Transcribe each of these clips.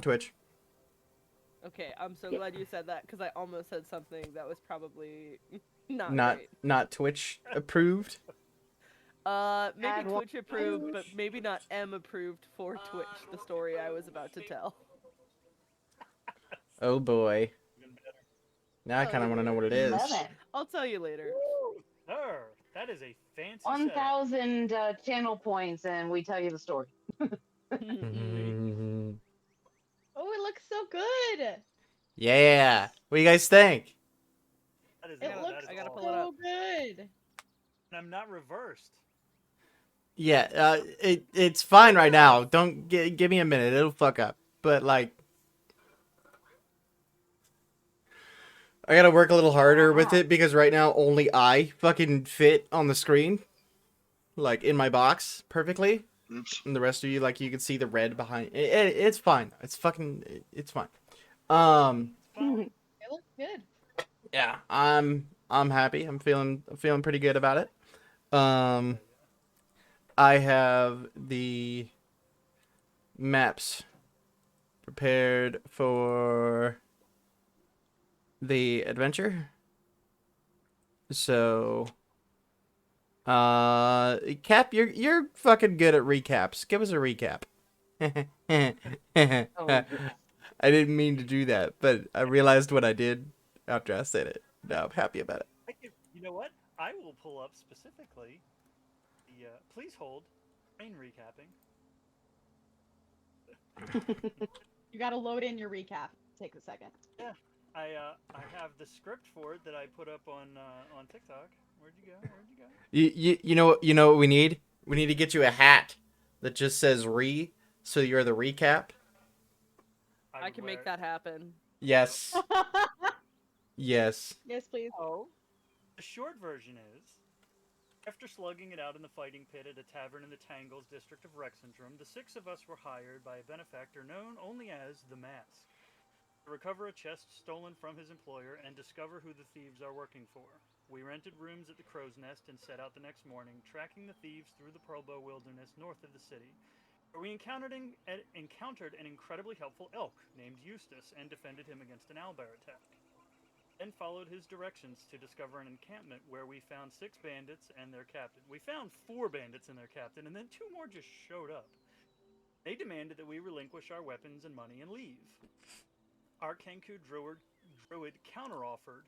Twitch. Okay, I'm so glad you said that because I almost said something that was probably not Not great. not Twitch approved. Maybe Bad one. Twitch approved, but maybe not M approved for Twitch, the story I was about to tell. Oh boy. Even better. Now I kind of want to know what it is. Love it. I'll tell you later. Woo, sir, that is a fancy setup. 1,000 channel points, and we tell you the story. Mhm. Oh, it looks so good. Yeah. What do you guys think? That is, It that looks is I gotta awesome. pull it up. so good. And I'm not reversed. Yeah. It's fine right now. Don't give me a minute. It'll fuck up. But like, I gotta work a little harder with it because right now only I fucking fit on the screen, like in my box perfectly. Oops. And the rest of you, like, you can see the red behind. It's fine. It's fucking. It's fine. Um. It looks good. Yeah. I'm happy. I'm feeling pretty good about it. I have the maps prepared for the adventure. So, Cap, you're fucking good at recaps. Give us a recap. I didn't mean to do that, but I realized what I did after I said it. Now I'm happy about it. You know what? I will pull up specifically the. Please hold. Train recapping. You got to load in your recap. Take a second. I have the script for it that I put up on TikTok. Where'd you go? Where'd you go? You know what we need? We need to get you a hat that just says "re," so you're the recap. I would can wear make it. that happen. Yes. Yes. Yes, please. Oh, the short version is, after slugging it out in the fighting pit at a tavern in the Tangles district of Rexendrum, the six of us were hired by a benefactor known only as the Mask to recover a chest stolen from his employer and discover who the thieves are working for. We rented rooms at the Crow's Nest and set out the next morning, tracking the thieves through the Pearlbow Wilderness north of the city, where we encountered an incredibly helpful elk named Eustace and defended him against an owlbear attack. Then followed his directions to discover an encampment where we found 6 bandits and their captain. We found 4 bandits and their captain, and then 2 more just showed up. They demanded that we relinquish our weapons and money and leave. Our Kenku druid counteroffered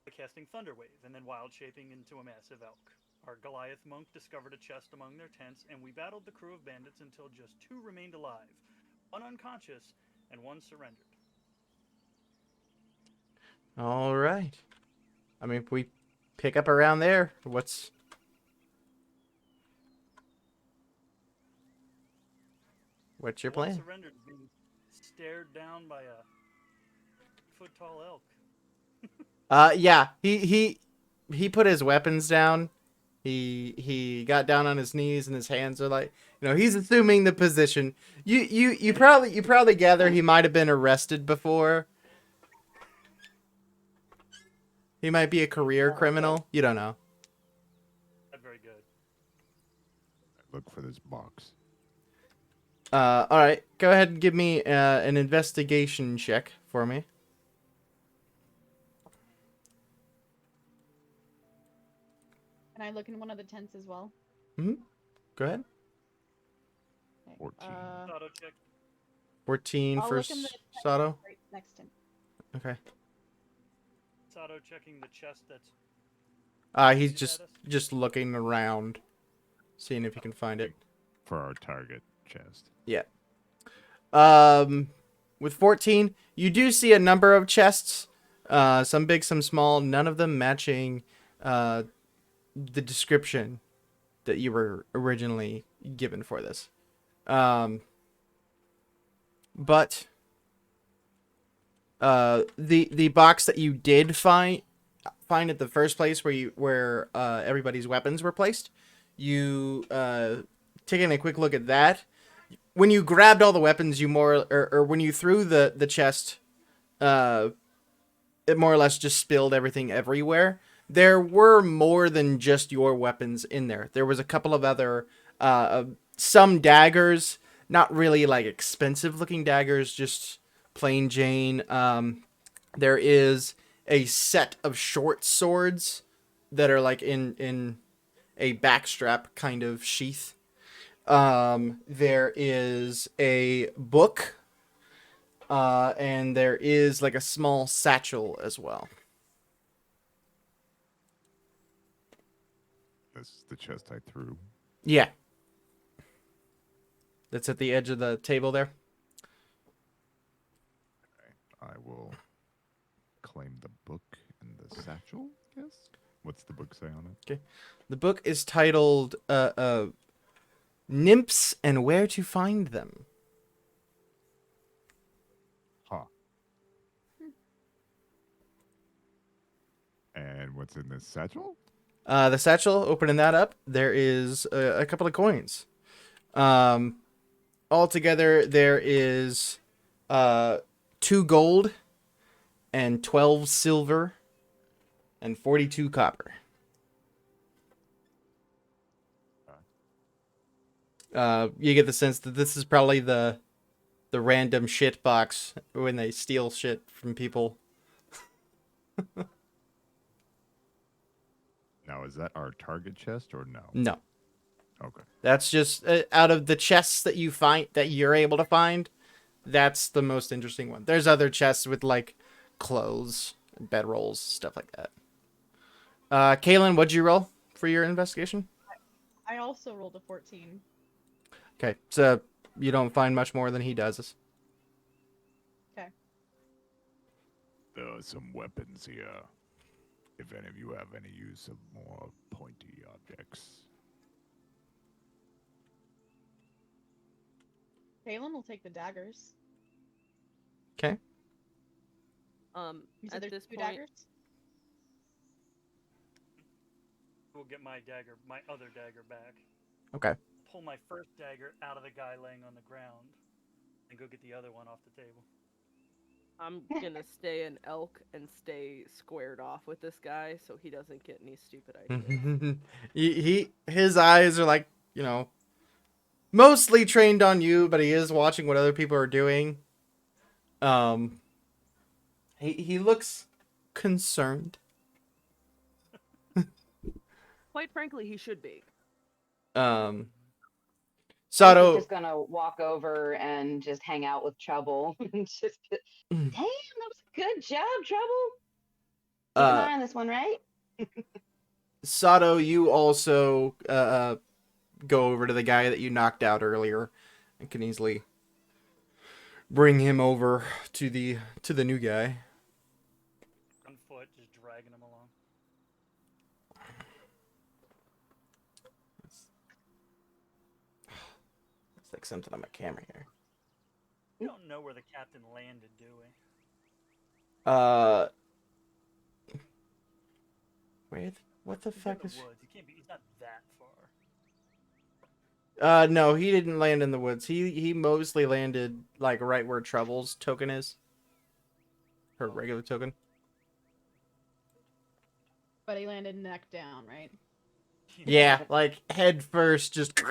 by casting Thunderwave and then wild shaping into a massive elk. Our Goliath monk discovered a chest among their tents, and we battled the crew of bandits until just 2 remained alive, 1 unconscious, and 1 surrendered. All right. I mean, if we pick up around there, what's your One plan? surrendered, being stared down by a foot-tall elk. Yeah. He put his weapons down. He got down on his knees and his hands are like, he's assuming the position. You probably gather he might have been arrested before. He might be a career criminal. You don't know. Not very good. Look for this box. All right. Go ahead and give me an investigation check for me. Can I look in one of the tents as well? Go ahead. Okay, 14. Auto check. 14 I'll for look in the tent Sato. right next to him. Okay. It's auto checking the chest that's. He's pointed just at us. just looking around, seeing if he can find it. For our target chest. Yeah. With 14, you do see a number of chests, some big, some small, none of them matching the description that you were originally given for this. But the box that you did find at the first place where everybody's weapons were placed, you taking a quick look at that. When you grabbed all the weapons, you when you threw the chest, it more or less just spilled everything everywhere. There were more than just your weapons in there. There was a couple of other, some daggers not really like expensive looking daggers, just plain Jane. There is a set of short swords that are like in a backstrap kind of sheath. There is a book, and there is like a small satchel as well. This is the chest I threw. Yeah. That's at the edge of the table there. I will claim the book and the satchel, yes? What's the book say on it? The book is titled Nymphs and Where to Find Them. Huh. And what's in this satchel? The satchel, opening that up, there is a couple of coins. Altogether, there is 2 gold and 12 silver and 42 copper. You get the sense that this is probably the random shit box when they steal shit from people. Now, is that our target chest or no? No. Okay. That's just out of the chests that you find that you're able to find. That's the most interesting one. There's other chests with like clothes, bedrolls, stuff like that. Kaylin, what'd you roll for your investigation? I also rolled a 14. Okay, so you don't find much more than he does. Okay. There are some weapons here. If any of you have any use of more pointy objects. Phelan will take the daggers. Okay. You said At there's this 2 point, daggers? We'll get my other dagger back. Okay. Pull my first dagger out of the guy laying on the ground, and go get the other one off the table. I'm gonna stay an elk and stay squared off with this guy so he doesn't get any stupid ideas. His eyes are like, mostly trained on you, but he is watching what other people are doing. He looks concerned. Quite frankly, he should be. He's Sato. just gonna walk over and just hang out with Trouble and just be, damn, that was a good job, Trouble. Keep an eye on this one, right? Sato, you also go over to the guy that you knocked out earlier and can easily bring him over to the new guy. On foot, just dragging him along. It's like something on my camera here. We don't know where the captain landed, do we? What the He's fuck in is? the woods. He's not that far. No, he didn't land in the woods. He mostly landed like right where Trouble's token is. Her regular token. But he landed neck down, right? Yeah, like head first, just.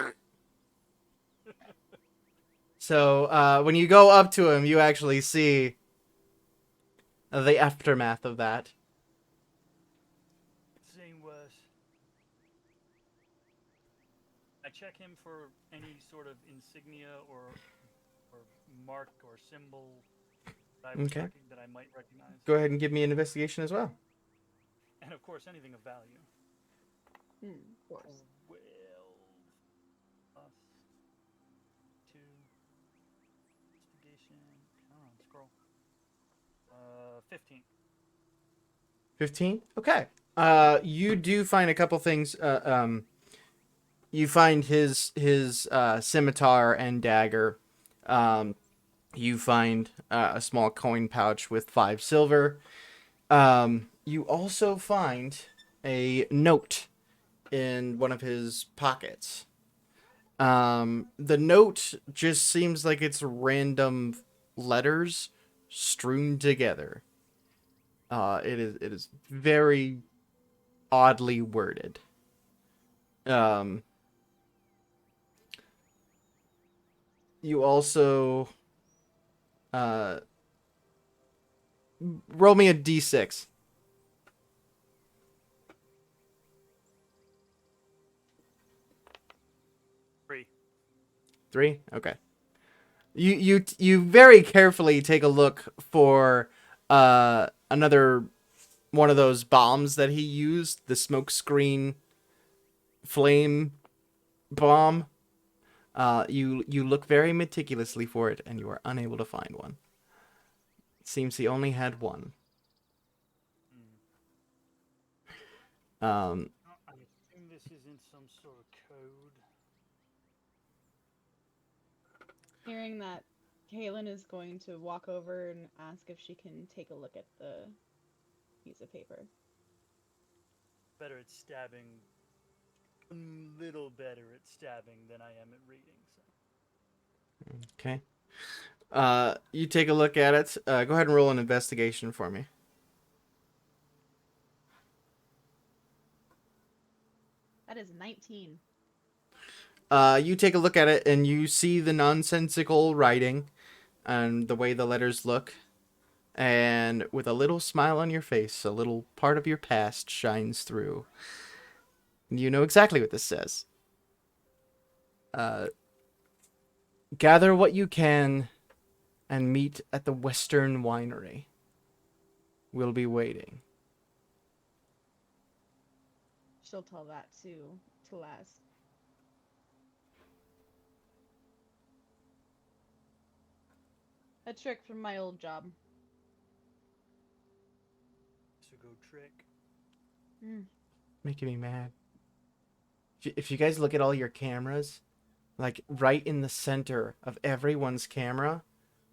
So when you go up to him, you actually see the aftermath of that. Same was. I check him for any sort of insignia or mark or symbol that I might recognize. Go ahead and give me an investigation as well. And of course, anything of value. Of course. 12 plus 2 investigation. Come on, scroll. 15. 15? Okay. You do find a couple things. You find his scimitar and dagger. You find a small coin pouch with 5 silver. You also find a note in one of his pockets. The note just seems like it's random letters strewn together. It is very oddly worded. you also uh, roll me a d6. 3. 3. Okay. You very carefully take a look for another one of those bombs that he used, the smoke screen flame bomb. You look very meticulously for it, and you are unable to find one. It seems he only had one. Um, I assume this is in some sort of code. Hearing that, Kaylin is going to walk over and ask if she can take a look at the piece of paper. Better at stabbing. A little better at stabbing than I am at reading. So. okay. You take a look at it. Go ahead and roll an investigation for me. That is 19. You take a look at it, and you see the nonsensical writing and the way the letters look. And with a little smile on your face, a little part of your past shines through. You know exactly what this says. Gather what you can and meet at the Western Winery. We'll be waiting. She'll tell that to Laz. A trick from my old job. So go trick. Making me mad. If you guys look at all your cameras, like right in the center of everyone's camera,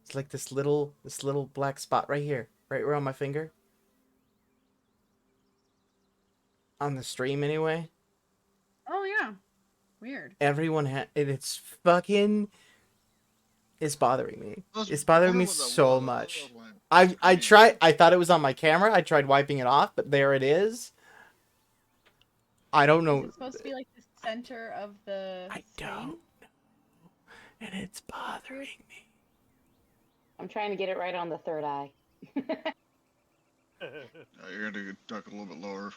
it's like this little black spot right here, right around my finger. On the stream anyway. Oh yeah. Weird. Everyone it's fucking, it's bothering me. What's It's bothering wrong me with that so wall? much. Like, I thought it was on my camera. I tried wiping it off, but there it is. I don't Is know. it supposed to be like the center of the I screen? don't know. And it's bothering me. I'm trying to get it right on the third eye. you're gonna duck a little bit lower.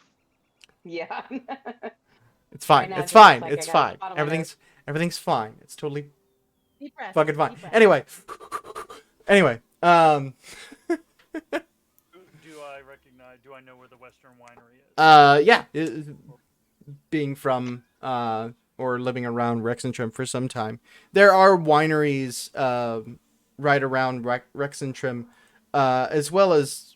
Yeah. It's fine. Right now, It's it just looks fine. like It's I got a fine. spot on my nose. Everything's fine. It's totally Deep breath. fucking fine. Deep breath. Anyway. Do I recognize? Do I know where the Western Winery is? Yeah. Being from or living around Rexentrim for some time, there are wineries right around Rexentrim, as well as,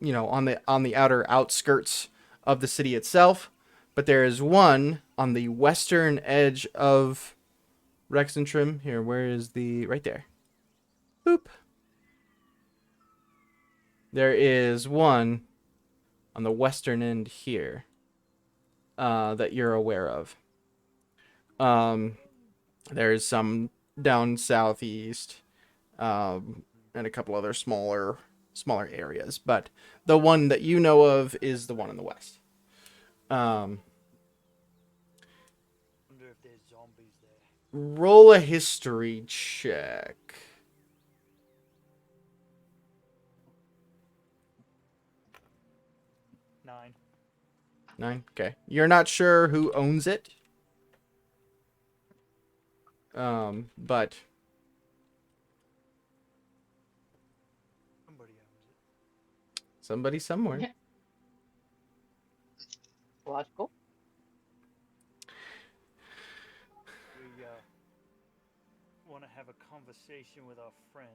you know, on the outer outskirts of the city itself. But there is one on the western edge of Rexentrim. Here, where is the... Right there. Boop. There is one on the western end here that you're aware of. There's some down southeast, and a couple other smaller areas. But the one that you know of is the one in the west. Wonder if there's zombies there. Roll a history check. 9. 9. Okay. You're not sure who owns it. But Somebody owns it. somebody somewhere. Logical. We want to have a conversation with our friend.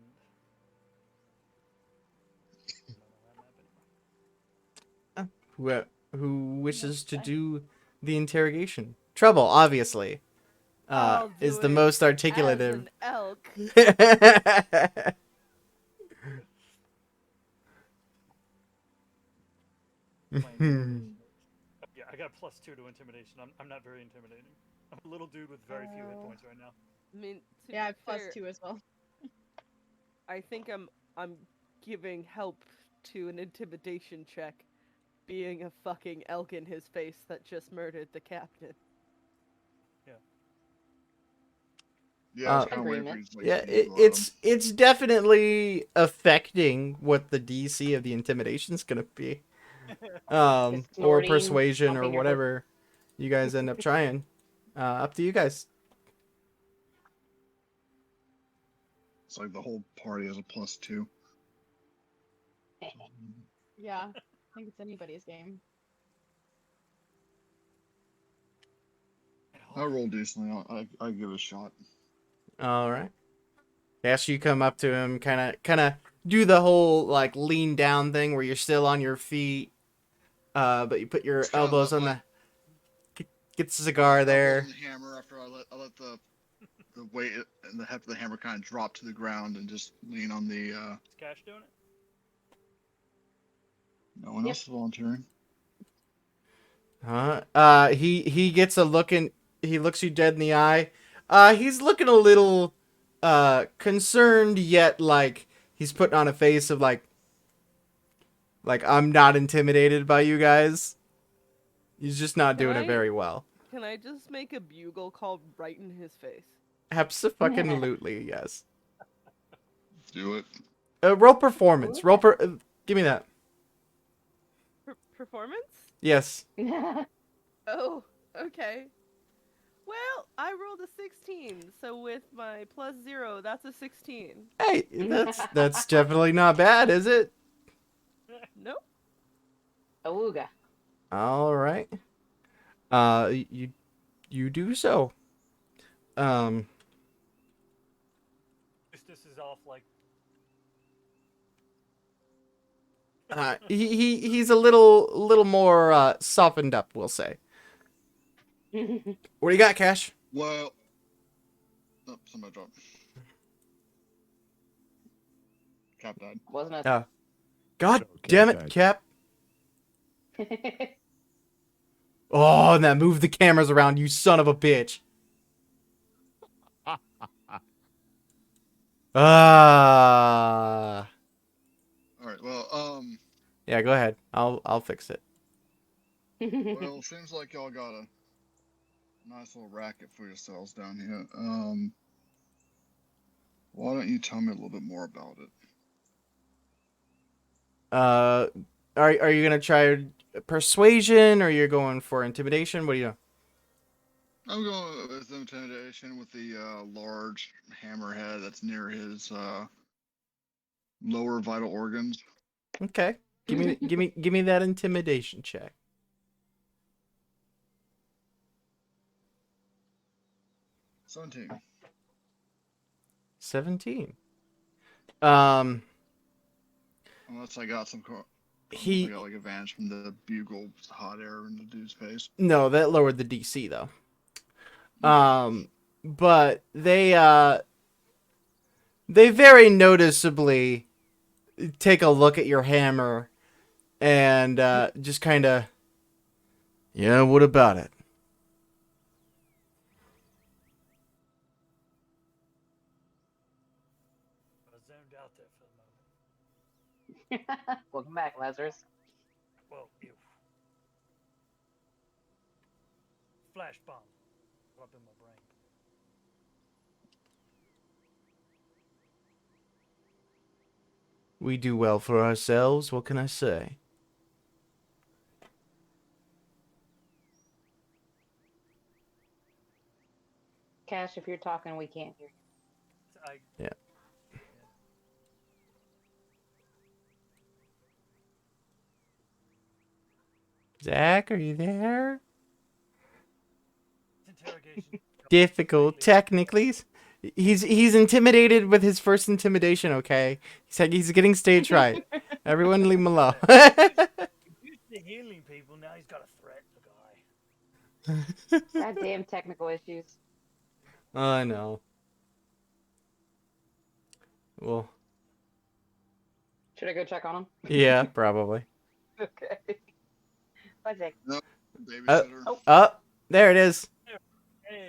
Who wishes to do the interrogation? Trouble, obviously. I'll do Is the it most as articulative. an elk. Yeah, I got +2 to intimidation. I'm not very intimidating. I'm a little dude with very few hit points right now. I mean, to Yeah, I be have fair, +2 as well. I think I'm giving help to an intimidation check, being a fucking elk in his face that just murdered the captain. Yeah, I was Uh, kind of waiting for you Agreement. to like yeah, speak about 'em. it's definitely affecting what the DC of the intimidation's gonna be. Just Or snorting, persuasion or pumping your foot. whatever you guys end up trying. Up to you guys. It's like the whole party has a +2. Yeah, I think it's anybody's game. I roll decently. I give it a shot. All right. Yes, you come up to him, kind of do the whole like lean down thing where you're still on your feet, but you put your Just kinda elbows let on my- get the cigar Elbows there. on the hammer after I let the weight and the heft of the hammer kind of drop to the ground and just lean on the. Is Cash doing it? No one Yep. else is volunteering. He gets a look in. He looks you dead in the eye. He's looking a little concerned, yet like he's putting on a face of like I'm not intimidated by you guys. He's just not doing it Right? very well. Can I just make a bugle call right in his face? Absolutely, yes. Do it. Roll performance. Give me that. Performance? Yes. Oh, okay. Well, I rolled a 16, so with my +0, that's a 16. Hey, that's definitely not bad, is it? Nope. Awooga. All right. You do so. This is off like He's a little more softened up, we'll say. What do you got, Cash? Well. Oh, somebody dropped. Cap died. Wasn't it? God Okay, damn it, guys. Cap. Oh, and that moved the cameras around, you son of a bitch. Ah. All right. Well, Yeah, go ahead. I'll fix it. well, seems like y'all got a nice little racket for yourselves down here. Why don't you tell me a little bit more about it? Are you gonna try persuasion or you're going for intimidation? What do you know? I'm going with intimidation with the large hammerhead that's near his lower vital organs. Okay. Give me that intimidation check. 17. 17. Unless I got some. He I got like advantage from the bugle hot air in the dude's face. No, that lowered the DC though. But they very noticeably take a look at your hammer and just kind of, yeah, what about it? I was zoned out there for the moment. Welcome back, Lazarus. Well, ew. Flash bomb. Up in my brain. We do well for ourselves. What can I say? Cash, if you're talking, we can't hear you. Yeah. Zach, are you there? Interrogation. Difficult, technically. He's intimidated with his first intimidation. Okay, he's getting stage fright. Everyone, leave him alone. Used to healing people, now he's got to threaten the guy. Goddamn technical issues. I know. Well, Should I go check on him? yeah, probably. Okay. Bye, Jake. Babysitter. Oh. Oh, there it is. There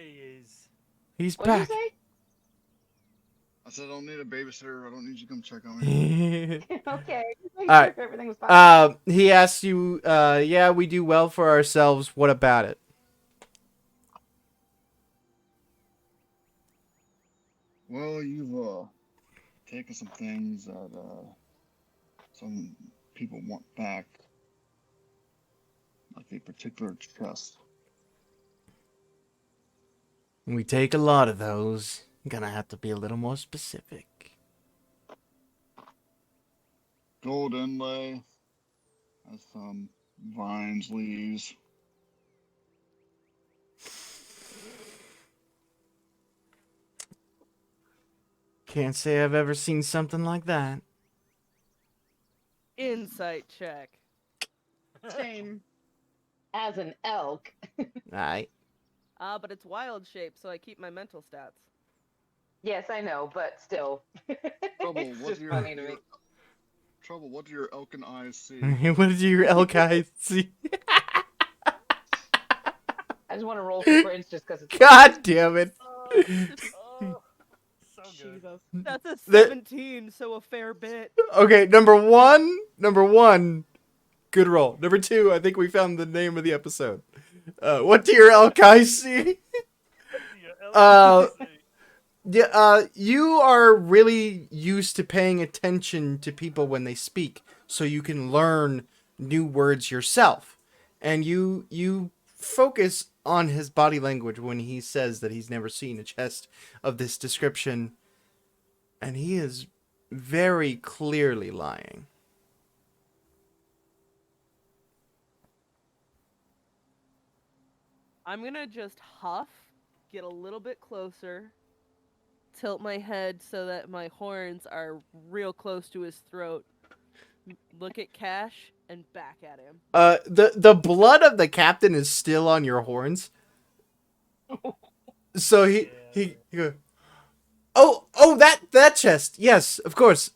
he is. He's What did you back. say? I said I don't need a babysitter. I don't need you to come check on me. Okay. Make All sure right. everything was fine. He asks you, yeah, we do well for ourselves. What about it? Well, you've taken some things that some people want back, like a particular chest. We take a lot of those. Gonna have to be a little more specific. Gold inlay, has some vines, leaves. Can't say I've ever seen something like that. Insight check. Same. As an elk. Alright. But it's wild shape, so I keep my mental stats. Yes, I know, but still. Trouble, It's what just do your, funny to me. Trouble, what do your elkin eyes see? What did your elk eyes see? I just want to roll for Prince just because it's God damn it. Oh, so good. Jesus. That's a The- 17, so a fair bit. Okay, number one, good roll. Number two, I think we found the name of the episode. What do your elk eyes see? Yeah, Uh, LCC. Yeah, you are really used to paying attention to people when they speak, so you can learn new words yourself. And you focus on his body language when he says that he's never seen a chest of this description, and he is very clearly lying. I'm gonna just huff, get a little bit closer, tilt my head so that my horns are real close to his throat, look at Cash, and back at him. The blood of the captain is still on your horns. So he goes, oh, that chest. Yes, of course.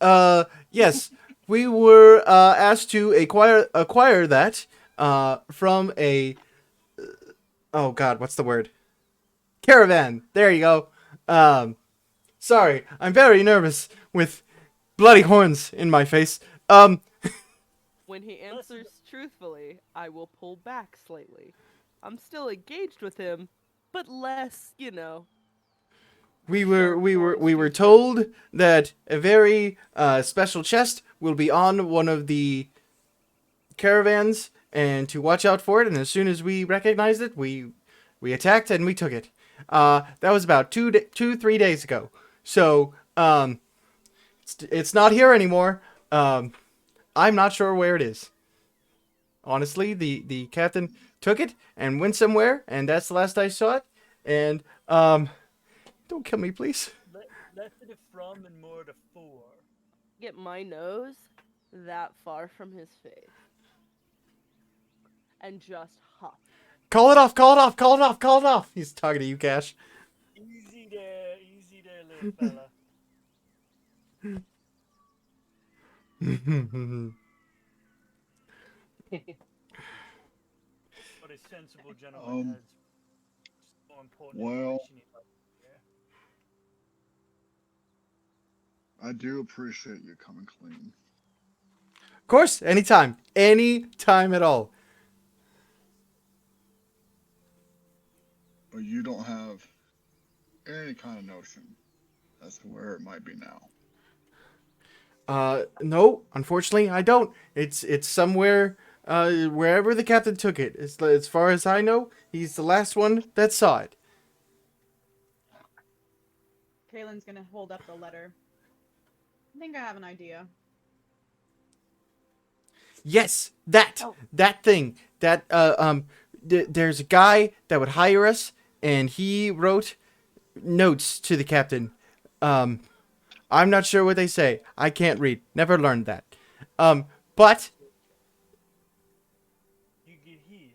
Yes, we were asked to acquire that from a oh God, what's the word? Caravan. There you go. Sorry, I'm very nervous with bloody horns in my face. When he answers truthfully, I will pull back slightly. I'm still engaged with him, but less, We were Sharp told that a very special chest will be on one of the caravans and to watch out for it. And as soon as we recognized it, we attacked and we took it. That was about 3 days ago. So it's not here anymore. I'm not sure where it is. Honestly, the captain took it and went somewhere, and that's the last I saw it. And don't kill me, please. Less to from and more to for. Get my nose that far from his face. And just huff. Call it off, call it off, call it off, call it off. He's talking to you, Cash. Easy there, little fella. What a sensible gentleman has more important well- information he'd like to hear. I do appreciate you coming clean. Of course, anytime. Anytime at all. But you don't have any kind of notion as to where it might be now. No, unfortunately, I don't. It's somewhere, wherever the captain took it. As far as I know, he's the last one that saw it. Kaylin's gonna hold up the letter. I think I have an idea. Yes, that thing. There's a guy that would hire us, and he wrote notes to the captain. I'm not sure what they say. I can't read. Never learned that. But You get here.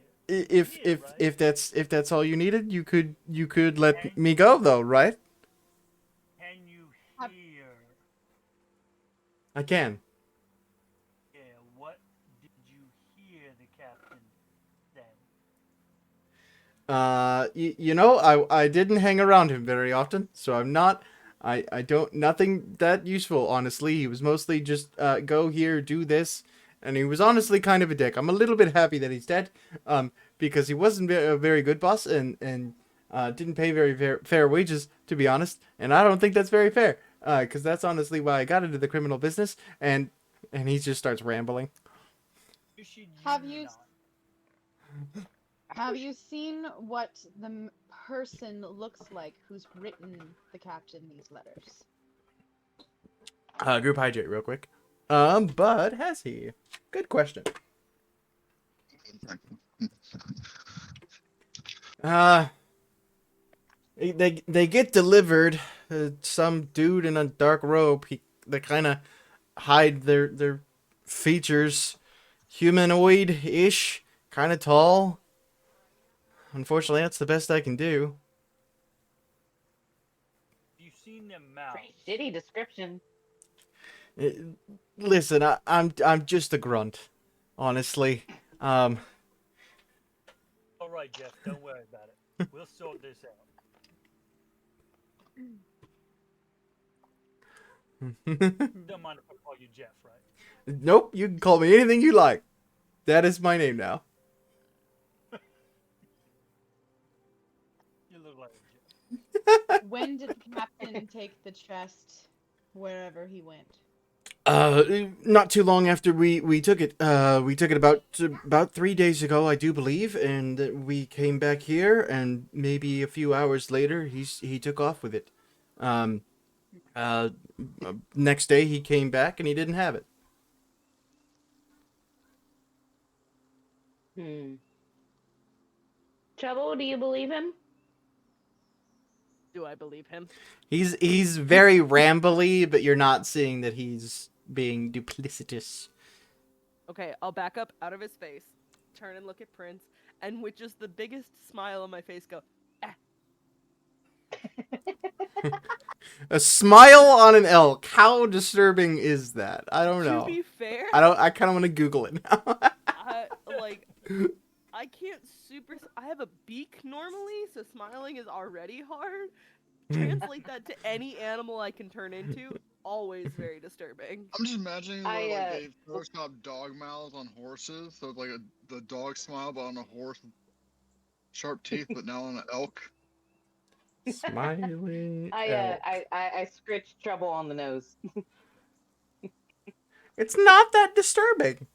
if that's all you needed, you could let me go though, right? Can you hear? I can. Yeah, what did you hear the captain say? You know, I didn't hang around him very often, so I'm not. I don't nothing that useful, honestly. He was mostly just go here, do this, and he was honestly kind of a dick. I'm a little bit happy that he's dead, because he wasn't a very good boss, and Didn't pay very fair wages, to be honest, and I don't think that's very fair. Because that's honestly why I got into the criminal business. And he just starts rambling. You should Have you unionize. have you seen what the person looks like who's written the captain these letters? Group hydrate real quick. But has he? Good question. They get delivered. Some dude in a dark robe. They kind of hide their features. Humanoid-ish, kind of tall. Unfortunately, that's the best I can do. You've seen them mouths. Pretty shitty description. Listen, I'm just a grunt, honestly. All right, Jeff. Don't worry about it. We'll sort this out. Don't mind if I call you Jeff, right? Nope, you can call me anything you like. That is my name now. You look like a Jeff. When did the captain take the chest wherever he went? Not too long after we took it. We took it about 3 days ago, I do believe, and we came back here, and maybe a few hours later, he took off with it. Next day he came back and he didn't have it. Trouble, do you believe him? Do I believe him? He's very rambly, but you're not seeing that he's being duplicitous. Okay, I'll back up out of his face, turn and look at Prince, and with just the biggest smile on my face go, A smile on an elk. How disturbing is that? I don't know. To be fair, I kind of want to Google it now. I can't I have a beak normally, so smiling is already hard. Translate that to any animal I can turn into, always very disturbing. I'm just imagining I, like they photoshopped dog mouths on horses, so it's like the dog smile, but on a horse with sharp teeth, but now on an elk. Smiling. I scritched Trouble on the nose. It's not that disturbing.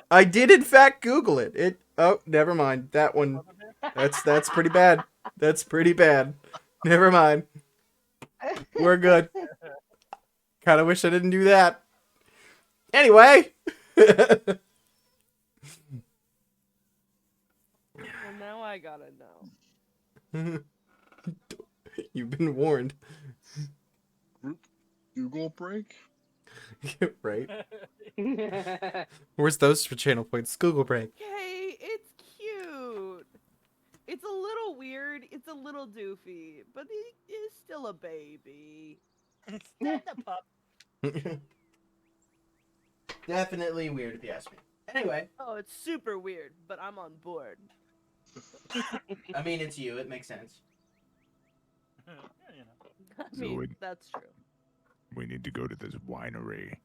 I did in fact Google it. Oh, never mind. That one. That's pretty bad. That's pretty bad. Never mind. We're good. Kind of wish I didn't do that. Anyway. Well, now I gotta know. You've been warned. Group Google break? Right? Where's those for channel points? Google break. Okay, it's cute. It's a little weird. It's a little doofy, but he is still a baby. It's not the pup. Definitely weird if you ask me. Anyway. Oh, it's super weird, but I'm on board. I mean, it's you. It makes sense. Yeah, you know. I So mean, that's true. We need to go to this winery.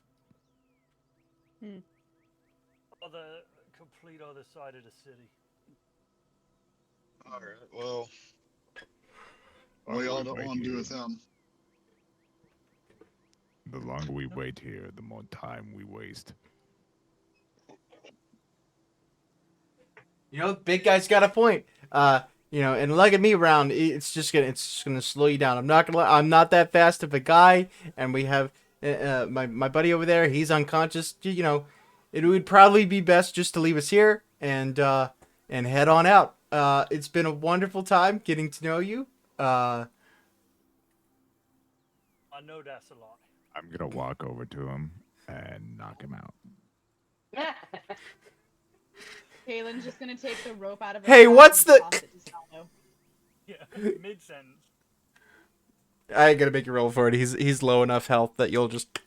On the complete other side of the city. Alright, well. We all don't want to do with them. The longer we wait here, the more time we waste. You know, big guy's got a point. And lugging me around, it's just gonna slow you down. I'm not that fast of a guy, and we have my buddy over there. He's unconscious. You know, it would probably be best just to leave us here and head on out. It's been a wonderful time getting to know you. I know that's a lie. I'm gonna walk over to him and knock him out. Kaylin's just gonna take the rope out of her. Hey, mouth what's and the- toss it to Salmo. Yeah, mid-sentence. I ain't gonna make you roll for it. He's low enough health that you'll just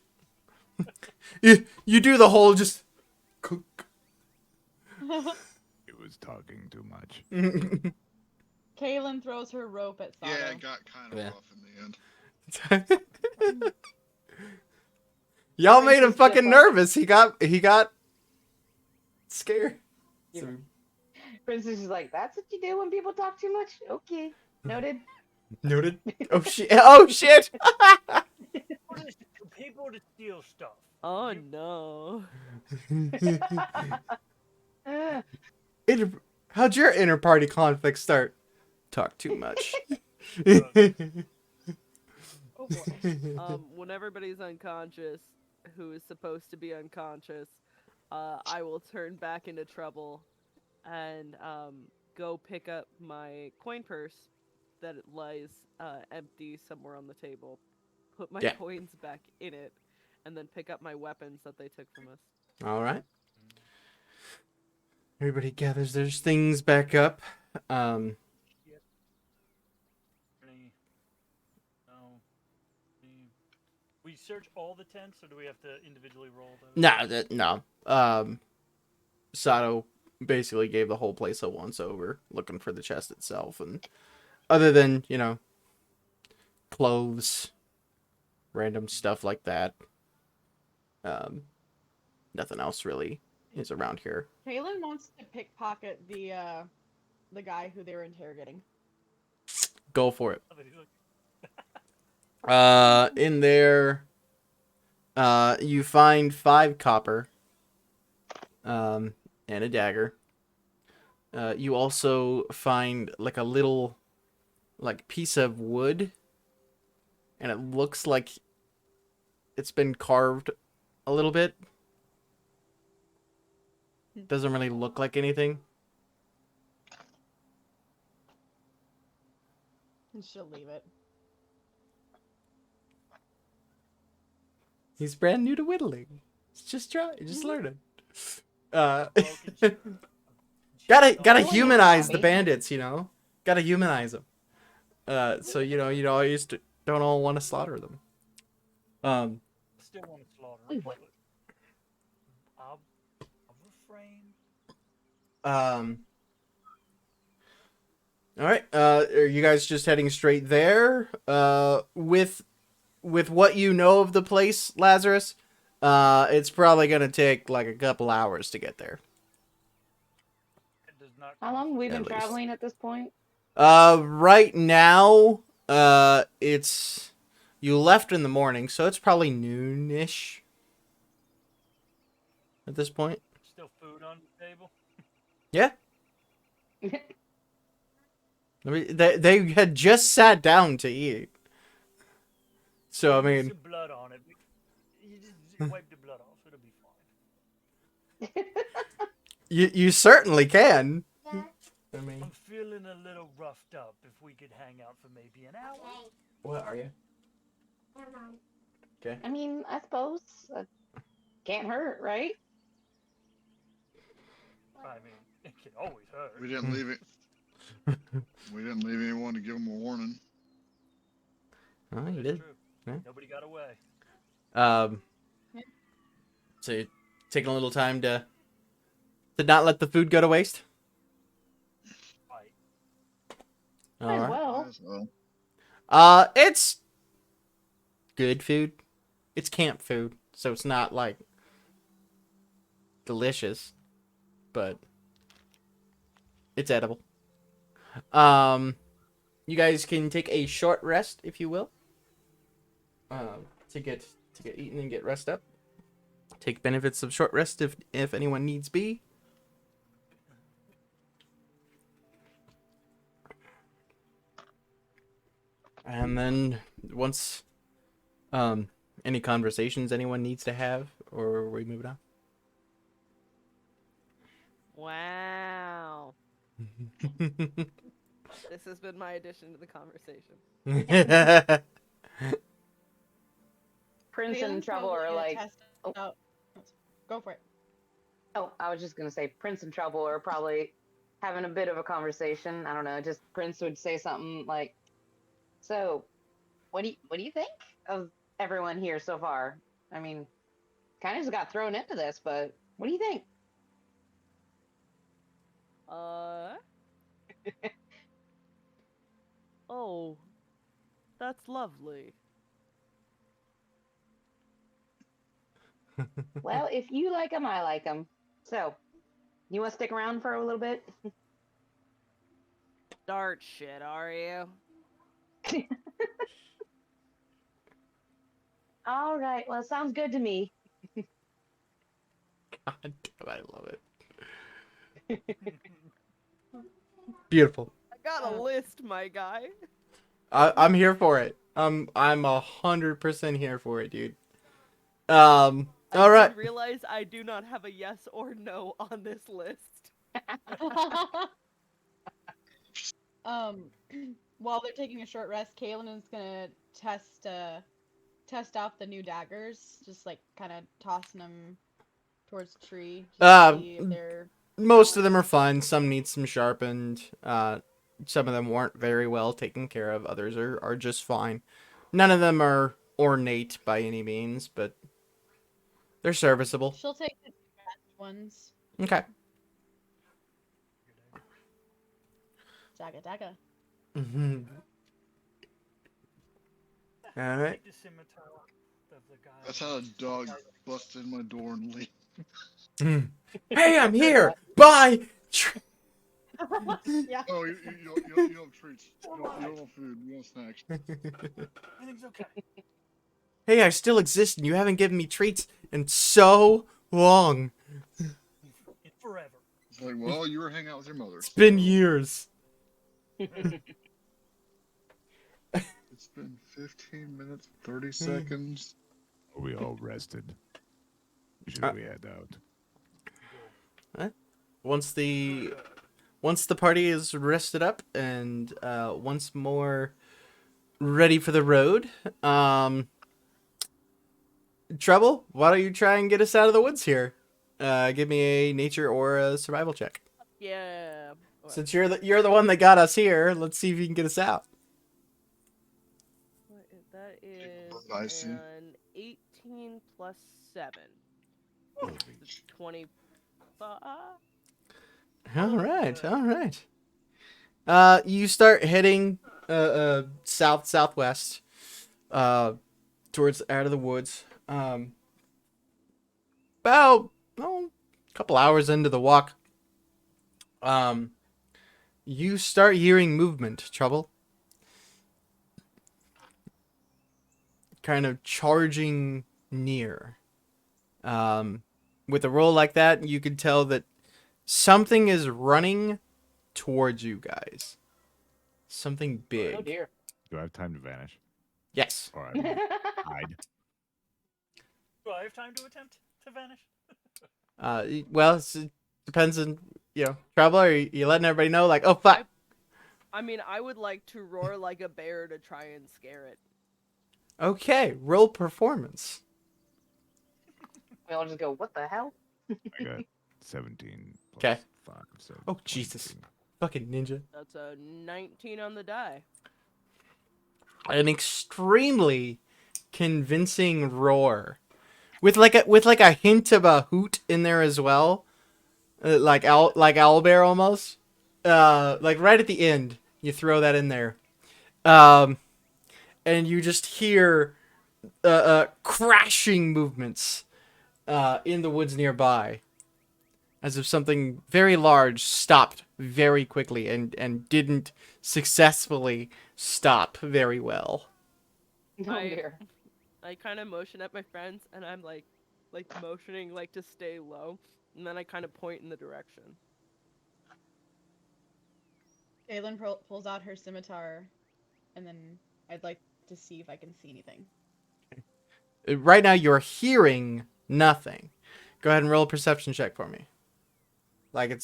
you do the whole just. He was talking too much. Kaylin throws her rope at Salmo. Yeah, it got kind of Yeah. rough in the end. Y'all made him Princess fucking Pippa. nervous. He got scared. Yeah. So- Princess is like, that's what you do when people talk too much? Okay. Noted. Noted. Oh shit! Oh shit! Orders to people to steal stuff. Oh You- no. Uh, How'd your inter-party conflict start? Talk too much. Oh boy. When everybody's unconscious, who is supposed to be unconscious, I will turn back into trouble and go pick up my coin purse that it lies empty somewhere on the table, put my Yeah. coins back in it, and then pick up my weapons that they took from us. All right. Everybody gathers their things back up. Any- no. We search all the tents, or do we have to individually roll those? No. Sato basically gave the whole place a once over, looking for the chest itself, and other than clothes, random stuff like that, nothing else really is around here. Kaylin wants to pickpocket the guy who they were interrogating. Go for it. Oh, they look- In there, you find 5 copper, and a dagger. You also find like a little, piece of wood, and it looks like it's been carved a little bit. Doesn't really look like anything. And she'll leave it. He's brand new to whittling. Just learning. Broken Gotta Oh, humanize yeah. the bandits, Gotta humanize them. So you always don't all want to slaughter them. Still want to slaughter them, but I'll refrain. All right. Are you guys just heading straight there? With what you know of the place, Lazarus, it's probably gonna take like a couple hours to get there. It does not how long have we At been least. traveling at this point? Right now, it's you left in the morning, so it's probably noonish at this point. Still food on the table. Yeah. I mean, they had just sat down to eat. So I There's mean, some blood on it. You just wipe the blood off. It'll be fine. you certainly can. I mean, I'm feeling a little roughed up. If we could hang out for maybe an hour. what are you? Okay. I mean, I suppose. Can't hurt, right? I mean, it can always hurt. We didn't leave it. We didn't leave anyone to give them a warning. Oh, That you is did. true. Yeah. Nobody got away. So you're taking a little time to not let the food go to waste. Right. All Might as right. well. Might as well. It's good food. It's camp food, so it's not like delicious, but it's edible. You guys can take a short rest if you will. To get eaten and get rest up. Take benefits of short rest if anyone needs be. And then once any conversations anyone needs to have, or we move it on. Wow. This has been my addition to the conversation. Prince and Kaylin's Trouble probably are gonna like, test oh. out- Go for it. oh, I was just gonna say Prince and Trouble are probably having a bit of a conversation. I don't know, just Prince would say something like, so what do you think of everyone here so far? I mean, kind of just got thrown into this, but what do you think? Oh, that's lovely. Well, if you like them, I like them. So, you want to stick around for a little bit? start shit, are you? All right. Well, sounds good to me. God damn, I love it. Beautiful. I got a list, my guy. I'm here for it. I'm 100% here for it, dude. I All right. did realize I do not have a yes or no on this list. um, while they're taking a short rest, Kaylin is gonna test out the new daggers, just like kind of tossing them towards the tree, just Uh, to see if they're. Most of them are fine. Some need some sharpened. Some of them weren't very well taken care of. Others are just fine. None of them are ornate by any means, but they're serviceable. She'll take the two best ones. Okay. Dagga dagga. Mm-hmm. All right. Take the scimitar of the guy. That's how a dog busted in my door and leave. Hey, I'm here. Bye. Yeah. Oh, you don't have treats. You don't have food. You don't have snacks. Everything's okay. Hey, I still exist, and you haven't given me treats in so long. Forever. It's like, well, you were hanging out with your mother. It's been so- years. It's been 15 minutes, 30 seconds. Are we all rested? Should we head out? Once the party is rested up and once more ready for the road, Trouble, why don't you try and get us out of the woods here? Give me a nature or a survival check. Yeah. Since you're the one that got us here, let's see if you can get us out. That is I see. an 18 plus 7. 25. All right. You start heading southwest, towards out of the woods. About a couple hours into the walk, you start hearing movement, Trouble. Kind of charging near. With a roll like that, you can tell that something is running towards you guys. Something big. Oh dear. Do I have time to vanish? Yes. Or I mean, hide? Do I have time to attempt to vanish? Well, it depends on, Trouble. Are you letting everybody know, like, oh, fuck. I mean, I would like to roar like a bear to try and scare it. Okay, roll performance. We all just go, what the hell? I got 17 plus 'Kay. 5. So Oh, Jesus. 22. Fucking ninja. That's a 19 on the die. An extremely convincing roar, with like a hint of a hoot in there as well, like owlbear almost. Like right at the end, you throw that in there, and you just hear crashing movements in the woods nearby, as if something very large stopped very quickly and didn't successfully stop very well. Oh dear. I kind of motion at my friends, and I'm like motioning like to stay low, and then I kind of point in the direction. Kaylin pulls out her scimitar, and then I'd like to see if I can see anything. Right now, you're hearing nothing. Go ahead and roll a perception check for me. Like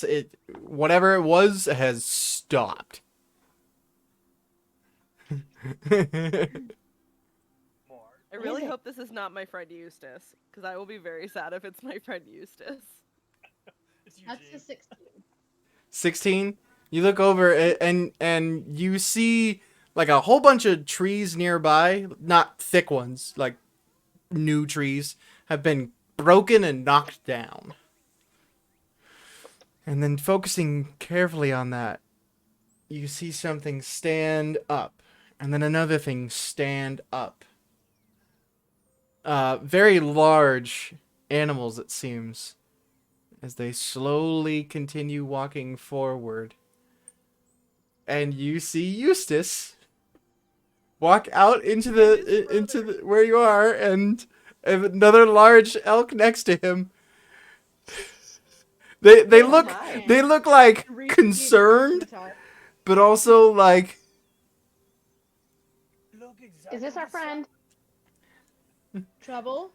whatever it was has stopped. More. I really hope this is not my friend Eustace, because I will be very sad if it's my friend Eustace. It's That's Eugene. a 16. 16. You look over and you see like a whole bunch of trees nearby, not thick ones, like new trees, have been broken and knocked down. And then focusing carefully on that, you see something stand up, and then another thing stand up. Very large animals, it seems, as they slowly continue walking forward. and you see Eustace walk out into the where you are, and another large elk next to him. They Oh look my. they look like Three concerned, time. but also like Look exactly Is this our the same. friend? Trouble?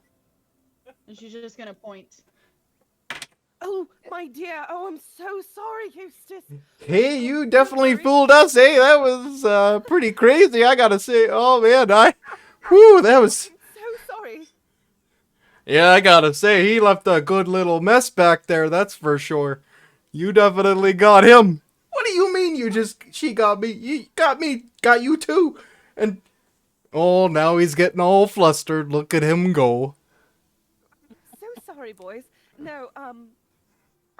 And she's just gonna point. Oh, my dear. Oh, I'm so sorry, Eustace. hey, Oh, you don't definitely worry. fooled us. Hey, that was pretty crazy. I gotta say, oh man, whew, that was. I'm so sorry. Yeah, I gotta say, he left a good little mess back there. That's for sure. You definitely got him. What do you mean? She got me. You got me. Got you too. And oh, now he's getting all flustered. Look at him go. So sorry, boys. No,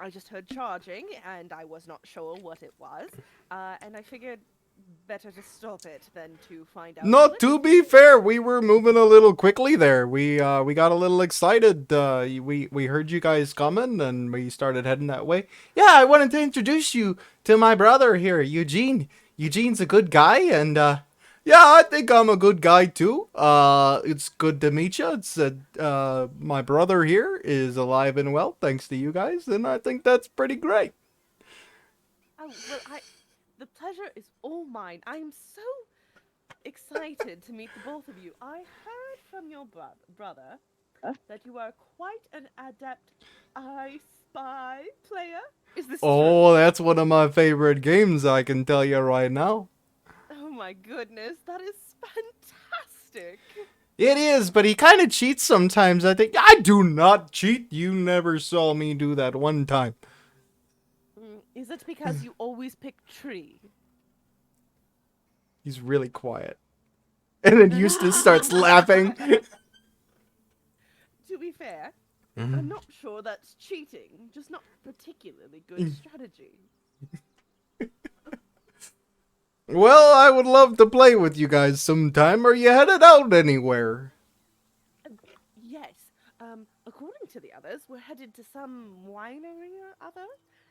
I just heard charging, and I was not sure what it was. And I figured better to stop it than to find out. Not to be fair, we were moving a little quickly there. We got a little excited. We heard you guys coming, and we started heading that way. Yeah, I wanted to introduce you to my brother here, Eugene. Eugene's a good guy, and yeah, I think I'm a good guy too. It's good to meet you. It's my brother here is alive and well, thanks to you guys, and I think that's pretty great. Oh, well, the pleasure is all mine. I am so excited to meet the both of you. I heard from your brother that you are quite an adept I Spy player. Is this true? Oh, that's one of my favorite games, I can tell you right now. Oh my goodness, that is fantastic. It is, but he kind of cheats sometimes. I think I do not cheat. You never saw me do that one time. Is it because you always pick tree? He's really quiet. And then Eustace starts laughing. To be fair, I'm not sure that's cheating, just not particularly good strategy. Well, I would love to play with you guys sometime. Are you headed out anywhere? Yes, according to the others, we're headed to some winery or other.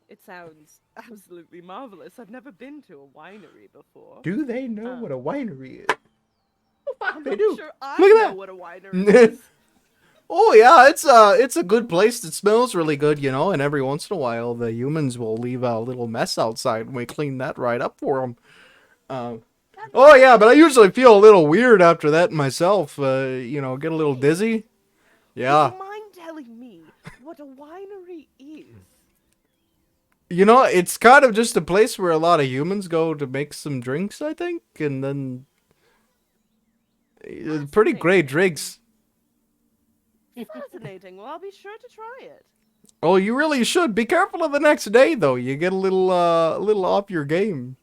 It sounds absolutely marvelous. I've never been to a winery before. Do they know what a winery is? Oh, fuck, I'm they not do. sure I Look at know that. what a winery is. Oh yeah, it's a good place. It smells really good, you know. And every once in a while, the humans will leave a little mess outside, and we clean that right up for them. Oh yeah, but I usually feel a little weird after that myself. You know, get a little dizzy. Yeah. Would you mind telling me what a winery is? You know, it's kind of just a place where a lot of humans go to make some drinks, I think, and then pretty great drinks. Fascinating. Well, I'll be sure to try it. Oh, you really should. Be careful of the next day, though. You get a little off your game.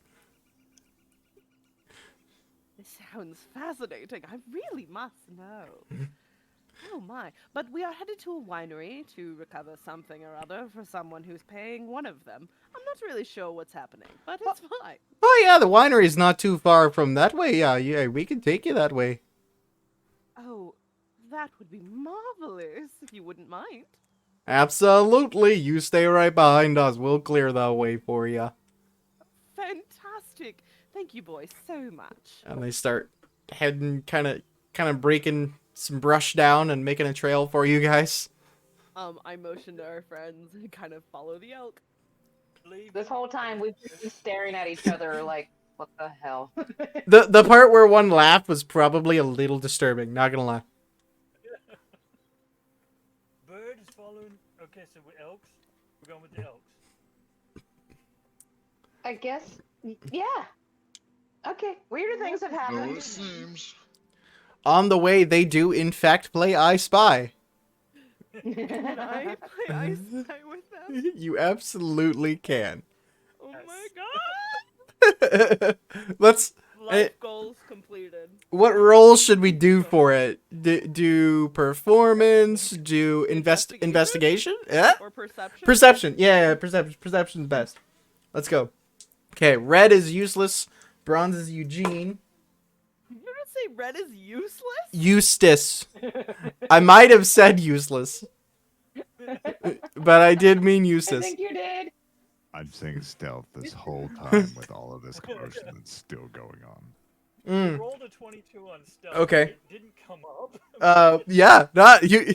This sounds fascinating. I really must know. Oh my. But we are headed to a winery to recover something or other for someone who's paying one of them. I'm not really sure what's happening, but it's fine. Oh yeah, the winery's not too far from that way. Yeah, we can take you that way. Oh, that would be marvelous if you wouldn't mind. Absolutely. You stay right behind us. We'll clear that way for you. Fantastic. Thank you, boys, so much. And they start heading, kind of breaking some brush down and making a trail for you guys. I motion to our friends and kind of follow the elk. This whole time we've been staring at each other like, what the hell? The part where one laughed was probably a little disturbing. Not gonna lie. Bird is following. Okay, so we're elks. We're going with the elks. I guess, yeah. Okay, weirder things have So happened. it seems. On the way, they do in fact play I Spy. Can I play I Spy with them? You absolutely can. Oh Yes. my god! Let's. Life goals completed. What roles should we do for it? Do performance? Do investigation? Yeah. Or perception? Perception. Yeah, perception. Perception's best. Let's go. Okay, red is useless. Bronze is Eugene. You're gonna say red is useless? Eustace. I might have said useless, but I did mean I Eustace. think you did. I'm saying stealth this whole time with all of this commotion that's still going on. I Mm. rolled a 22 on stealth. Okay. It didn't come up. Yeah, not you.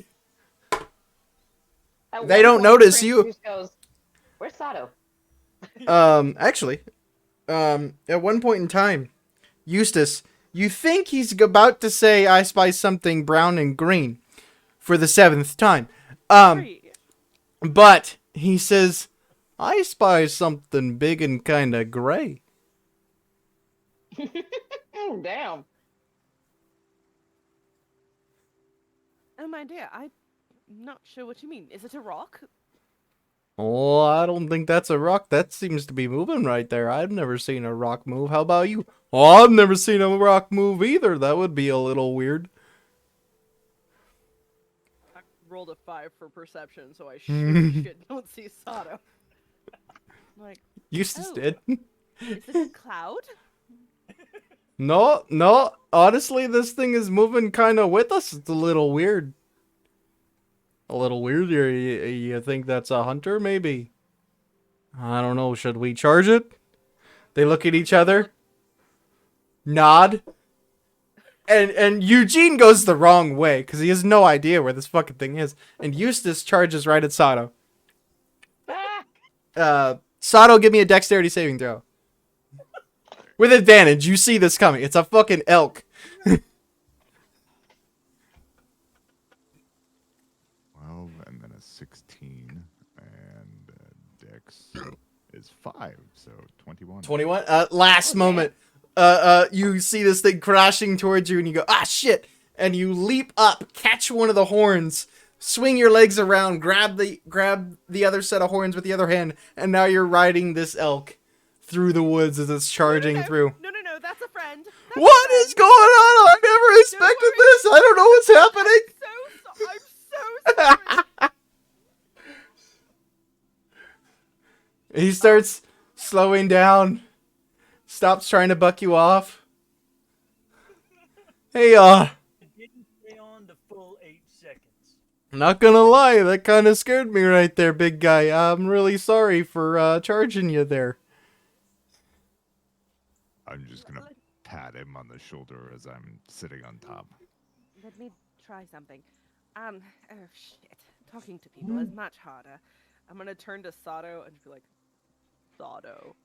At They one don't point, notice Prince you. just goes, "Where's Sato?" Actually, at one point in time, Eustace, you think he's about to say, "I spy something brown and green," for the 7th time. Three. But he says, "I spy something big and kinda gray." Damn. Oh my dear, I'm not sure what you mean. Is it a rock? Oh, I don't think that's a rock. That seems to be moving right there. I've never seen a rock move. How about you? Oh, I've never seen a rock move either. That would be a little weird. I rolled a 5 for perception, so I sure as shit don't see Sato. Like, Eustace Oh. did. is it a cloud? No. Honestly, this thing is moving kind of with us. It's a little weird. A little weird. You think that's a hunter, maybe? I don't know. Should we charge it? They look at each other. Nod. And Eugene goes the wrong way because he has no idea where this fucking thing is. And Eustace charges right at Sato. Ah! Sato, give me a dexterity saving throw. With advantage, you see this coming. It's a fucking elk. 12 and then a 16, and Dex is 5, so 21. 21. Last Okay. moment. You see this thing crashing towards you, and you go, ah, shit! And you leap up, catch one of the horns, swing your legs around, grab the other set of horns with the other hand, and now you're riding this elk through the woods as it's charging no, through. No, that's a friend. That's What a is friend. going on? I never expected worry. this. I don't know what's happening. I'm so sorry. He starts slowing down, stops trying to buck you off. Hey, It didn't stay on the full 8 seconds. not gonna lie, that kind of scared me right there, big guy. I'm really sorry for charging you there. I'm just gonna pat him on the shoulder as I'm sitting on top. Let me try something. Oh shit. Talking to people is much harder. I'm gonna turn to Sato and be like, Sato.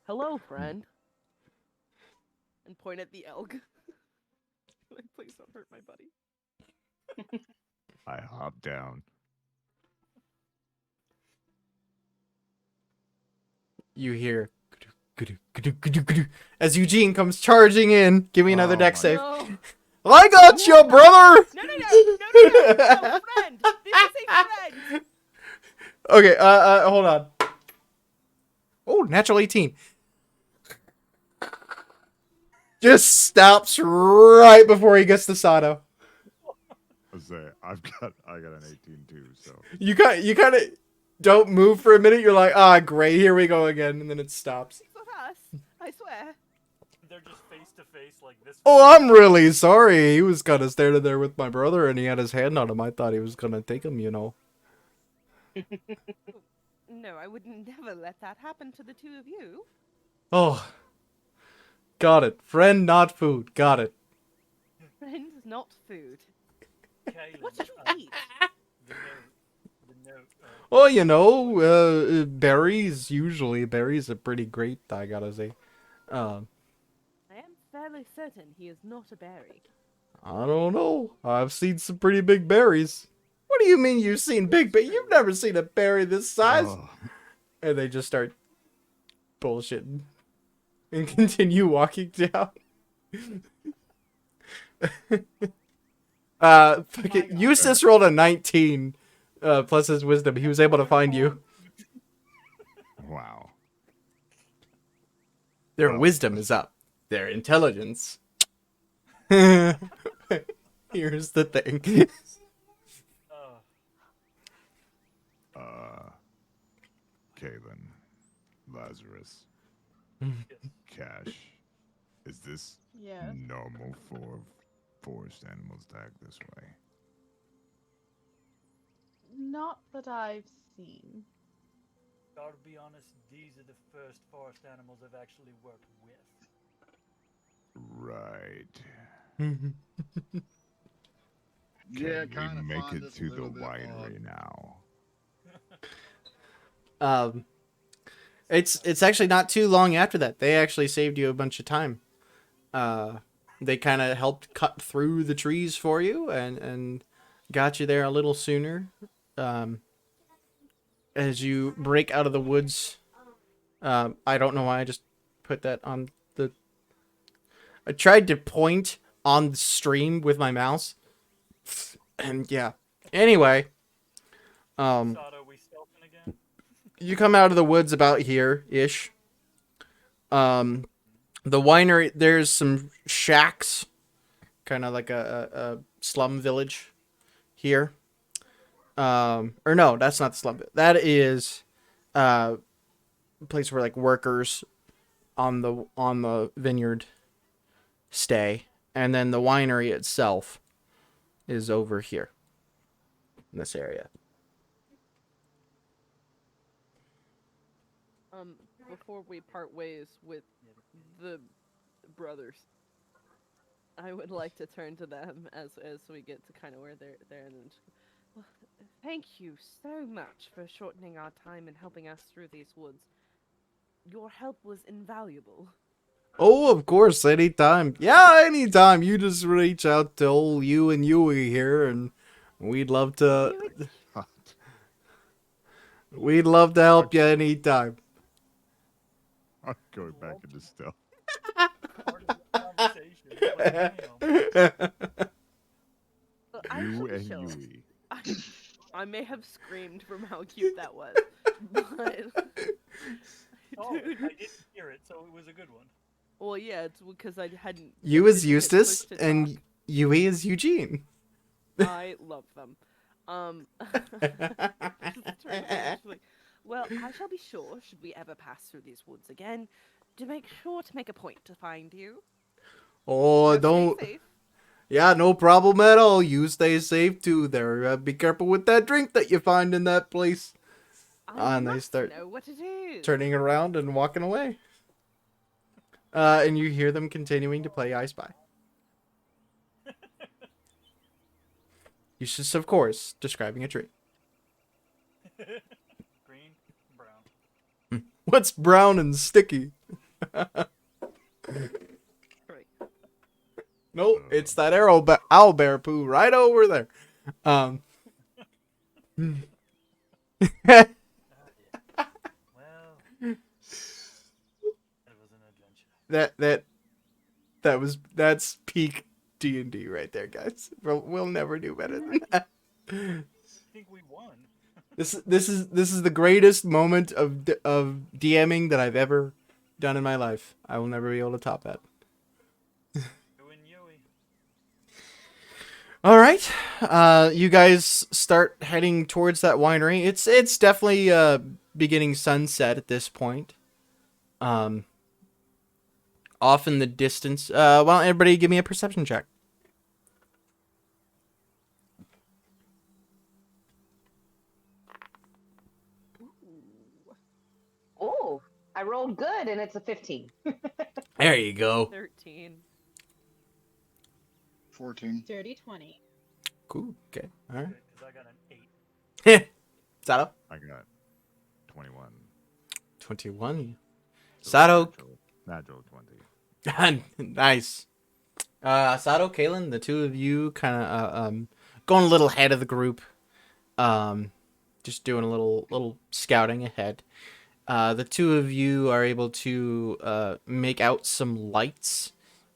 Hello, friend. And point at the elk. Like, please don't hurt my buddy. I hop down. You hear as Eugene comes charging in. Give me another Oh deck my save. No. I got you, brother. No, friend. This is a friend. Okay, hold on. Oh, natural 18. Just stops right before he gets to Sato. I say I got an 18 too, so You kind of don't move for a minute. You're like, ah, great, here we go again, and then it stops. It's not us. I swear. They're just face to face like this. Oh, I'm really sorry. He was kind of standing there with my brother, and he had his hand on him. I thought he was gonna take him, you know. No, I would never let that happen to the two of you. Oh, got it. Friend, not food. Got it. Friend, not food. Kaylin, What did you eat? The note. Oh, you know, berries. Usually, berries are pretty great. I gotta say. I am fairly certain he is not a berry. I don't know. I've seen some pretty big berries. What do you mean you've seen big berries? You've never seen a berry this size. Oh, And they just start bullshitting and continue walking down. Fucking Eustace rolled a 19 plus his wisdom. He was able to find you. wow. Their wisdom is up. Their intelligence. Here's the thing. Kaylin, Lazarus, Cash. Is this Yeah. normal for forest animals to act this way? Not that I've seen. Gotta be honest, these are the first forest animals I've actually worked with. Right. Yeah, Can we kind of make find it this a to the little bit odd. winery now? Um, it's actually not too long after that. They actually saved you a bunch of time. They kind of helped cut through the trees for you and got you there a little sooner. Um, as you break out of the woods, I don't know why I just put that on the. I tried to point on the stream with my mouse, and yeah. Anyway, Sato, we stealthing again? you come out of the woods about here ish. The winery, there's some shacks, kind of like a slum village here. Or no, that's not the slum. That is a place where like workers on the vineyard stay, and then the winery itself is over here in this area. Before we part ways with the brothers, I would like to turn to them as we get to kind of where they're in. Well, thank you so much for shortening our time and helping us through these woods. Your help was invaluable. Oh, of course, anytime. Yeah, anytime. You just reach out to old you and Yui here, and we'd love to. We'd love to help you anytime. I'm going back into stealth. Part of the conversation. Like, damn. Well, I You shall be and sure. Yui. I may have screamed from how cute that was, but Oh, I dude. didn't hear it, so it was a good one. Well, yeah, it's because I hadn't. You didn't is hit Eustace, push to and talk. Yui is Eugene. I love them. Strangely. Well, I shall be sure, should we ever pass through these woods again, to make sure to make a point to find you. Oh, Now, stay don't. safe. Yeah, no problem at all. You stay safe too there. Be careful with that drink that you find in that place. I And they must start know what it is. turning around and walking away. And you hear them continuing to play I Spy. Eustace, of course, describing a tree. Green, brown. What's brown and sticky? Right. Nope, it's that owlbear poo right over there. Well, it was an adventure. That's peak D&D right there, guys. We'll never do better than that. I think we won. This is the greatest moment of DMing that I've ever done in my life. I will never be able to top that. You and Yui. All right, you guys start heading towards that winery. It's definitely beginning sunset at this point. Off in the distance. Why don't everybody give me a perception check? Oh, I rolled good, and it's a 15. There you go. 13. 14. Dirty 20. Cool. Okay. All right. Because I got an 8. Sato. I got 21. 21. So Sato. Natural 20. Nice. Sato, Kalen, the two of you kind of going a little ahead of the group. Just doing a little scouting ahead. The two of you are able to make out some lights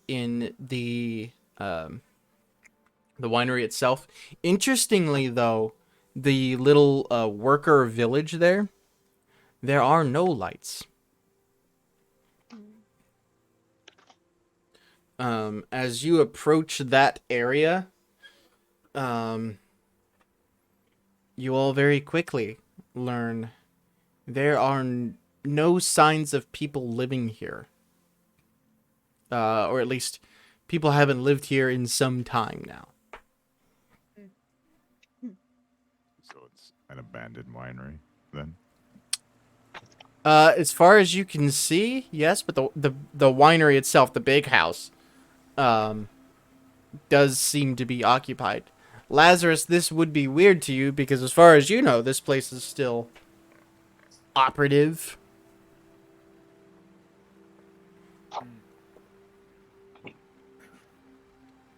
in the winery itself. Interestingly, though, the little worker village there are no lights. As you approach that area, you all very quickly learn there are no signs of people living here. Or at least people haven't lived here in some time now. So it's an abandoned winery, then? As far as you can see, yes, but the winery itself, the big house, does seem to be occupied. Lazarus, this would be weird to you because as far as you know, this place is still operative.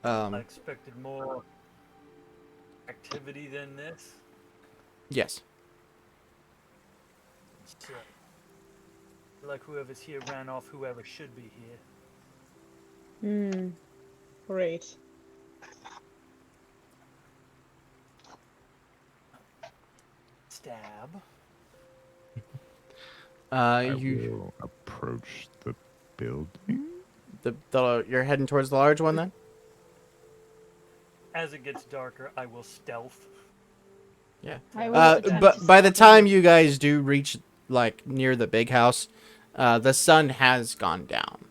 I expected more activity than this. Yes. So, like whoever's here ran off whoever should be here. Hmm. Great. Stab. I You will approach the building. you're heading towards the large one then? As it gets darker, I will stealth. Yeah. I will attempt But to by the stealth time over- you guys do reach like near the big house, the sun has gone down.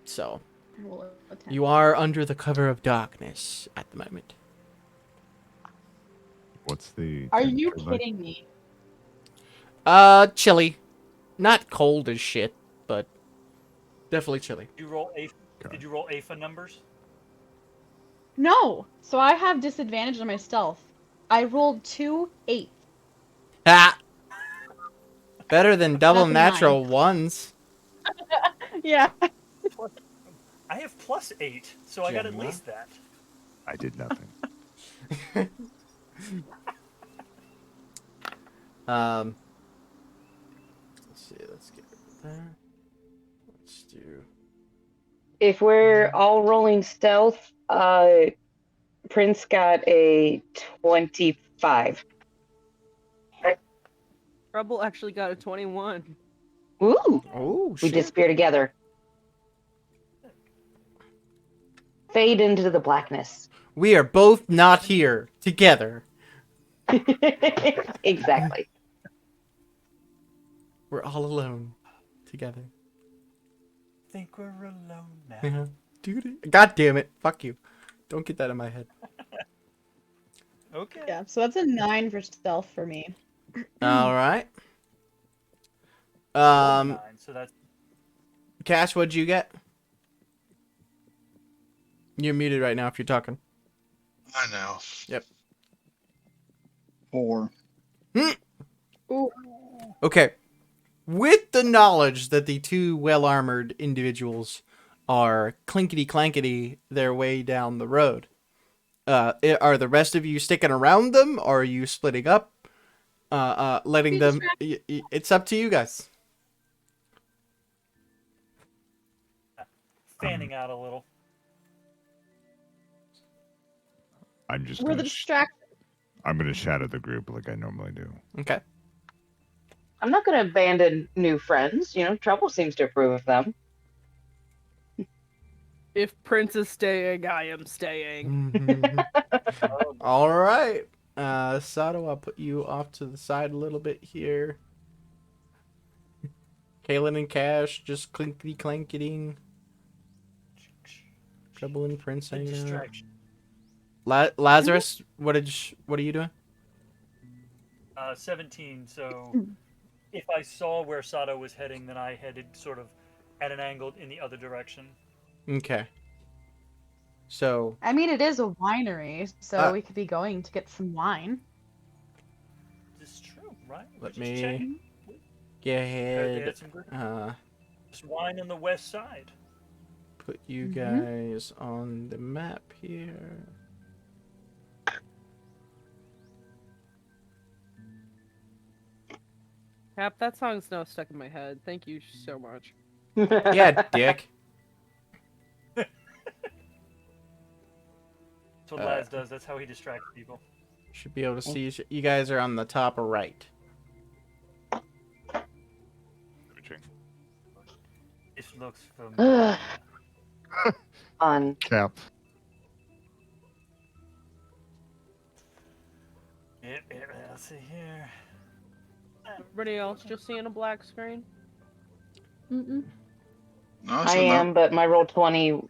So I will attempt. you are under the cover of darkness at the moment. What's the Are you temperature like? kidding me? Chilly. Not cold as shit, but definitely chilly. Did you roll Okay. Did you roll AFA numbers? No. So I have disadvantage on my stealth. I rolled 2 8. Ha! Better than double That's a natural ones. Yeah. I have +8, so I got at Gemma. least that. I did nothing. Let's see. Let's get rid of that. Let's do. If we're all rolling stealth, Prince got a 25. Trouble actually got a 21. Ooh, Oh we shit! disappear together. Fade into the blackness. We are both not here together. Exactly. We're all alone together. Think we're alone now. Dude, God damn it! Fuck you! Don't get that in my head. Okay. Yeah. So that's a 9 for stealth for me. All right. Rolled 9, so that's Cash, what'd you get? You're muted right now if you're talking. I know. Yep. 4. Ooh. Okay. With the knowledge that the two well-armored individuals are clinkety-clankety their way down the road, are the rest of you sticking around them, or are you splitting up? Letting Be them... It's up to you guys. fanning out a little. I'm just We're the gonna distract. I'm gonna shadow the group like I normally do. Okay. I'm not going to abandon new friends. You know, Trouble seems to approve of them. If Prince is staying, I am staying. All right. Sato, I'll put you off to the side a little bit here. Kaylin and Cash just clinkety clanketing. Trouble and Prince The hanging out. distraction. Lazarus, what are you doing? 17, so if I saw where Sato was heading, then I headed sort of at an angle in the other direction. Okay. So I mean, it is a winery, so we could be going to get some wine. This is true, right? let We're just me checking. go Heard they ahead. had some good Uh, just wine on the west side. put you guys on the map here. Cap, that song's now stuck in my head. Thank you so much. Yeah, dick. That's what Laz does. That's how he distracts people. Should be able to see you guys are on the top right. Switching. This looks familiar. On. Cap. Yep, let's see here. Everybody else just seeing a black screen? Mm-mm. No, I am, but my roll 20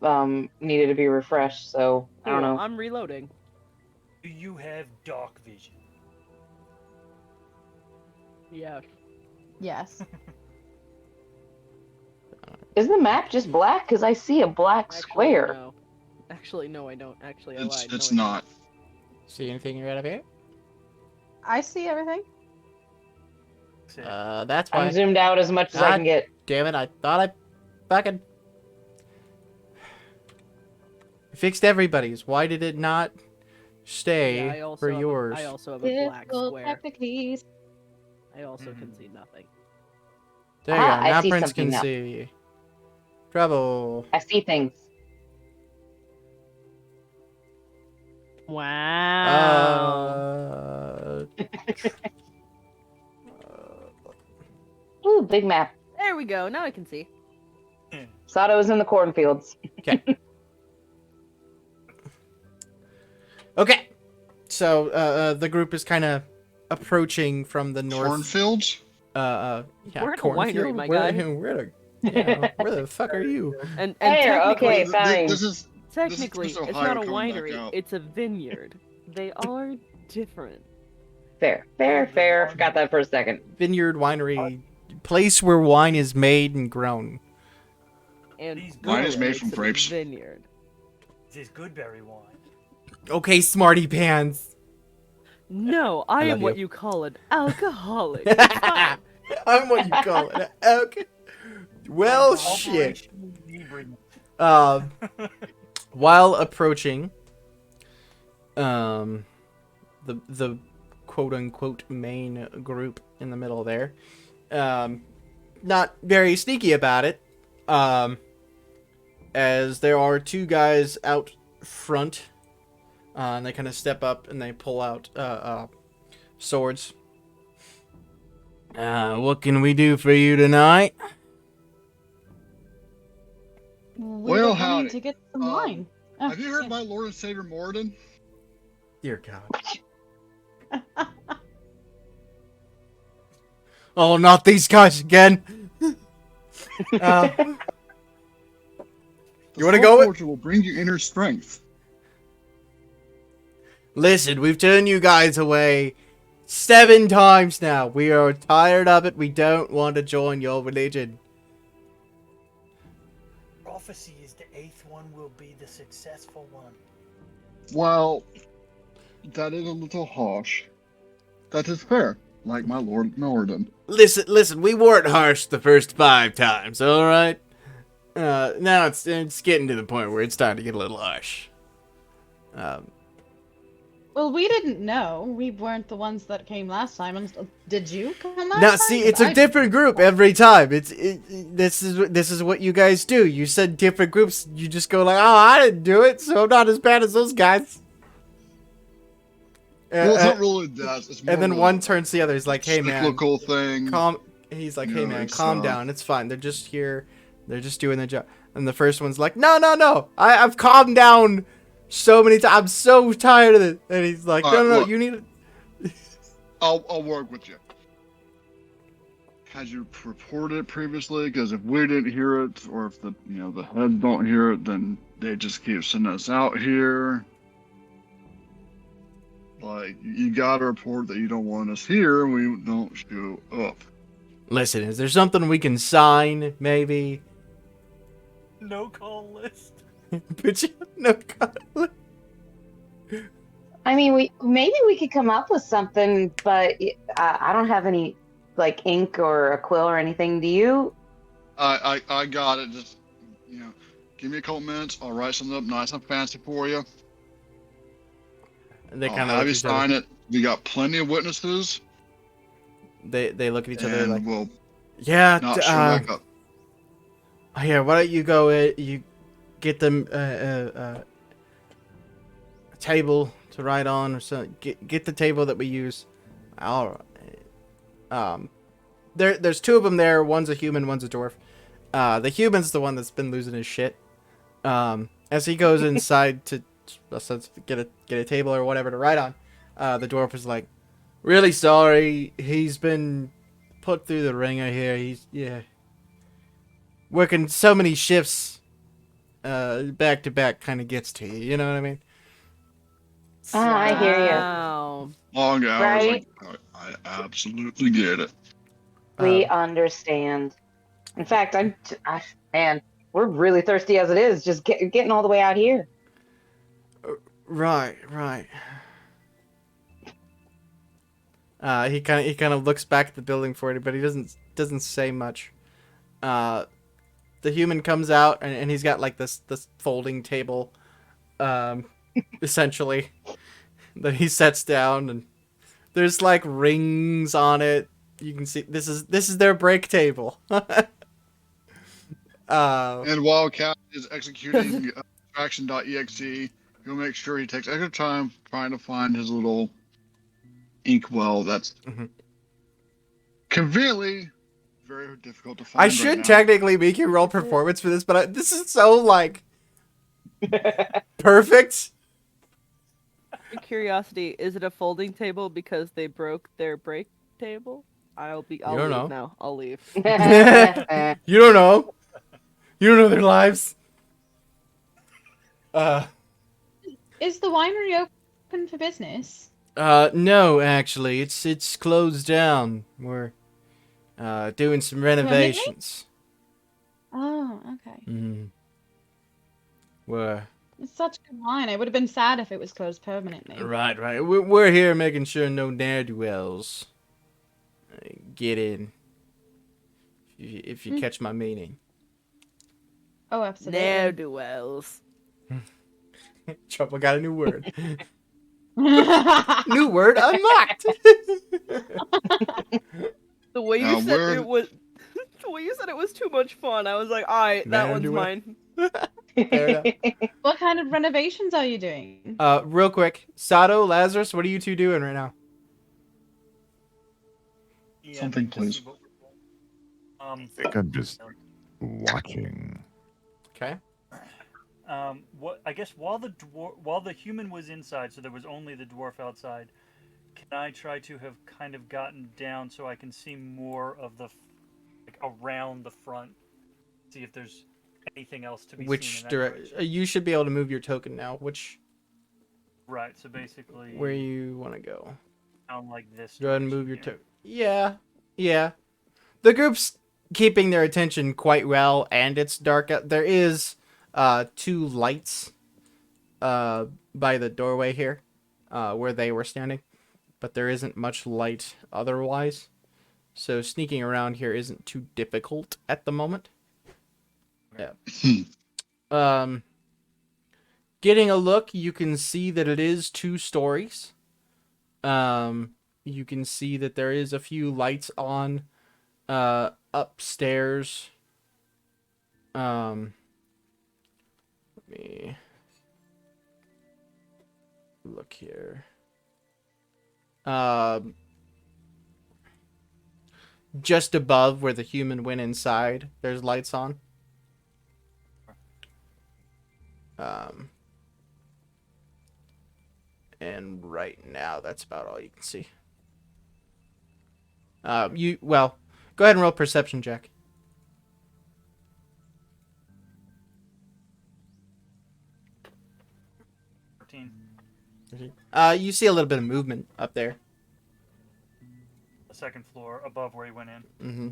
needed to be refreshed, so I don't Cool, know. I'm reloading. Do you have dark vision? Yeah. Yes. Is the map just black? Because I see a black Actually, square. no. Actually, no, I don't. Actually, I It's lied. it's No, I not. See anything right up here? I see everything. Say, That's I'm why. zoomed out as much as I can God get. damn it! I thought I fucking fixed everybody's. Why did it not don't. stay Yeah, I also for have yours? I also have a black Difficult square. techniques. I also can see nothing. There you Ah, go. I Now see Prince something can now. see. Trouble. I see things. Wow. Ooh, big map. There we go. Now I can see. Thought it was in the cornfields. Okay. Okay. So the group is kind of approaching from the north. Cornfields? Yeah, We're at a cornfield. winery, my where, guy. where the fuck are you? And There, technically, okay, fine. This is technically, just it's Ohio not a coming back winery. out. It's a vineyard. They are different. Fair. I forgot that for a second. Vineyard winery, place where wine is made and grown. And These Wine is good made makes from it a grapes. vineyard. This is good berry wine. Okay, smarty pants. No, I love am what you. you call an alcoholic. It's fine. I'm what you call it. Okay. Well, shit. Operation Inebriant. While approaching, the quote unquote main group in the middle there, not very sneaky about it, as there are two guys out front, and they kind of step up and they pull out swords. What can we do for you tonight? We Well, were coming howdy. to get some Um, wine. Oh, Have you heard yeah. my Lord and Savior Moradin? Dear God. Oh, not these guys again. The You wanna go with- Forge will bring you inner strength. Listen, we've turned you guys away 7 times now. We are tired of it. We don't want to join your religion. Prophecy is the 8th one will be the successful one. Well, that is a little harsh. That is fair, like my Lord Moradin. Listen, we weren't harsh the first 5 times, alright? Now it's getting to the point where it's time to get a little harsh. Well, we didn't know. We weren't the ones that came last time. Did you come last Now, time? see, it's a different group every time. This is what you guys do. You said different groups. You just go like, oh, I didn't do it, so I'm not as bad as those guys. Well, it's not really that. It's more and then of a one turns to the other. He's like, hey, man, cyclical thing. calm. He's like, hey, Yeah, man, it's, calm down. It's fine. They're just here. They're just doing their job. And the first one's like, no. I've calmed down so many times. I'm so tired of it. And he's like, no, Look. you need to... I'll work with you. Had you reported it previously? Because if we didn't hear it, or if the heads don't hear it, then they just keep sending us out here. Like, you gotta report that you don't want us here, and we don't show up. Listen, is there something we can sign, maybe? No call list. But you no God. I mean, maybe we could come up with something, but I don't have any like ink or a quill or anything. Do you? I got it. Just give me a couple minutes. I'll write something up nice and fancy for you. They I'll kind of have look you at each other. sign it. We got plenty of witnesses, They look at each other and like, we'll yeah, not show back up. yeah. Why don't you go? You get them a table to write on, or something. Get the table that we use. All right. There's 2 of them there. One's a human, one's a dwarf. The human's the one that's been losing his shit. As he goes inside to get a table or whatever to write on, the dwarf is like, really sorry. He's been put through the ringer here. He's working so many shifts back to back kind of gets to you. You know what I mean? Ah, I hear you. Wow. Long hours. Right? I absolutely get it. We Um, understand. In fact, man, we're really thirsty as it is. Just getting all the way out here. right, right. He kind of looks back at the building for it, but he doesn't say much. The human comes out and he's got like this folding table, um, essentially that he sets down, and there's like rings on it. You can see this is their break table. And while Cat is executing extraction.exe, he'll make sure he takes extra time trying to find his little inkwell that's Mhm. conveniently very difficult to I find right should now. technically make you roll performance for this, but this is so like perfect. Curiosity, is it a folding table because they broke their break table? I'll don't leave know. now. I'll leave. You don't know. You don't know their lives. Is the winery open for business? No, actually, it's closed down. We're doing some renovations. Oh, okay. We're It's such good wine. I would have been sad if it was closed permanently. right. We're here making sure no ne'er-do-wells get in. If you catch my meaning. Oh, absolutely. Ne'er-do-wells. Trouble got a new word. New word unlocked. The way Now, you said where- it was, the way you said it was too much fun. I was like, all right, that one's Ne'er-do-well. mine. Fair enough. What kind of renovations are you doing? Real quick, Sato, Lazarus, what are you two doing right now? Yeah, Something, but this is please. what we're I think I'm just watching. Okay. What I guess while the human was inside, so there was only the dwarf outside. Can I try to have kind of gotten down so I can see more of the like around the front, see if there's anything else to be Which seen in that direction? direction? You should be able to move your token now. Which Right. So basically, where you want to go? down like this. Go ahead and direction move your here. token. Yeah. The group's keeping their attention quite well, and it's dark out. There is two lights by the doorway here, where they were standing, but there isn't much light otherwise. So sneaking around here isn't too difficult at the moment. Yeah. Getting a look, you can see that it is 2 stories. You can see that there is a few lights on upstairs. Let me look here. Just above where the human went inside, there's lights on. And right now, that's about all you can see. Go ahead and roll perception check. 14. You see a little bit of movement up there. The second floor above where he went in. Mm-hmm.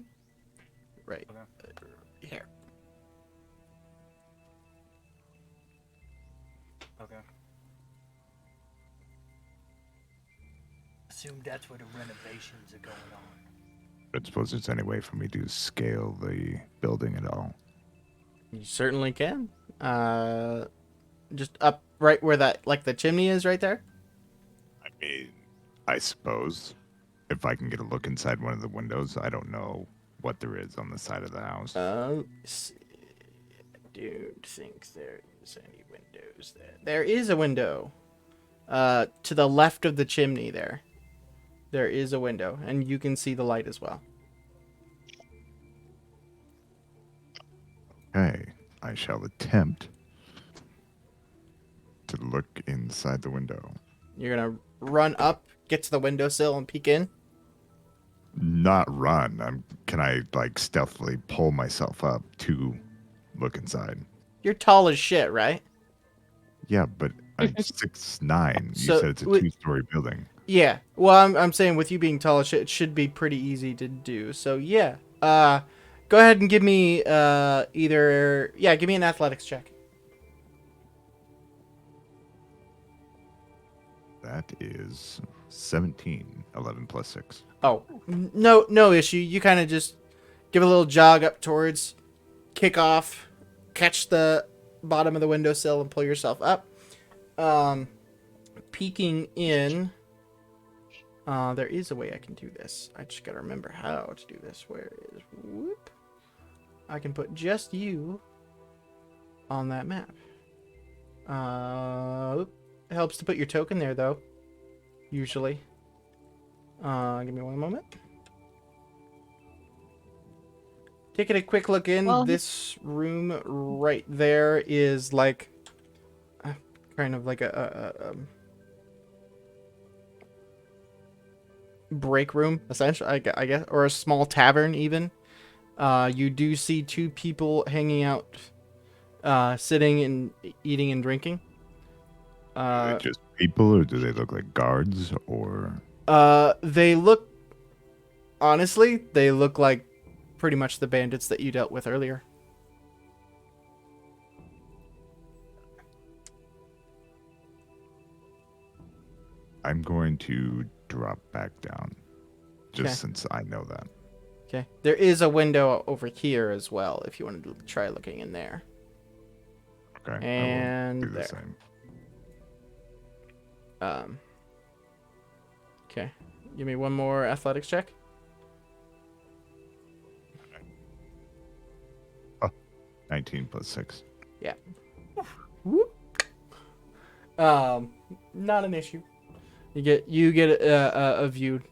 Right. Okay. Here. Okay. Assume that's where the renovations are going on. I suppose there's any way for me to scale the building at all. You certainly can. Just up right where that, like the chimney is right there. I mean, I suppose if I can get a look inside one of the windows, I don't know what there is on the side of the house. I don't think there is any windows there. There is a window. To the left of the chimney there. There is a window, and you can see the light as well. Okay, I shall attempt to look inside the window. You're gonna run up, get to the windowsill, and peek in. Not run. Can I like stealthily pull myself up to look inside? You're tall as shit, right? Yeah, but I'm 6'9". You So, said it's a wi- 2-story building. Yeah. Well, I'm saying with you being tall, it should be pretty easy to do. So yeah. Go ahead and give me give me an athletics check. That is 17. 11 plus 6. Oh, no issue. You kind of just give a little jog up towards, kick off, catch the bottom of the windowsill and pull yourself up. Peeking in. There is a way I can do this. I just gotta remember how to do this. Where is whoop? I can put just you on that map. It helps to put your token there though. Usually. Give me one moment. Taking a quick look in, Well, this room right there is like kind of like a break room, essentially, I guess, or a small tavern even. You do see two people hanging out, sitting and eating and drinking. Are they just people, or do they look like guards, or... They look, honestly, they look like pretty much the bandits that you dealt with earlier. I'm going to drop back down, just Okay. since I know that. Okay. There is a window over here as well, if you wanted to try looking in there. Okay, And I will do the there. same. Okay. Give me one more athletics check. 19 plus 6. Whoop. Not an issue. You get a view,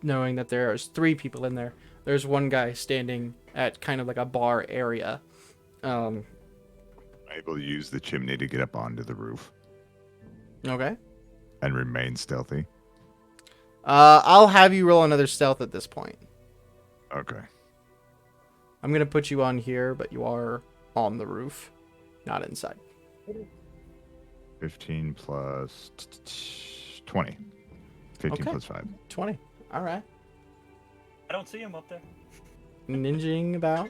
knowing that there's three people in there. There's one guy standing at kind of like a bar area. I'm able to use the chimney to get up onto the roof Okay. and remain stealthy. I'll have you roll another stealth at this point. Okay. I'm gonna put you on here, but you are on the roof, not inside. 15 plus 20. 15 Okay. plus 5. 20. All right. I don't see him up there. Ninjing about.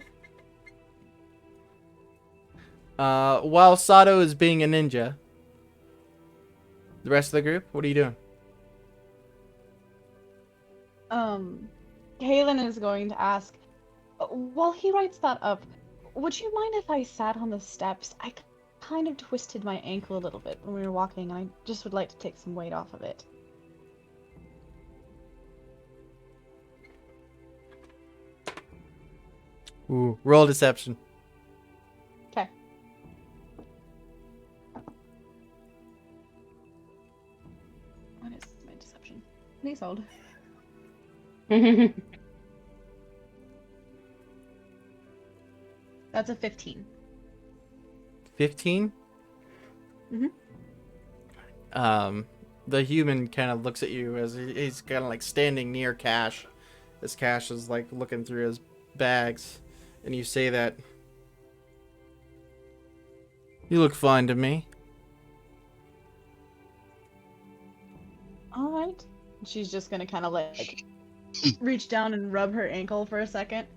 While Sato is being a ninja, the rest of the group, what are you doing? Kaylin is going to ask, while he writes that up, would you mind if I sat on the steps? I kind of twisted my ankle a little bit when we were walking, and I just would like to take some weight off of it. Ooh, roll deception. Okay. What is my deception? Please hold. That's a 15. 15? Mhm. The human kind of looks at you as he's kind of like standing near Cash. As Cash is like looking through his bags. And you say that, "You look fine to me." Alright. She's just gonna kind of like reach down and rub her ankle for a second,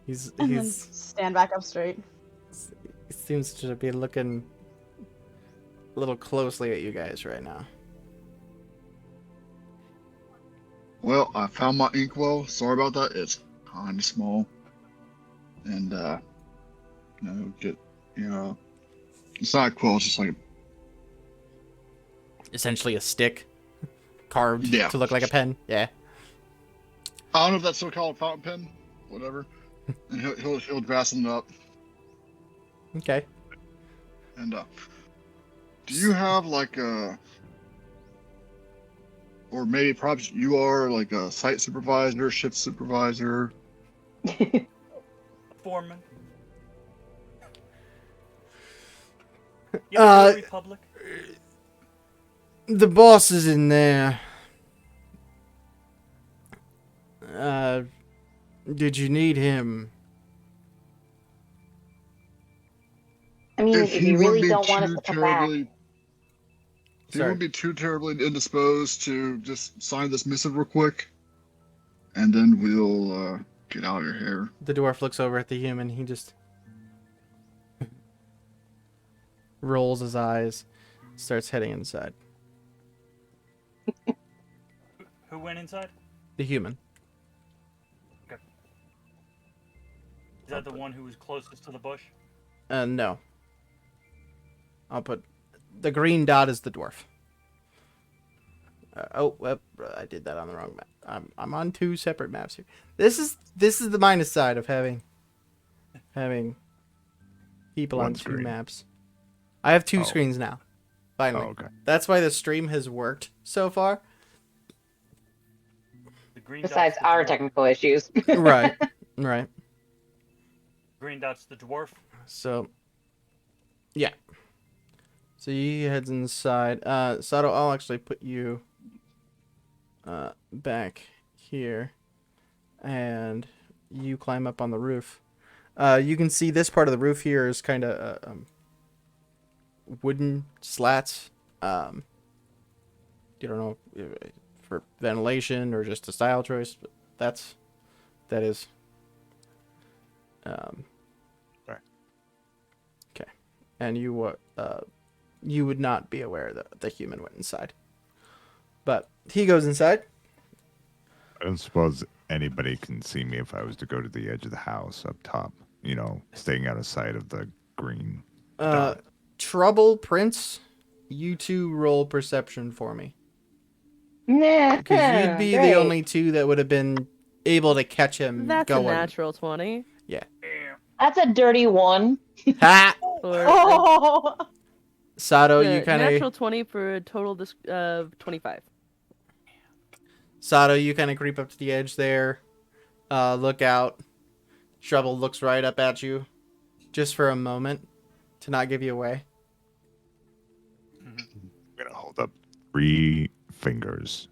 and then He's stand back up straight. he seems to be looking a little closely at you guys right now. Well, I found my inkwell. Sorry about that. It's kind of small. And, it's not a quill, it's just like, Essentially a stick carved Yeah. to look like a pen. Yeah. I don't know if that's still called a fountain pen, whatever. And he'll fasten it up. Okay. And, do you have like or maybe perhaps you are like a site supervisor, shift supervisor? Foreman. Uh, Yeah, Republic. The boss is in there. Did you need him? I mean, if he you wouldn't really be don't want us too to come back, terribly, He Sorry. won't be too terribly indisposed to just sign this missive real quick, and then we'll get out of your hair. The dwarf looks over at the human. He just rolls his eyes, starts heading inside. Who went inside? The human. Is that the one who was closest to the bush? No. I'll put the green dot is the dwarf. I did that on the wrong map. I'm on 2 separate maps here. This is the minus side of having people One on 2 screen. maps. I have 2 Oh. screens now. Finally. Oh, okay. That's why the stream has worked so far. The green Besides dot's the our dwarf. technical issues. Right. Right. Green dot's the dwarf. So, yeah. So he heads inside. Sato, I'll actually put you back here, and you climb up on the roof. You can see this part of the roof here is kind of wooden slats. You don't know for ventilation or just a style choice, but that is. Right. Okay, and you would not be aware that the human went inside, but he goes inside. I don't suppose anybody can see me if I was to go to the edge of the house up top. You know, staying out of sight of the green dot. Trouble, Prince. You 2 roll perception for me, Nah, because you'd be great. the only 2 that would have been able to catch him That's going. a natural 20. That's a dirty 1. Ha! Or Oh, Sato, yeah, you kind natural of 20 for a total of 25. Sato, you kind of creep up to the edge there. Look out. Trouble looks right up at you, just for a moment, to not give you away. I'm gonna hold up 3 fingers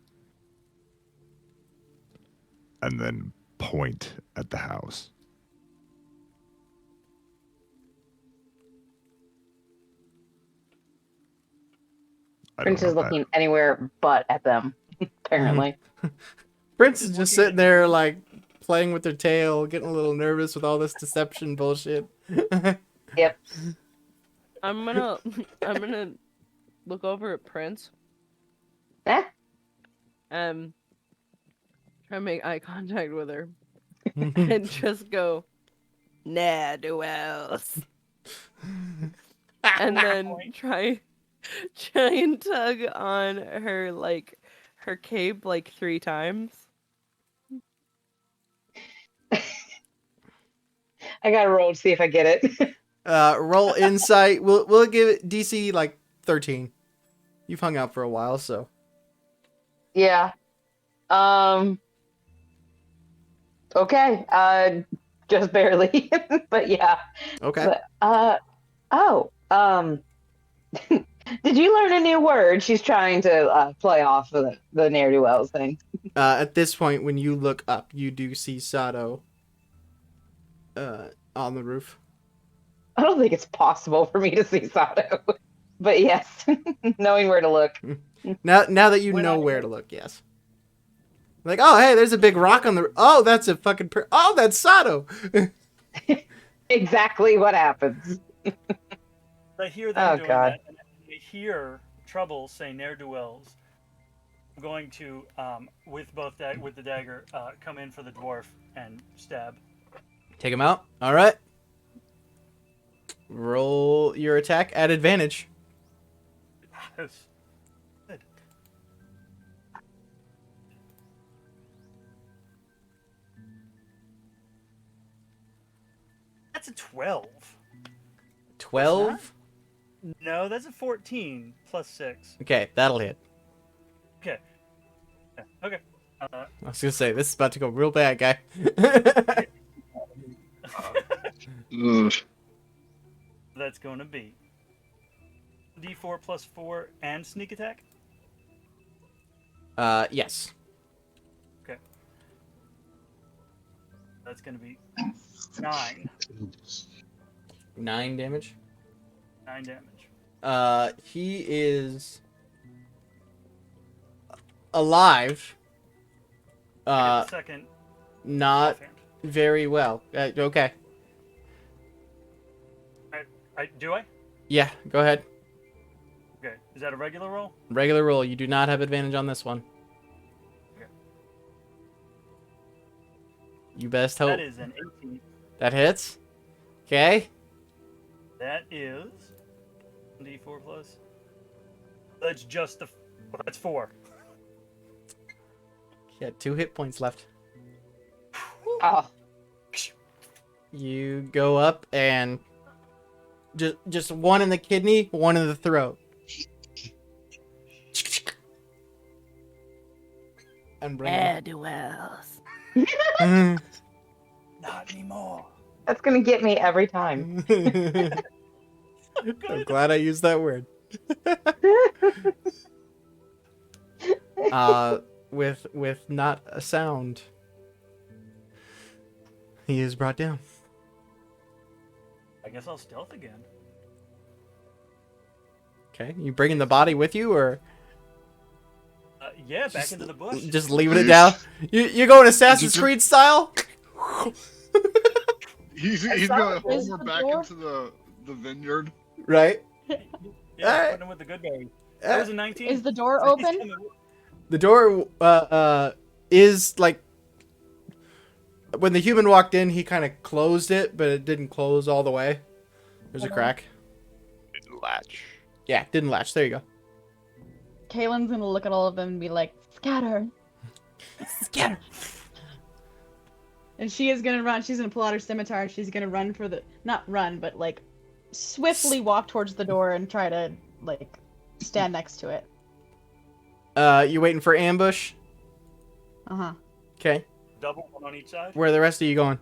and then point at the house. I don't Prince know is if that- looking anywhere but at them, apparently. Prince is Just just looking sitting at there, you. like, playing with their tail, getting a little nervous with all this deception bullshit. Yep. I'm gonna look over at Prince. Eh? Try to make eye contact with her and just go, NAREDOWELLS. And then try and tug on her cape 3 times. I gotta roll to see if I get it. Roll insight. We'll give it DC 13. You've hung out for a while, so. Yeah. Okay. Just barely. But yeah. Okay. But, did you learn a new word? She's trying to play off of the ne'er-do-wells thing. At this point, when you look up, you do see Sato on the roof. I don't think it's possible for me to see Sato. But yes, knowing where to look. Now that you When know I- where to look, yes. Like, oh, hey, there's a big rock on the... Oh, that's a fucking... Oh, that's Sato! Exactly what happens. I hear them Oh, doing God. that, and I hear Trouble say ne'er-do-wells. I'm going to, with the dagger, come in for the dwarf and stab. Take him out. All right. Roll your attack at advantage. Yes. Good. That's a 12. 12? No, that's a 14 plus 6. Okay, that'll hit. Okay. Yeah, okay. I was gonna say, this is about to go real bad, guy. Ugh. That's going to be D4 plus 4 and sneak attack. Yes. Okay. That's going to be 9. 9 damage. 9 damage. He is alive. I get the second Not offhand. very well. Okay. Do I? Yeah, go ahead. Okay. Is that a regular roll? Regular roll. You do not have advantage on this one. Okay. You best hope. That is an 18. That hits. Okay. That is D4 plus. That's just the. Well, that's 4. Yeah, 2 hit points left. Oh, You go up and just one in the kidney, one in the throat. And bring it. NAREDOWELLS. Not anymore. that's gonna get me every time. I'm glad I used that word. With not a sound, he is brought down. I guess I'll stealth again. Okay, you bringing the body with you, or Yeah, back into the bush. just leaving it down? You going Assassin's Creed style? He's I gonna saw hold Is her the back door- into the vineyard. Right. Yeah, Alright. putting him with the good berry. That was a 19. Is the door So he's open? coming with- The door is like when the human walked in, he kind of closed it, but it didn't close all the way. There's a crack. Latch. Yeah, didn't latch. There you go. Kaylin's gonna look at all of them and be like, scatter. Scatter. And she is gonna run. She's gonna pull out her scimitar and she's gonna run for the, not run, but like swiftly walk towards the door and try to like stand next to it. You waiting for ambush? Uh-huh. Okay. Double one on each side. Where are the rest of you going?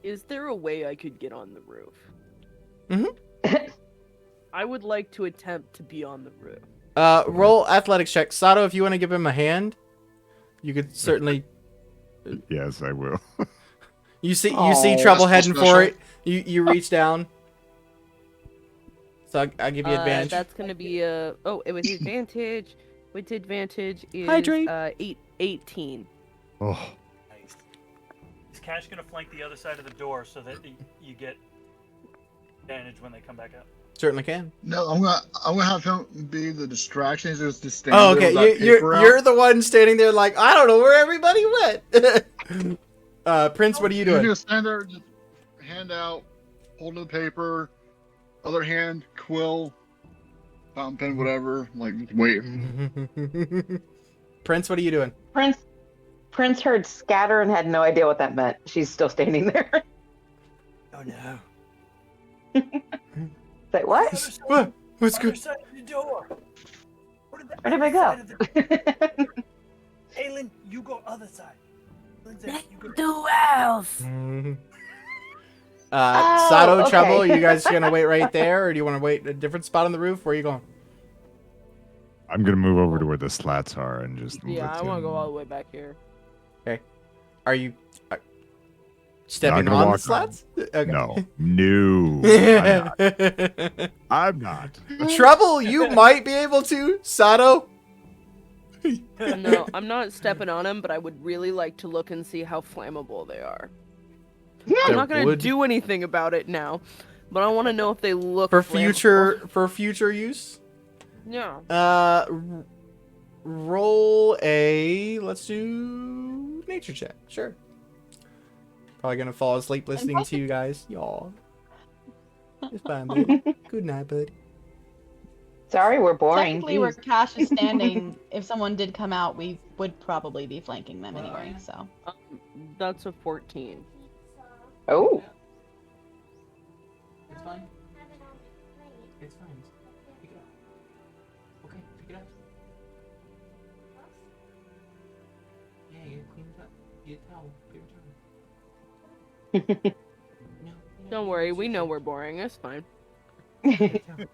Is there a way I could get on the roof? Mhm. I would like to attempt to be on the roof. Roll athletics check. Sato, if you want to give him a hand, you could certainly. Yes, I will. You see Oh, trouble that's heading so for special. it. You reach down. So I'll give you advantage. That's gonna be a with advantage. With advantage is Hydrate. 18. Oh, Nice. Is Cash gonna flank the other side of the door so that you get advantage when they come back out? Certainly can. No, I'm gonna have him be the distraction. He's just to stand Oh, there okay. with that paper out. You're the one standing there like I don't know where everybody went. Prince, what are you He's doing? gonna stand there, just hand out, holding the paper, other hand, quill, fountain pen, whatever. Like just waiting. Prince, what are you doing? Prince heard scatter and had no idea what that meant. She's still standing there. Oh no. Say what? What? What's Other good? side of the door. Where Where did I go? Aylin, you go other side. You go. Duels. Oh, Sato, okay. Trouble, you guys gonna wait right there, or do you want to wait a different spot on the roof? Where are you going? I'm gonna move over to where the slats are and just. Yeah, let I want to him- go all the way back here. Are you stepping gonna on the walk on. slats? Okay. No, no, I'm not. Trouble, you might be able to. Sato. No, I'm not stepping on them, but I would really like to look and see how flammable they are. I'm There not gonna would- do anything about it now, but I want to know if they look for flammable. future use. Yeah. Roll a. Let's do nature check. Sure. Probably gonna fall asleep listening to you guys. Y'all. It's fine, buddy. Good night, buddy. Sorry, we're boring. Technically, where Jeez. Cash is standing, if someone did come out, we would probably be flanking them anyway, so. That's a 14. Oh, It's fine. It's fine. Pick it up. Okay, pick it up. Yeah, you clean it up. Get a towel. Paper towel. No, Don't worry, we know we're boring. It's fine.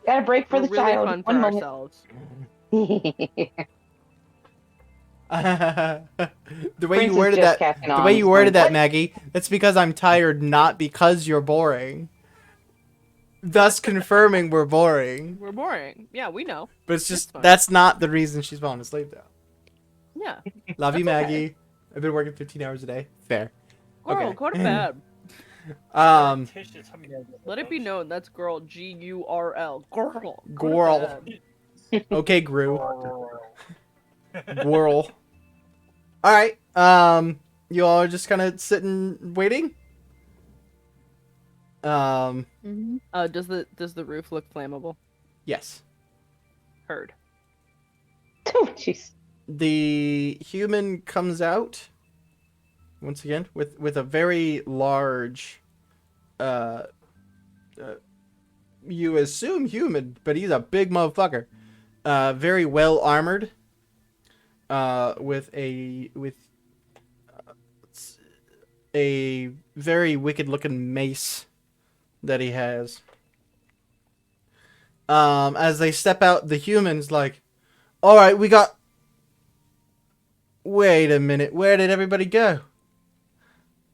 got a break for We're the really child. fun for One moment. ourselves. The way Prince you is worded just that. catching The on. way you worded that, What? Maggie. That's because I'm tired, not because you're boring. thus confirming we're boring. We're boring. Yeah, we know. But it's just fine. that's not the reason she's falling asleep though. Yeah. Love you, That's okay. Maggie. I've been working 15 hours a day. Fair. Girl, Okay. go to bed. Fictitious, how many Let it be those? known that's girl G-U-R-L. Girl. Go to Girl. bed. Okay, Gru. Gwirl. All right. You all are just kind of sitting, waiting. Mm-hmm. Does the roof look flammable? Yes. Heard. Oh, jeez. The human comes out once again with a very large, you assume human, but he's a big motherfucker. Very well armored. With a very wicked looking mace that he has. As they step out, the human's like, all right, we got... Wait a minute, where did everybody go?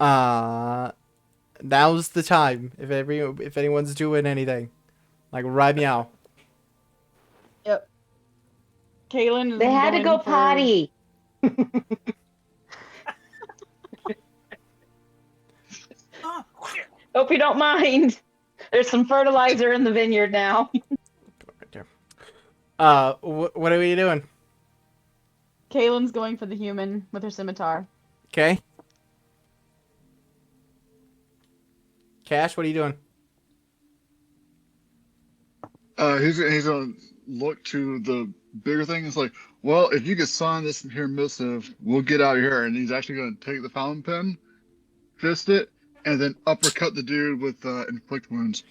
Now's the time, if anyone's doing anything. Like, right meow. Yep. Kaylin is They had to going go for- potty. Hope you don't mind. There's some fertilizer in the vineyard now. What are we doing? Kaylin's going for the human with her scimitar. Okay. Cash, what are you doing? He's gonna look to the bigger thing. It's like, well, if you could sign this here missive, we'll get out of here. And he's actually gonna take the fountain pen, fist it, and then uppercut the dude with inflict wounds.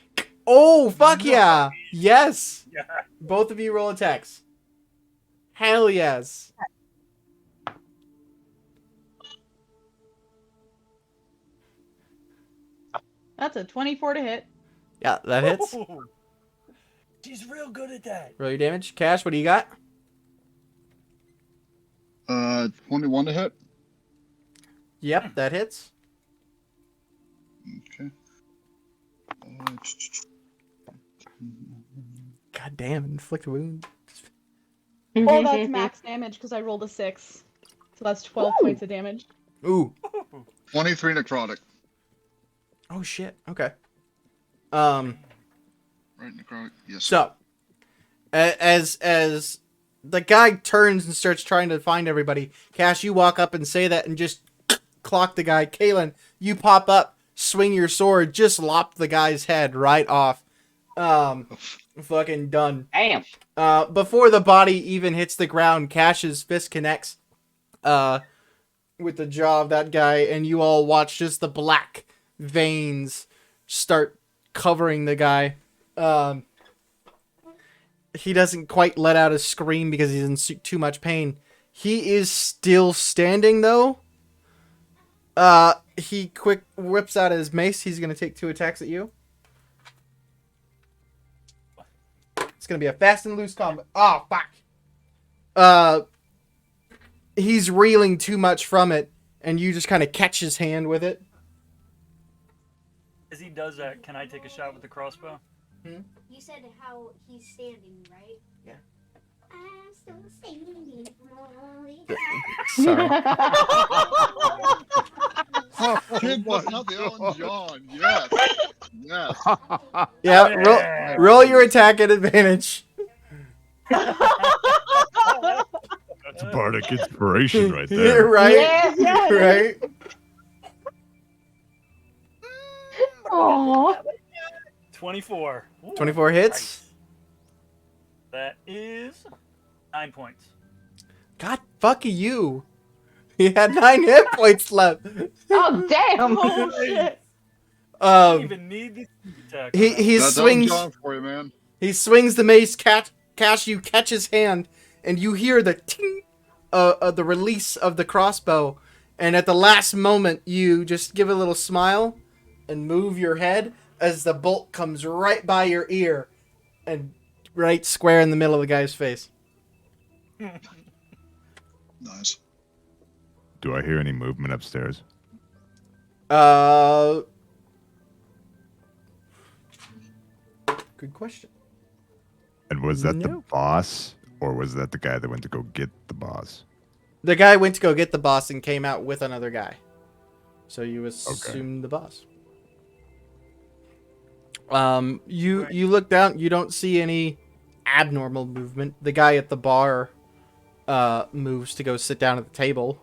Oh, fuck yeah! Yes! Yeah. Both of you roll attacks. Hell yes. That's a 24 to hit. Yeah, that hits. Ooh. She's real good at that. Roll your damage. Cash, what do you got? 21 to hit. Yep, that hits. Okay. God damn, inflict wound. Oh, that's max damage because I rolled a 6. So that's 12 Ooh. points of damage. Ooh. 23 necrotic. Oh shit. Okay. Right, necrotic. Yes. So, as the guy turns and starts trying to find everybody, Cash, you walk up and say that and just clock the guy. Kaylin, you pop up, swing your sword, just lop the guy's head right off. Fucking done. Damn. Before the body even hits the ground, Cash's fist connects with the jaw of that guy, and you all watch just the black veins start covering the guy. He doesn't quite let out a scream because he's in too much pain. He is still standing, though. He quick whips out his mace. He's going to take 2 attacks at you. It's going to be a fast and loose combat. Oh, fuck. He's reeling too much from it, and you just kind of catch his hand with it. As he does that, can I take a shot with the crossbow? You said how he's standing, right? Yeah. I'm still standing. Sorry. Kid busting out the Ellen John. Yes. Yes. Yeah, roll your attack at advantage. That's bardic inspiration right Yeah, there. right? Yes, yes. Right? Aww. 24. Ooh, 24 hits. nice. That is 9 points. God fuck you. He had 9 hit points left. Oh, damn. Oh, shit. I don't even need the attack. He That's Ellen swings. John for you, man. He swings the mace. Cash, you catch his hand, and you hear the ting, the release of the crossbow. And at the last moment, you just give a little smile and move your head as the bolt comes right by your ear and right square in the middle of the guy's face. Nice. Do I hear any movement upstairs? Good question. And was that the No. boss, or was that the guy that went to go get the boss? The guy went to go get the boss and came out with another guy. So you assume the boss. You look down, you don't see any abnormal movement. The guy at the bar moves to go sit down at the table.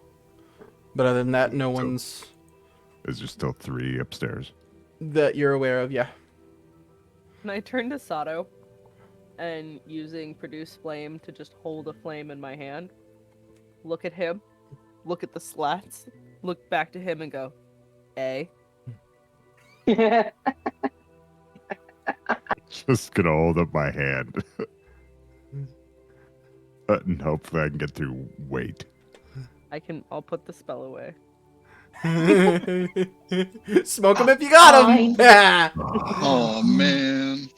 But other than that, no one's Is there still 3 upstairs? that you're aware of, yeah. Can I turn to Sato and using produce flame to just hold a flame in my hand? Look at him, look at the slats, look back to him and go, A. Just gonna hold up my hand. And hopefully I can get through wait. I'll put the spell away. Smoke him if you got him. Oh man.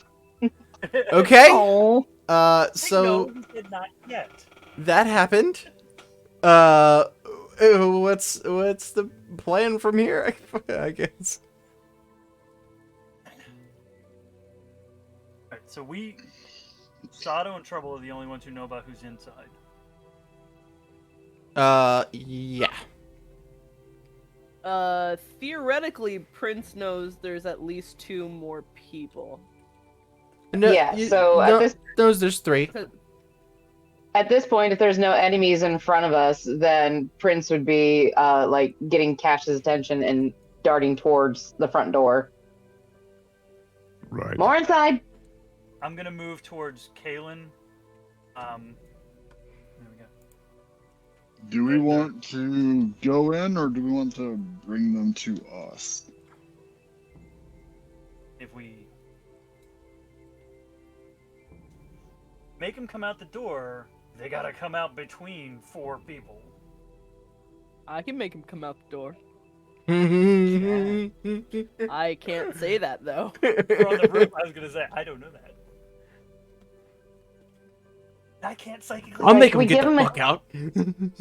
Okay. Oh. So No, he did not yet. that happened. What's the plan from here? I guess. Alright, so Sato and Trouble are the only ones who know about who's inside. Yeah. Theoretically, Prince knows there's at least 2 more people. No, Yeah, so at this- there's 3. At this point, if there's no enemies in front of us, then Prince would be like getting Cash's attention and darting towards the front door. Right. More inside. I'm gonna move towards Kalen. There we go. Do we want to go in or do we want to bring them to us? If we make them come out the door, they gotta come out between 4 people. I can make him come out the door. I I can't say that though. Or on the roof, I was gonna say, I don't know that. I can't psychically. I'll Like, make him we get give the him a- fuck out. I don't even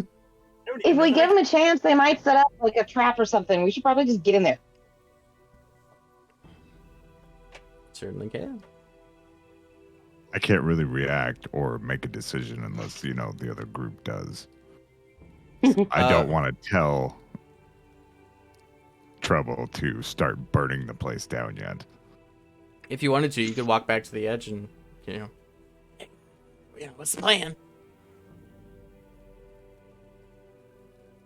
If know we that give I- them a chance, they might set up like a trap or something. We should probably just get in there. Certainly can. I can't really react or make a decision unless, the other group does. I don't want to tell Trouble to start burning the place down yet. If you wanted to, you could walk back to the edge and, what's the plan?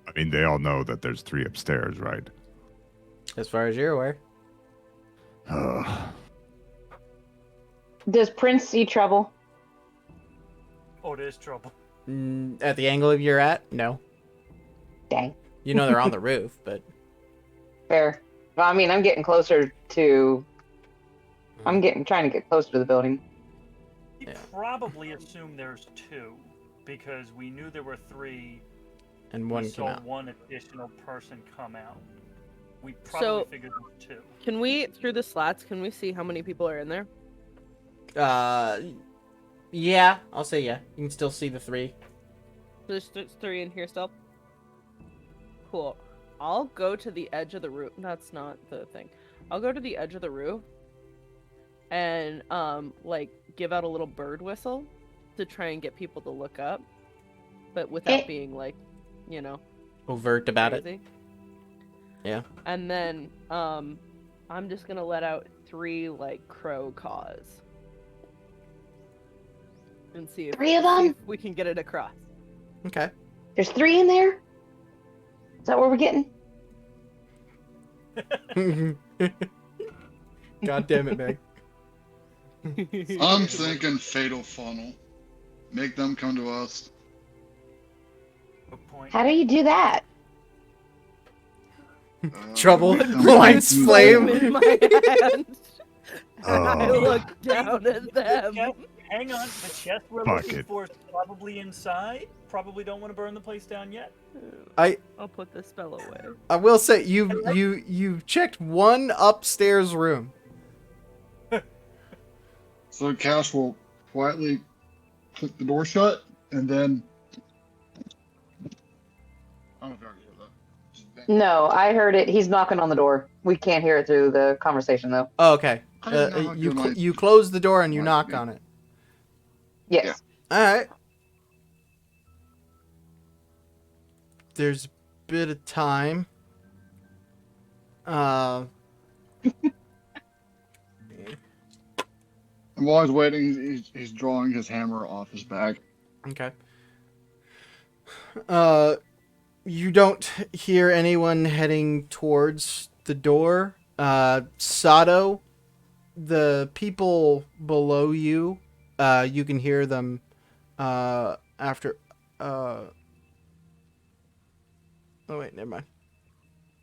I mean, they all know that there's 3 upstairs, right? As far as you're aware. Does Prince see trouble? Oh, there's trouble. At the angle you're at, no. Dang. You know they're on the roof, but Fair. Well, I mean, I'm getting closer to. Trying to get closer to the building. We Yeah. probably assume there's 2 because we knew there were 3. and We one came saw out. one additional person come out. We So- probably figured there's 2. Can we, through the slats, can we see how many people are in there? Yeah, I'll say yeah. You can still see the 3. There's 3 in here still. Cool. I'll go to the edge of the roof. That's not the thing. I'll go to the edge of the roof and give out a little bird whistle to try and get people to look up, but without being Overt about it. crazy. Yeah. And then I'm just gonna let out 3 crow caws and see if 3 of see them? if we can get it across. Okay. There's 3 in there? Is that what we're getting? God damn it, Meg. I'm thinking fatal funnel. Make them come to us. Good point. How do you do that? Trouble. make them Blinds come to flame. us. in my hand. And I Oh. look down at them. Yeah, hang on. The chest we're Fuck looking it. for is probably inside. Probably don't want to burn the place down yet. I'll put the spell away. I will say you checked one upstairs room. So Cash will quietly click the door shut and then. I don't know if you already heard that. Just bang. No, I heard it. He's knocking on the door. We can't hear it through the conversation though. Oh, okay. I don't know how You good my you close the door and you might knock be. on it. Yes. All right. There's a bit of time. Uh, And while he's waiting, he's drawing his hammer off his bag. okay. Uh, you don't hear anyone heading towards the door. Sato, the people below you, you can hear them. After. Oh wait, never mind.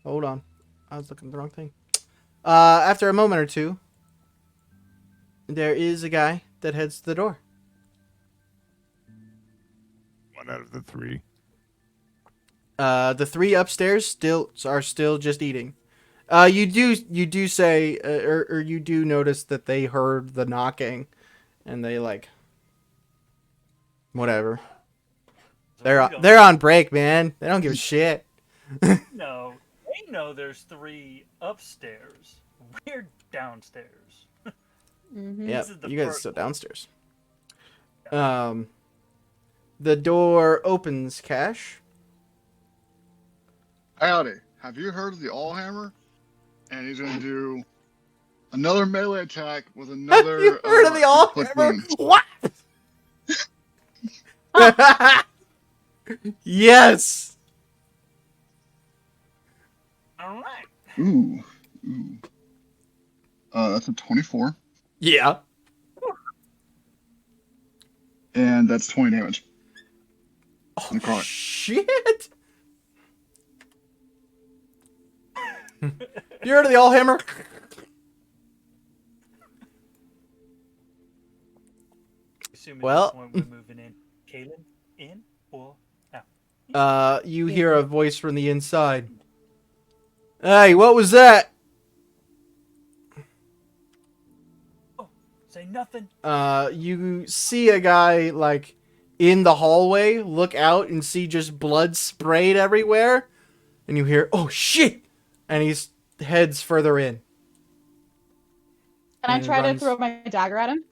Hold on, I was looking at the wrong thing. After a moment or two, there is a guy that heads to the door. One out of the three. The three upstairs are still just eating. You do say, or you do notice that they heard the knocking, and they like, whatever. So They're on break, man. They don't give a shit. No, they know there's 3 upstairs. We're downstairs. Mm-hmm. Yeah, This is the you guys are first still one. downstairs. The door opens, Cash. Howdy. Have you heard of the all hammer? And he's gonna do another melee attack with another. You heard of the all click hammer? boom. What? Yes. All right. Ooh. That's a 24, Yeah. and that's 20 damage. Oh, Necrotic. shit. You heard of the all hammer? Assuming Well- at this point we're moving in. Kaylin, in or out? You hear a voice from the inside. Hey, what was that? Oh, say nothing. You see a guy, like, in the hallway, look out and see just blood sprayed everywhere. And you hear, oh, shit! And he's heads further in. Can I And try runs. to throw my dagger at him?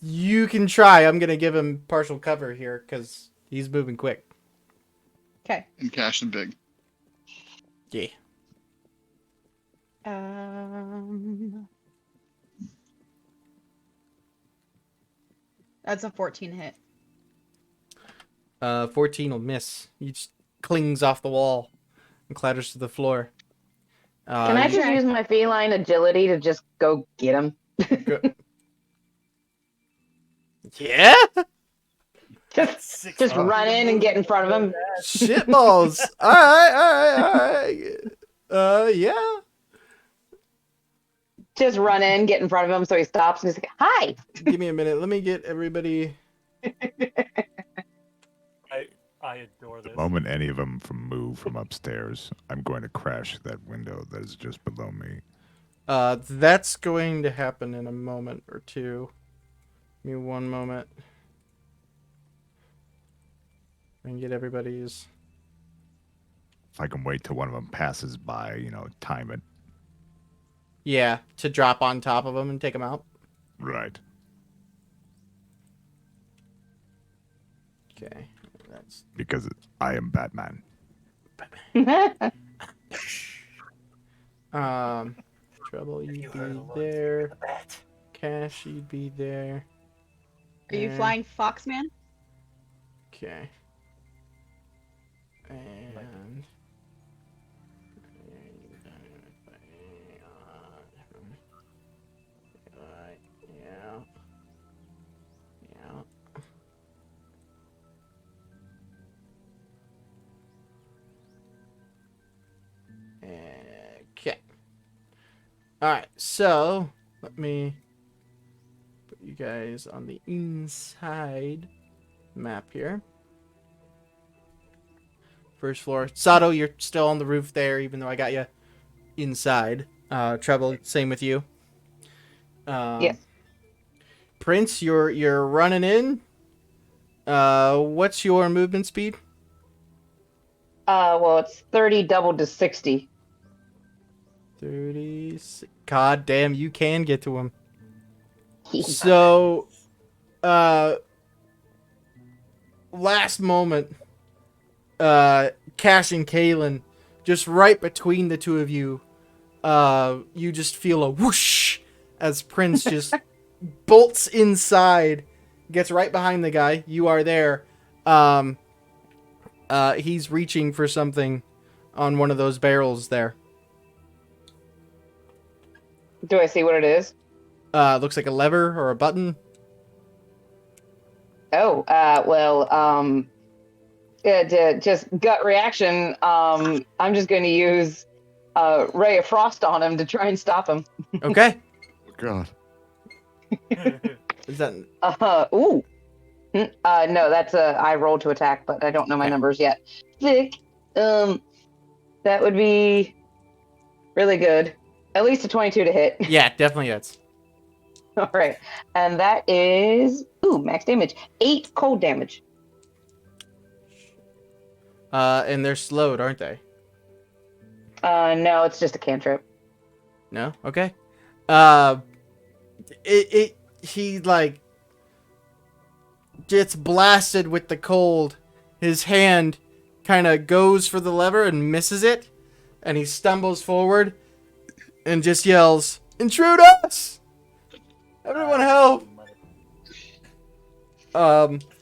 You can try. I'm gonna give him partial cover here, because he's moving quick. Okay. And Cash and Big. Yeah. That's a 14 hit. 14 will miss. He just clings off the wall and clatters to the floor. Can I just Okay. use my feline agility to just go get him? Yeah? Just run in and get in front of him. Shitballs. Alright. Yeah. Just run in, get in front of him so he stops and he's like, hi. Give me a minute. Let me get everybody. I adore this. The moment any of them move from upstairs, I'm going to crash that window that is just below me. That's going to happen in a moment or two. Give me one moment. And get everybody's. If I can wait till one of them passes by, time it. Yeah, to drop on top of them and take them out. Right. Okay. That's. Because I am Batman. Trouble, you'd You heard be a lot. there. The bat. Cash, you'd be there. Are you And- flying Foxman? Okay. And. Yeah. Yeah. Okay. Alright, so let me put you guys on the inside map here. First floor. Sato, you're still on the roof there, even though I got you inside. Treble, same with you. Yes. Prince, you're running in. What's your movement speed? Well, it's 30 doubled to 60. 30. God damn, you can get to him. So, last moment, Cash and Kalen, just right between the two of you, you just feel a whoosh as Prince just bolts inside, gets right behind the guy. You are there. He's reaching for something on one of those barrels there. Do I see what it is? Looks like a lever or a button. Oh, just gut reaction. I'm just going to use Ray of Frost on him to try and stop him. Okay. Oh, God. Is that Ooh. No, that's I rolled to attack, but I don't know my Okay. numbers yet. Sick. That would be really good. At least a 22 to hit. Yeah, definitely hits. All right, and that is max damage, 8 cold damage. And they're slowed, aren't they? No, it's just a cantrip. No? Okay. He like gets blasted with the cold. His hand kind of goes for the lever and misses it, and he stumbles forward and just yells, "Intruders! Everyone help!"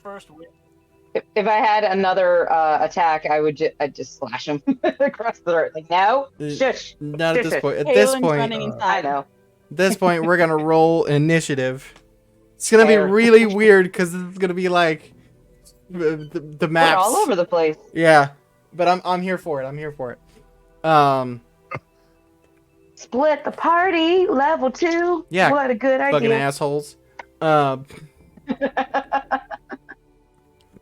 First win. If I had another attack, I'd just slash him across the throat. Like, no, shush. Not at this Shush. point. At this Kalen's point, running I inside. know. at this point, we're gonna roll initiative. It's gonna be Fair. really weird because it's gonna be like the We're maps all over the place. Yeah, but I'm here for it. I'm here for it. Split the party, level 2. Yeah, What a good fucking idea. assholes.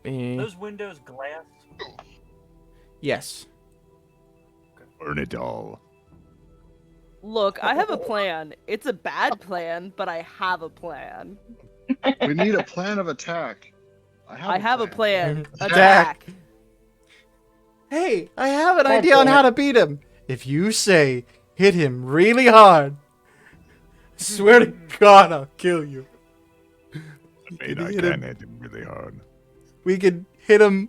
Those windows glass. Yes. Burn it all. Look, I have a plan. It's a bad plan, but I have a plan. We need a plan of attack. I have a plan. Attack. Attack. Hey, I have an God idea on damn how it. to beat him. If you say hit him really hard, I swear to God, I'll kill you. I mean, I hit can him. hit him really hard. We could hit him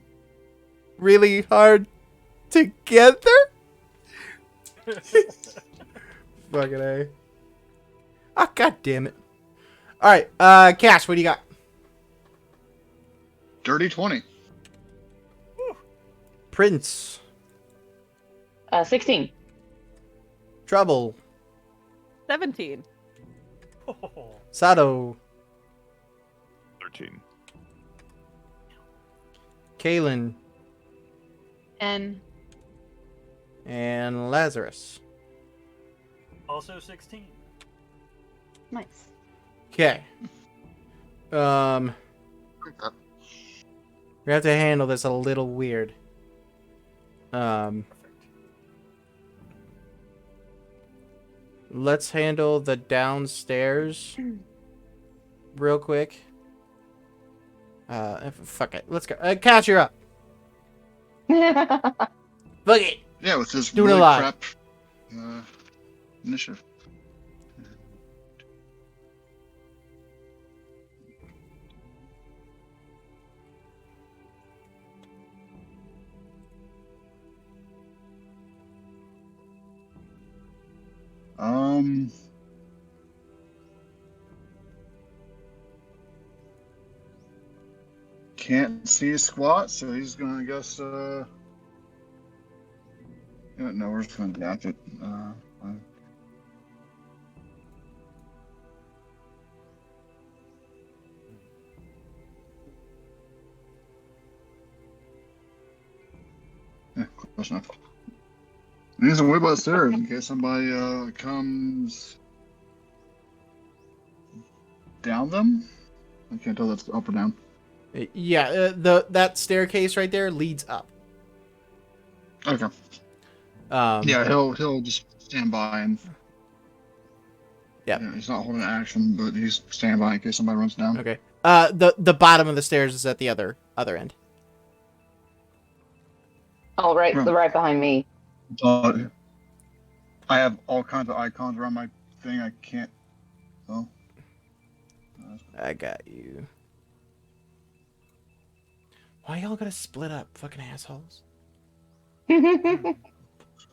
really hard together. Fucking A. Oh, God damn it. All right, Cash, what do you got? Dirty 20. Prince. 16. Trouble. 17. Oh, Sato. 13. Kalen. And And Lazarus. also 16. nice. Okay. We have to handle this a little weird. Perfect. Let's handle the downstairs real quick. Fuck it. Let's go. Cash, you're up. Fuck it. Yeah, with this Doing it really live. crap initiative. Can't see a squat, so he's gonna guess. Yeah, no, we're just gonna adapt it. Yeah, close enough. He's way by the stairs in case somebody comes down them. I can't tell if that's up or down. Yeah, that staircase right there leads up. Okay. Yeah, he'll just stand by and. Yep. Yeah, he's not holding action, but he's standing by in case somebody runs down. Okay. The bottom of the stairs is at the other end. Oh, right, Right. right behind me. I have all kinds of icons around my thing. I can't. So. I got you. Why y'all gotta split up, fucking assholes?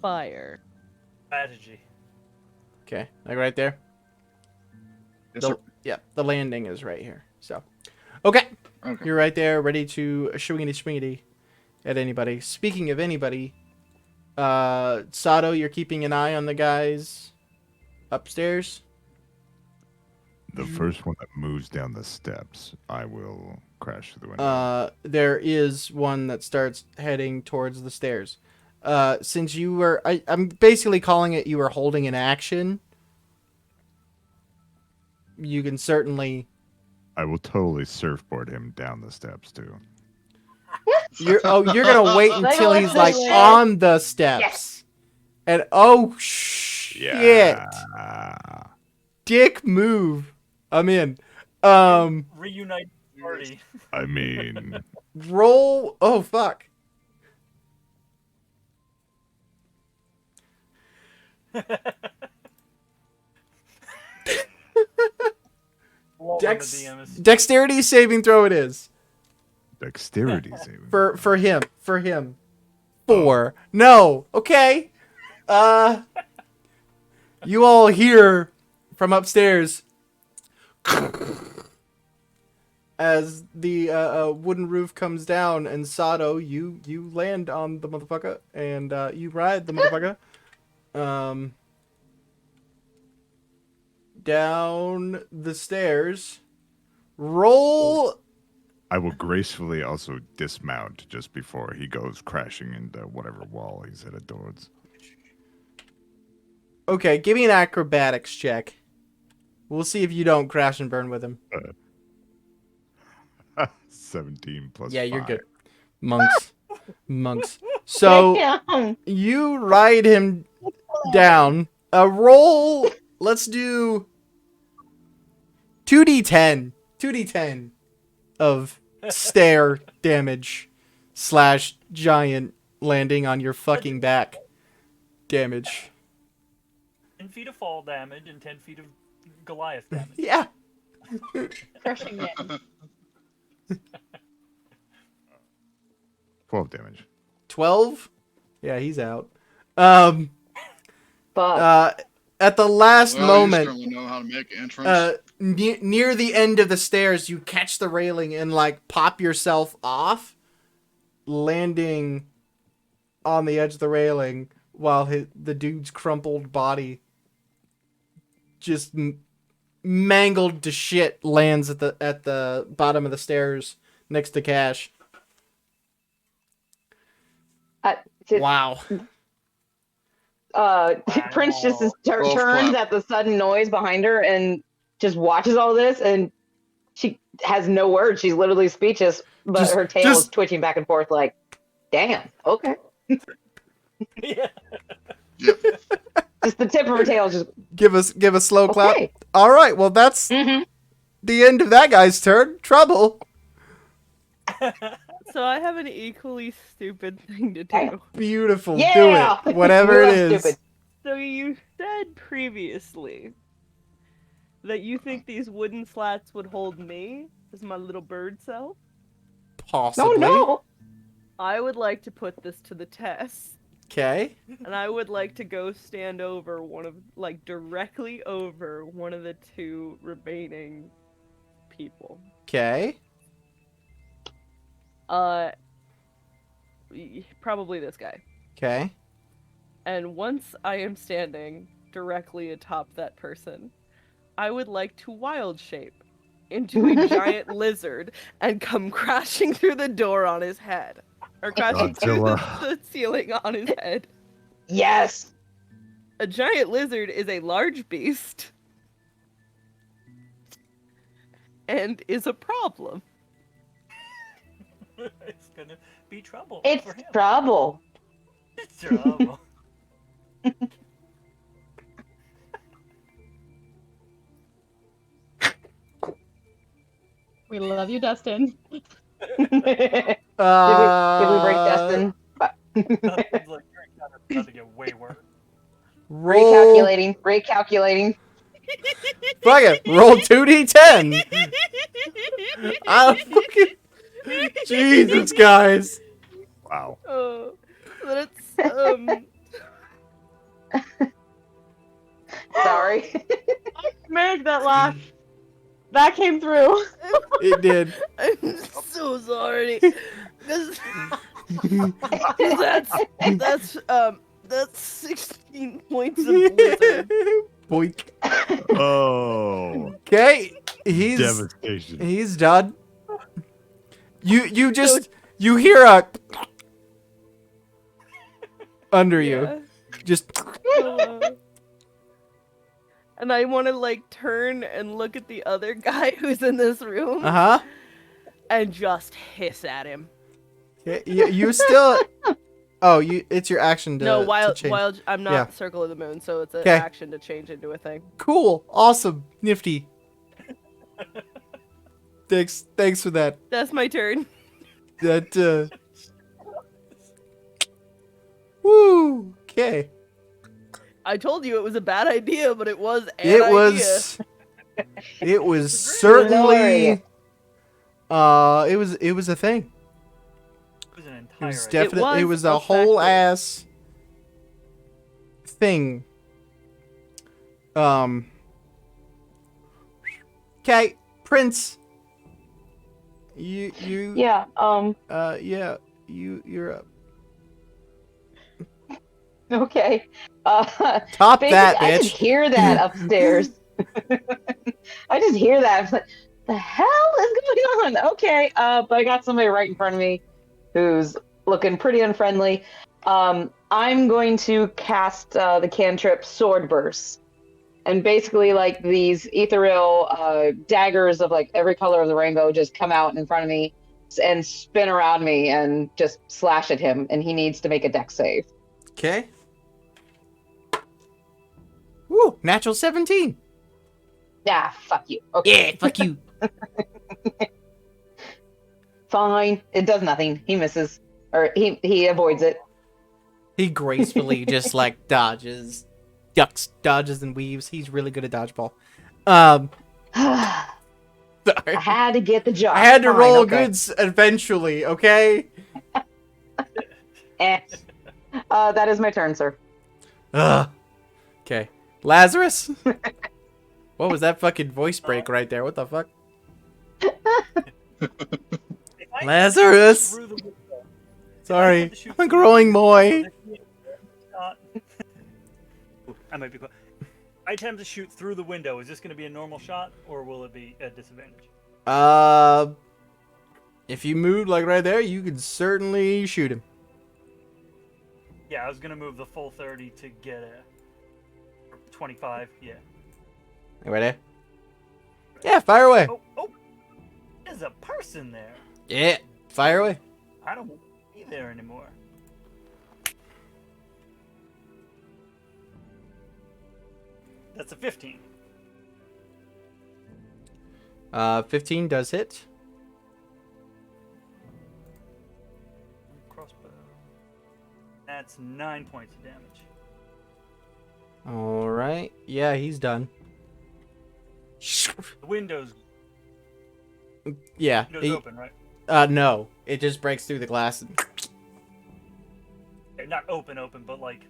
Fire. Strategy. Okay, like right there. Yes, sir. Yeah, the landing is right here. So, okay, Okay. you're right there, ready to swingity swingity at anybody. Speaking of anybody, Sato, you're keeping an eye on the guys upstairs. The first one that moves down the steps, I will crash through the window. There is one that starts heading towards the stairs. Since you were, I'm basically calling it you were holding an action. You can certainly. I will totally surfboard him down the steps too. You're gonna wait until Like, he's what's like this shit? on the steps, and oh shit, Yeah. dick move. I'm in. Reunite the party. I mean, Roll. Oh fuck. Lol, Dex- the DM is Dexterity saving throw. It is dexterity saving. for him. For him. 4. No. Okay. You all hear from upstairs as the wooden roof comes down, and Sato, you land on the motherfucker, and you ride the motherfucker down the stairs. Roll. I will gracefully also dismount just before he goes crashing into whatever wall he's headed towards. Okay, give me an acrobatics check. We'll see if you don't crash and burn with him. 17 plus Yeah, you're 5. good. Monks. So Damn. you ride him down. Roll. Let's do 2d10. 2d10 of stair damage / giant landing on your fucking back damage. 10 feet of fall damage and 10 feet of Goliath damage. Yeah. Crushing it. 12 damage. 12? Yeah, he's out. Fuck. At the last Well, moment, you certainly know how to make entrance. near the end of the stairs, you catch the railing and like pop yourself off, landing on the edge of the railing while the dude's crumpled body just mangled to shit lands at the bottom of the stairs next to Cash. Wow. Prince just Golf turns clap. at the sudden noise behind her and just watches all this, and she has no words. She's literally speechless, but her tail is twitching back and forth like, damn, okay. Yeah. Yep. Just the tip of her tail just Give a slow clap. okay. All right, well that's Mhm. the end of that guy's turn. Trouble. So I have an equally stupid thing to do. Beautiful. Yeah! Do it. Whatever You it are is. stupid. So you said previously that you think these wooden slats would hold me as my little bird self? Possibly. No. I would like to put this to the test. Okay. And I would like to go stand over directly over one of the two remaining people. Okay. Probably this guy. Okay. And once I am standing directly atop that person, I would like to wild shape into a giant lizard and come crashing through the door on his head. Or crashing through the ceiling on his head. Yes. A giant lizard is a large beast. And is a problem. It's gonna be trouble It's for him. trouble. It's trouble. We love you, Dustin. Did we break Dustin? Nothing's like you're about to get way worse. roll. Recalculating. Fuck it. Roll 2d10. I fucking. Jesus, guys. Wow. Oh, that's Sorry. Make that laugh. That came through. It did. I'm so sorry. 'Cause that's 16 points of blizzard. Boink. Oh, Okay. He's devastation. done. You just you hear a under you. Yeah. Just And I want to like turn and look at the other guy who's in this room uh-huh. and just hiss at him. You still Oh, it's your action to No, to while change. I'm not Yeah. Circle of the Moon, so it's an 'Kay. action to change into a thing. Cool. Awesome. Nifty. Thanks for that. That's my turn. That Woo. Okay. I told you it was a bad idea, but it was an It idea. was it was certainly it was a thing. It was an It entire was idea. definitely it was was a whole effective. ass thing. Okay, Prince. You Yeah. yeah, you're up. Okay. Top Basically, that, I just bitch. hear that upstairs. I just hear that. I'm like, the hell is going on? Okay. But I got somebody right in front of me who's looking pretty unfriendly. I'm going to cast the cantrip Sword Burst. And basically, like, these ethereal daggers of, like, every color of the rainbow just come out in front of me and spin around me and just slash at him. And he needs to make a dex save. Okay. Woo, natural 17. Ah, fuck you. Okay. Yeah, fuck you. Fine. It does nothing. He misses. Or he avoids it. He gracefully just like dodges, ducks, dodges, and weaves. He's really good at dodgeball. I Sorry. had to get the job. I had to Fine, roll okay. goods eventually, okay? That is my turn, sir. Ugh. Okay. Lazarus? What was that fucking voice break right there? What the fuck? If I Lazarus! through the window, Sorry. attempt to shoot I'm through growing the window, moy. this is not- Ooh, I might be close. I attempt to shoot through the window. Is this going to be a normal shot, or will it be at disadvantage? If you moved like right there, you could certainly shoot him. Yeah, I was going to move the full 30 to get a 25. Yeah. Right there? Yeah, fire away. Oh, there's a person there. Yeah, fire away. I don't want to be there anymore. That's a 15. 15 does hit. Crossbow. That's 9 points of damage. All right. Yeah, he's done. The window's Yeah. open, right? No. It just breaks through the glass. Okay, not open, but like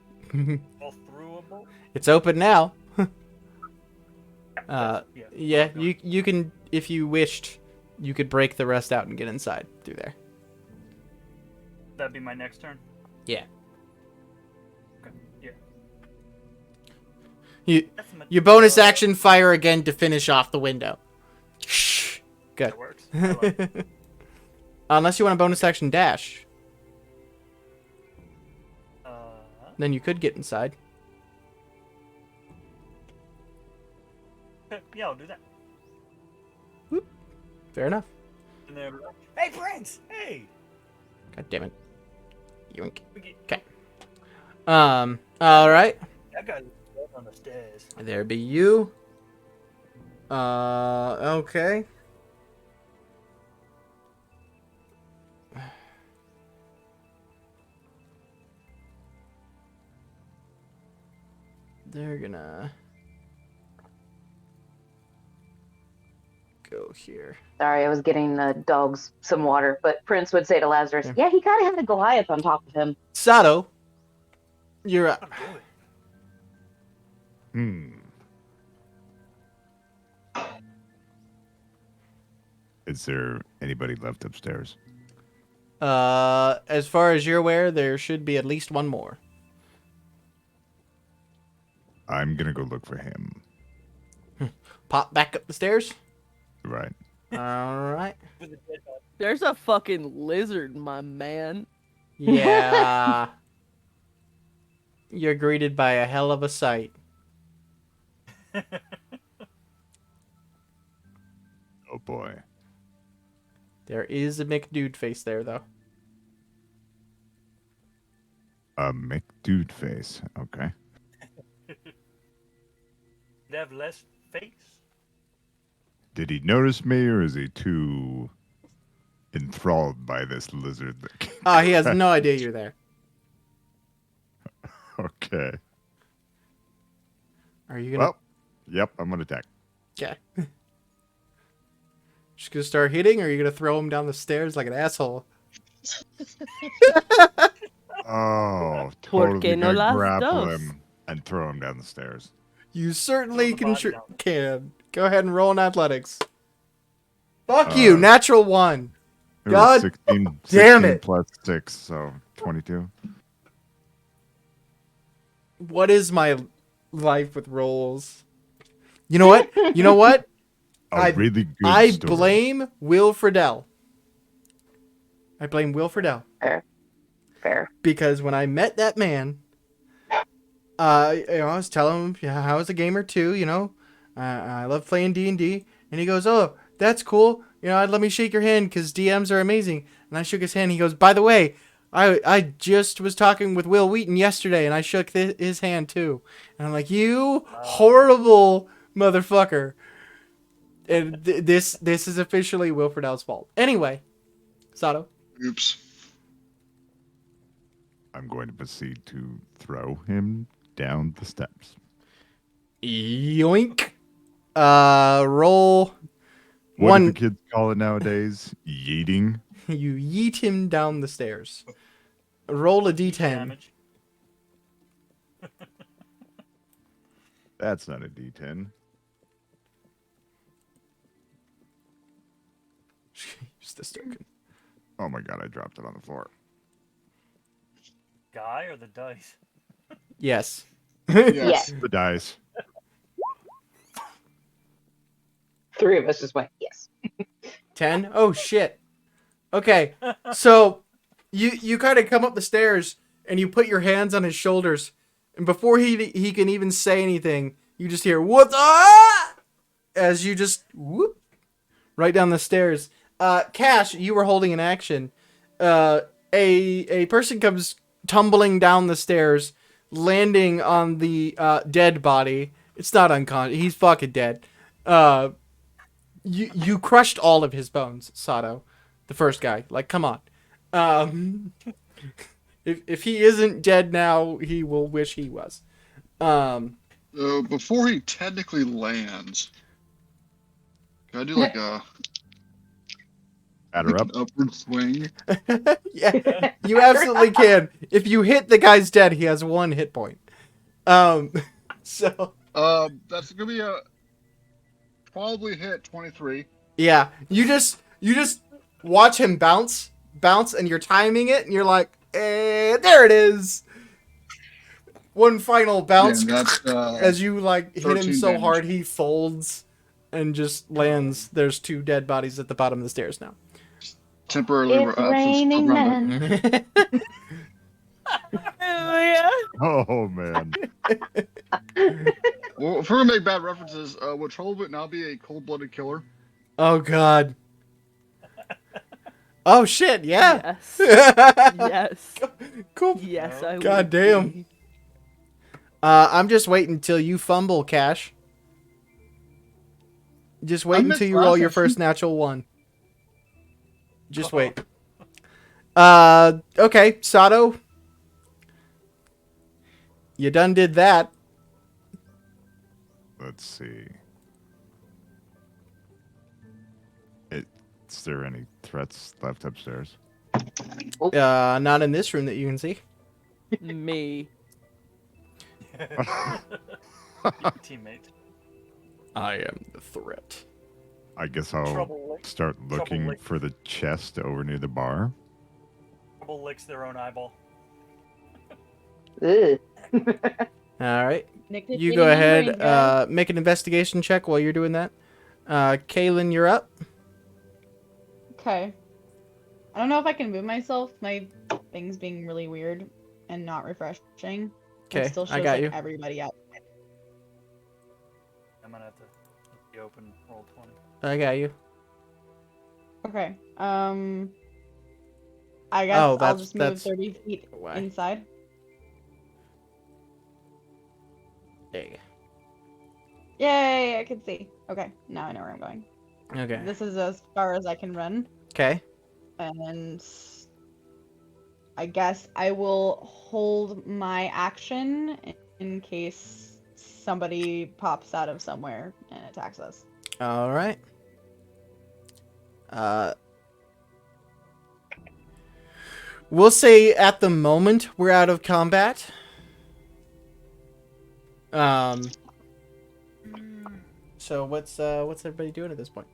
all throughable. It's open now. Yeah. Yeah, you can, if you wished, you could break the rest out and get inside through there. That'd be my next turn. Yeah. Okay. Yeah. You bonus action fire again to finish off the window. Good. That works. I like it. Unless you want a bonus action dash, Uh, then you could get inside. yeah, I'll do that. Fair enough. And then, hey, Prince! Hey! God damn it. Yoink. We get, Okay. All right. that guy's on the stairs. There be you. Okay. they're gonna go here. Sorry, I was getting the dogs some water. But Prince would say to Lazarus, Yeah. "Yeah, he kind of had a Goliath on top of him." Sato, you're up. Oh boy. Is there anybody left upstairs? As far as you're aware, there should be at least one more. I'm gonna go look for him. Pop back up the stairs. Right. All right. With a dead body. There's a fucking lizard, my man. Yeah. You're greeted by a hell of a sight. Oh boy. There is a McDude face there, though. A McDude face. Okay. They have less face. Did he notice me, or is he too enthralled by this lizard? He has no idea you're there. Okay. Are you gonna? Well, yep, I'm gonna attack. Okay. Just gonna start hitting, or are you gonna throw him down the stairs like an asshole? Oh, Porque totally no gonna las grapple dos. him and throw him down the stairs. You certainly Throw the body down. can. Go ahead and roll in athletics. Fuck you, natural one. It God was 16, damn 16 it. plus 6, so 22. What is my life with rolls? You know what? You know what? A really good I story. blame Will Friedle. I blame Will Friedle. Fair. Because when I met that man, I was telling him how I was a gamer too, you know. I love playing D&D. And he goes, oh, that's cool. You know, let me shake your hand because DMs are amazing. And I shook his hand. He goes, by the way, I just was talking with Will Wheaton yesterday, and I shook his hand too. And I'm like, you horrible motherfucker. And this is officially Will Friedle's fault. Anyway, Sato. Oops. I'm going to proceed to throw him down the steps. Yoink. Roll What one. do the kids call it nowadays? Yeeting? You yeet him down the stairs. Roll a d10. Damage. That's not a D10. Just a token. Oh my god, I dropped it on the floor. Guy or the dice? Yes. Yes. The dice. 3 of us just went, yes. 10? Oh shit. Okay. So you kind of come up the stairs and you put your hands on his shoulders, and before he can even say anything, you just hear what the as you just whoop right down the stairs. Cash, you were holding an action. A person comes tumbling down the stairs, landing on the dead body. It's not unconscious. He's fucking dead. You crushed all of his bones, Sato. The first guy. Like, come on. If he isn't dead now, he will wish he was. Before he technically lands, can I do like a Add her up. upward swing? Yeah, you absolutely can. If you hit the guy's dead, he has 1 hit point. So That's gonna be a probably hit 23. yeah, you just watch him bounce, and you're timing it, and you're like, there it is. One final bounce, Yeah, that's as you like hit him 13 so damage. hard he folds and just lands. There's 2 dead bodies at the bottom of the stairs now. temporarily It's raining men. Yeah. Oh man. Well, if we're gonna make bad references, would Trollbit now be a cold-blooded killer? Oh god. Oh shit, yeah. Yes. Yes. Cool. Yes, I God would damn. be. I'm just waiting till you fumble, Cash. Just wait I until missed you roll last your time. first natural one. Just wait. Okay, Sato. You done did that. Let's see. Is there any threats left upstairs? Not in this room that you can see. Me. Your teammate. I am the threat. I guess I'll Trouble start looking lick. for the chest over near the bar. Trouble licks their own eyeball. Ugh. All right. Nick, You getting go ingrained, ahead. guys. Make an investigation check while you're doing that. Kaylin, you're up. Okay. I don't know if I can move myself. My thing's being really weird and not refreshing. Okay, It still shows I got like you. everybody out. I'm gonna have to be open roll 20. I got you. Okay. I guess I'll that's- just move that's 30 feet why. inside. There you Yay, I can see. Okay, now I know where I'm going. go. Okay. This is as far as I can run, Okay. and I guess I will hold my action in case somebody pops out of somewhere and attacks us. All right. We'll say at the moment we're out of combat. So what's everybody doing at this point?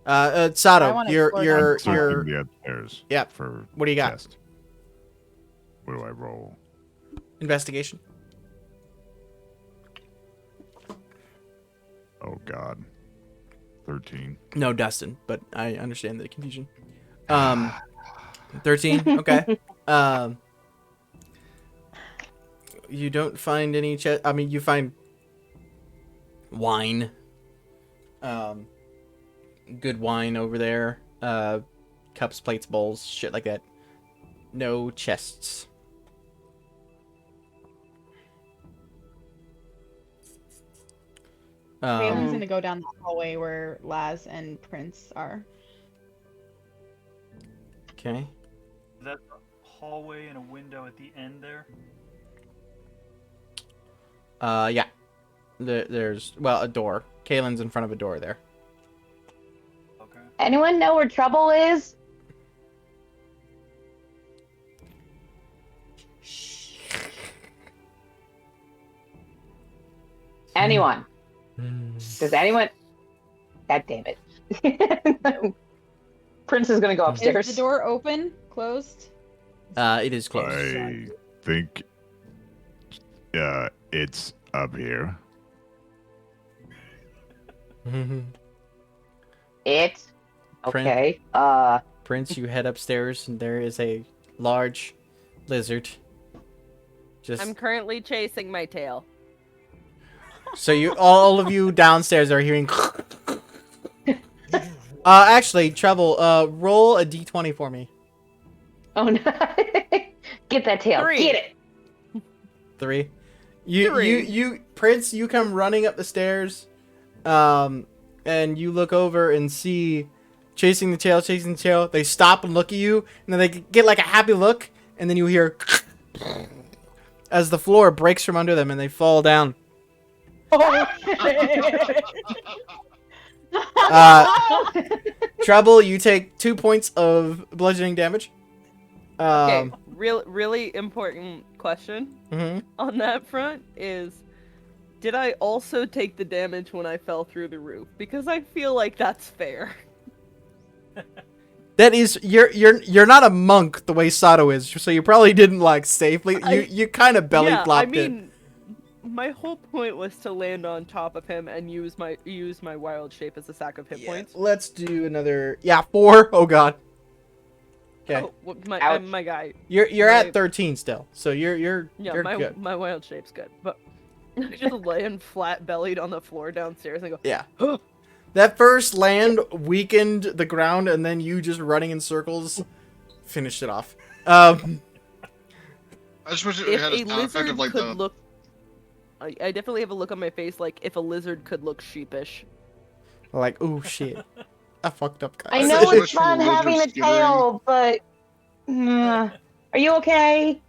I Sato, wanna you're explore you're down Searching you're the upstairs. Yeah. For What do you got? chest. What do I roll? investigation. Oh God. 13. No, Dustin, but I understand the confusion. 13. Okay. You don't find any I mean, you find wine. Good wine over there. Cups, plates, bowls, shit like that. No chests. Kaylin's gonna go down the hallway where Laz and Prince are. Okay. Is that a hallway and a window at the end there? Yeah. There's a door. Kaylin's in front of a door there. Okay. Anyone know where Trouble is? Anyone? Does anyone? God damn it. Prince is gonna go upstairs. Is the door open? Closed? It is closed. I think it's up here. It? Prince. Okay. Prince, you head upstairs, and there is a large lizard. Just I'm currently chasing my tail. so all of you downstairs are hearing. Actually, Trouble. Roll a d20 for me. Oh no. Get that tail. 3. Get it. 3. 3. You Prince, you come running up the stairs, and you look over and see chasing the tail. They stop and look at you, and then they get like a happy look, and then you hear as the floor breaks from under them and they fall down. Trouble, you take 2 points of bludgeoning damage. Okay, really important question Mhm. on that front is, did I also take the damage when I fell through the roof? Because I feel like that's fair. That is, you're not a monk the way Sato is, so you probably didn't like safely. You kind of belly yeah, flopped I mean, my whole point was to land on top of him and use my wild shape as a sack of hit it. points. Let's do another. Yeah, 4. Oh god. Okay, Oh, well, Ouch. my guy. you're my- at 13 still, so you're good. My wild shape's good, but just laying flat bellied on the floor downstairs and go. Yeah. That first land weakened the ground, and then you just running in circles finished it off. I just wish it If had a a sound effect lizard of like could the. look, I definitely have a look on my face like if a lizard could look sheepish. Like, oh shit, I fucked up, guys. I I know just it's wish for the fun lizard having a skittering. tail, but are you okay?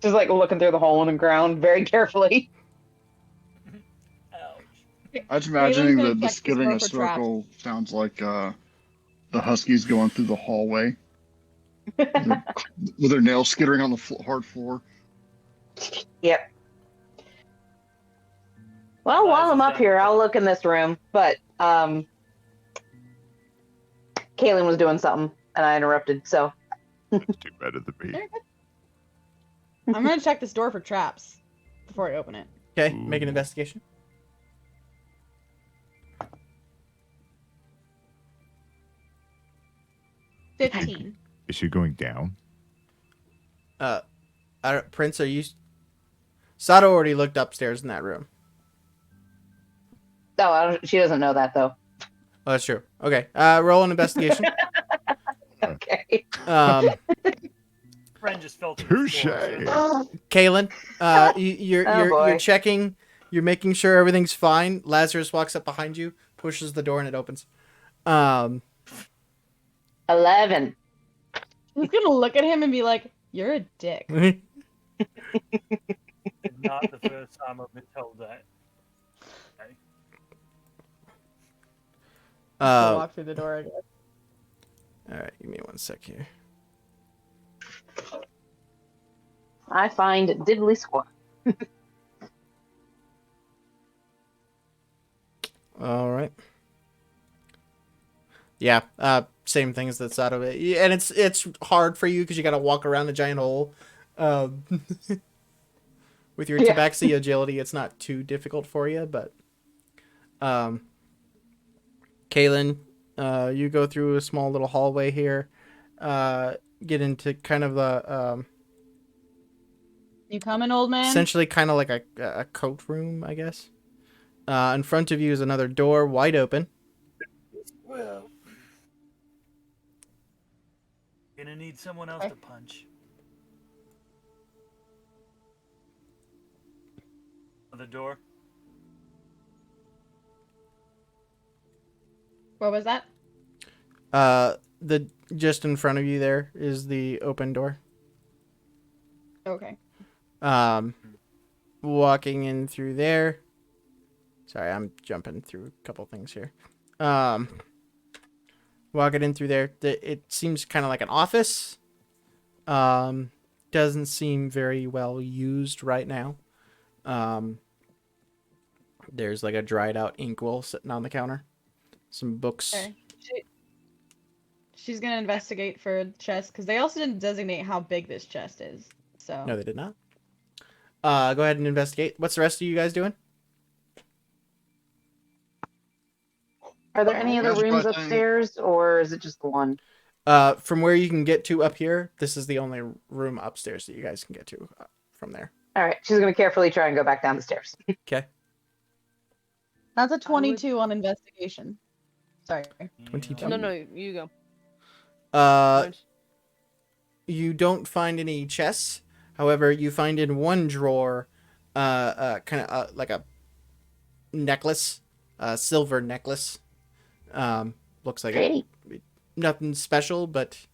Just like looking through the hole in the ground very carefully. Ouch. I was Caitlin's imagining gonna the check the skidding store a for traps. circle sounds like the huskies going through the hallway with their nails skittering on the hard floor. Yep. Well, Laz while I'm is up down here, the I'll hall. look in this room. But Kaylin was doing something, and I interrupted. So That's too better than me. Very good. I'm gonna check this door for traps before I open it. Okay, make an Ooh. investigation. Hmm. 15. Is she going down? Prince, are you? Sato already looked upstairs in that room. no, she doesn't know that though. Oh, that's true. Okay, roll an investigation. Okay. Friend just fell to the Touche. floor. So Kaylin, you're Oh, you're boy. checking. You're making sure everything's fine. Lazarus walks up behind you, pushes the door, and it opens. 11. He's gonna look at him and be like, "You're a dick." not the first time I've been told that. Okay. I'll walk through the door, I guess. All right, give me 1 sec here. I find diddly squat. All right. Yeah, same thing as that Sato. And it's hard for you because you got to walk around a giant hole. With your Yeah. tabaxi agility, it's not too difficult for you, but Kaylin, you go through a small little hallway here, get into kind of the You coming, old man? essentially kind of like a coat room, I guess. In front of you is another door, wide open. Well, gonna need someone else to punch. The door. What was that? The just in front of you there is the open door. Okay. Walking in through there. Sorry, I'm jumping through a couple things here. Walking in through there, it seems kind of like an office. Doesn't seem very well used right now. There's like a dried out inkwell sitting on the counter. Some books. Okay. She's gonna investigate for the chest because they also didn't designate how big this chest is. So. No, they did not. Go ahead and investigate. What's the rest of you guys doing? Are there any other That's rooms my thing. upstairs, or is it just the one? From where you can get to up here, this is the only room upstairs that you guys can get to from there. All right, she's gonna carefully try and go back down the stairs. Okay. That's a 22 on investigation. Sorry. 22. No, you go. Uh, you don't find any chests. However, you find in one drawer, kind of like a necklace, silver necklace. Looks like Pretty. nothing special, but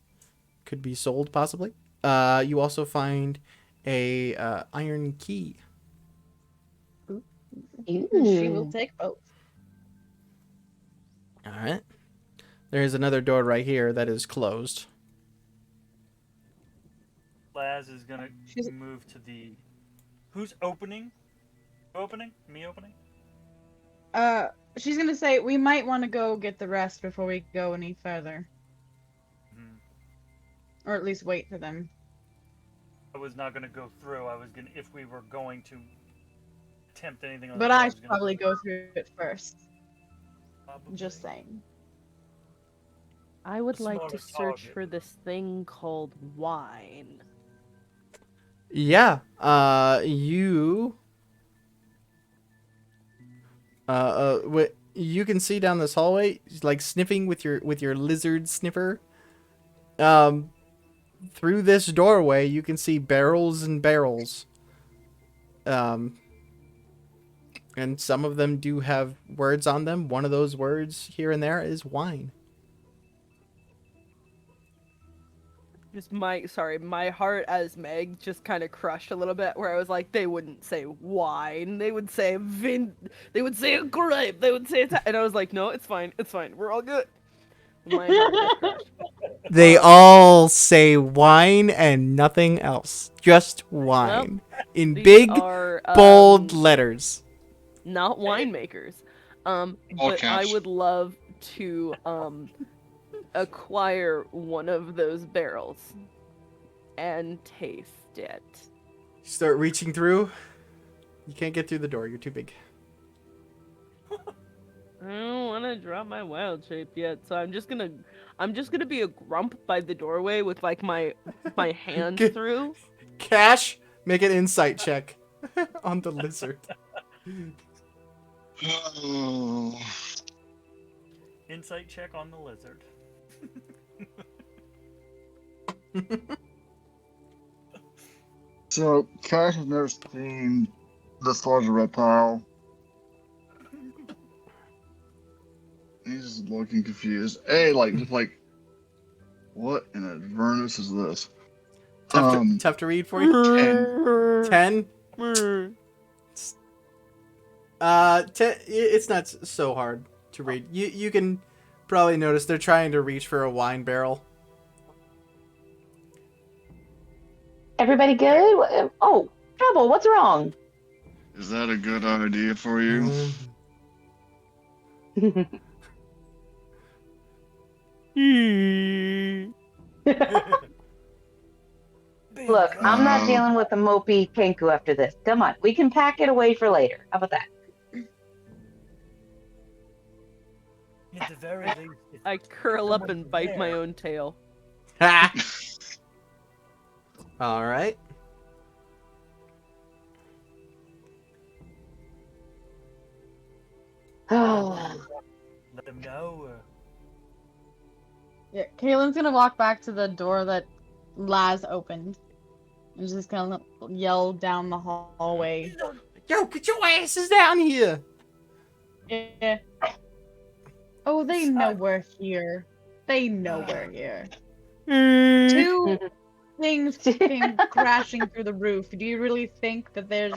could be sold possibly. You also find a iron key. She will take both. All right. There's another door right here that is closed. Laz is gonna move to the. Who's opening? Opening? Me opening? She's gonna say we might want to go get the rest before we go any further, or at least wait for them. I was not gonna go through. I was gonna, if we were going to attempt anything on But the door, I was should gonna probably go through it first. probably. Just saying. I would A like to smaller search target. for this thing called wine. Yeah. You. You can see down this hallway, like sniffing with your lizard sniffer. Through this doorway, you can see barrels and barrels. And some of them do have words on them. One of those words here and there is wine. Just my heart as Meg just kind of crushed a little bit, where I was like, they wouldn't say wine, they would say they would say a grape, they would say and I was like, no, it's fine, we're all good. My heart just crushed. They all say wine and nothing else. Just wine. In These big, are, bold letters. not winemakers. All But I caps. would love to acquire one of those barrels and taste it. Start reaching through. You can't get through the door. You're too big. I don't want to drop my wild shape yet, so I'm just gonna be a grump by the doorway with like my hand Get- through. Cash, make an insight check on the lizard. Oh. Insight check on the lizard. So, Cash has never seen this large a reptile. He's just looking confused. Hey, like, what in Avernus is this? Tough to read for you. 10. 10. 10. It's not so hard to read. You can probably notice they're trying to reach for a wine barrel. Everybody good? Oh, Trouble, what's wrong? Is that a good idea for you? Look, I'm not dealing with a mopey Kenku after this. Come on, we can pack it away for later. How about that? At the very least, it's I curl up and bite my there. own tail. Ha! All right. Oh, Let them know. Yeah, Kaylin's gonna walk back to the door that Laz opened. And just gonna yell down the hallway. Yo, get your asses down here! Yeah. Oh, they know we're here. They know we're here. Two things came crashing through the roof. Do you really think that there's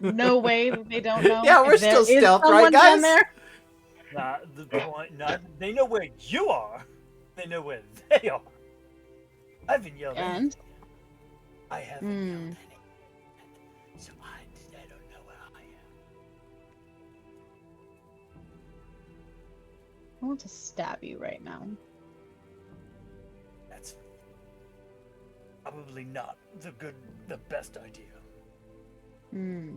no way that they don't know? Yeah, we're if there still is stealth, right, someone down guys? there? Not the point. Not they know where you are. They know where they are. I haven't yelled. And? anything. I haven't yelled Hmm. anything. So I don't know where I am. I want to stab you right now. That's probably not the best idea. Hmm.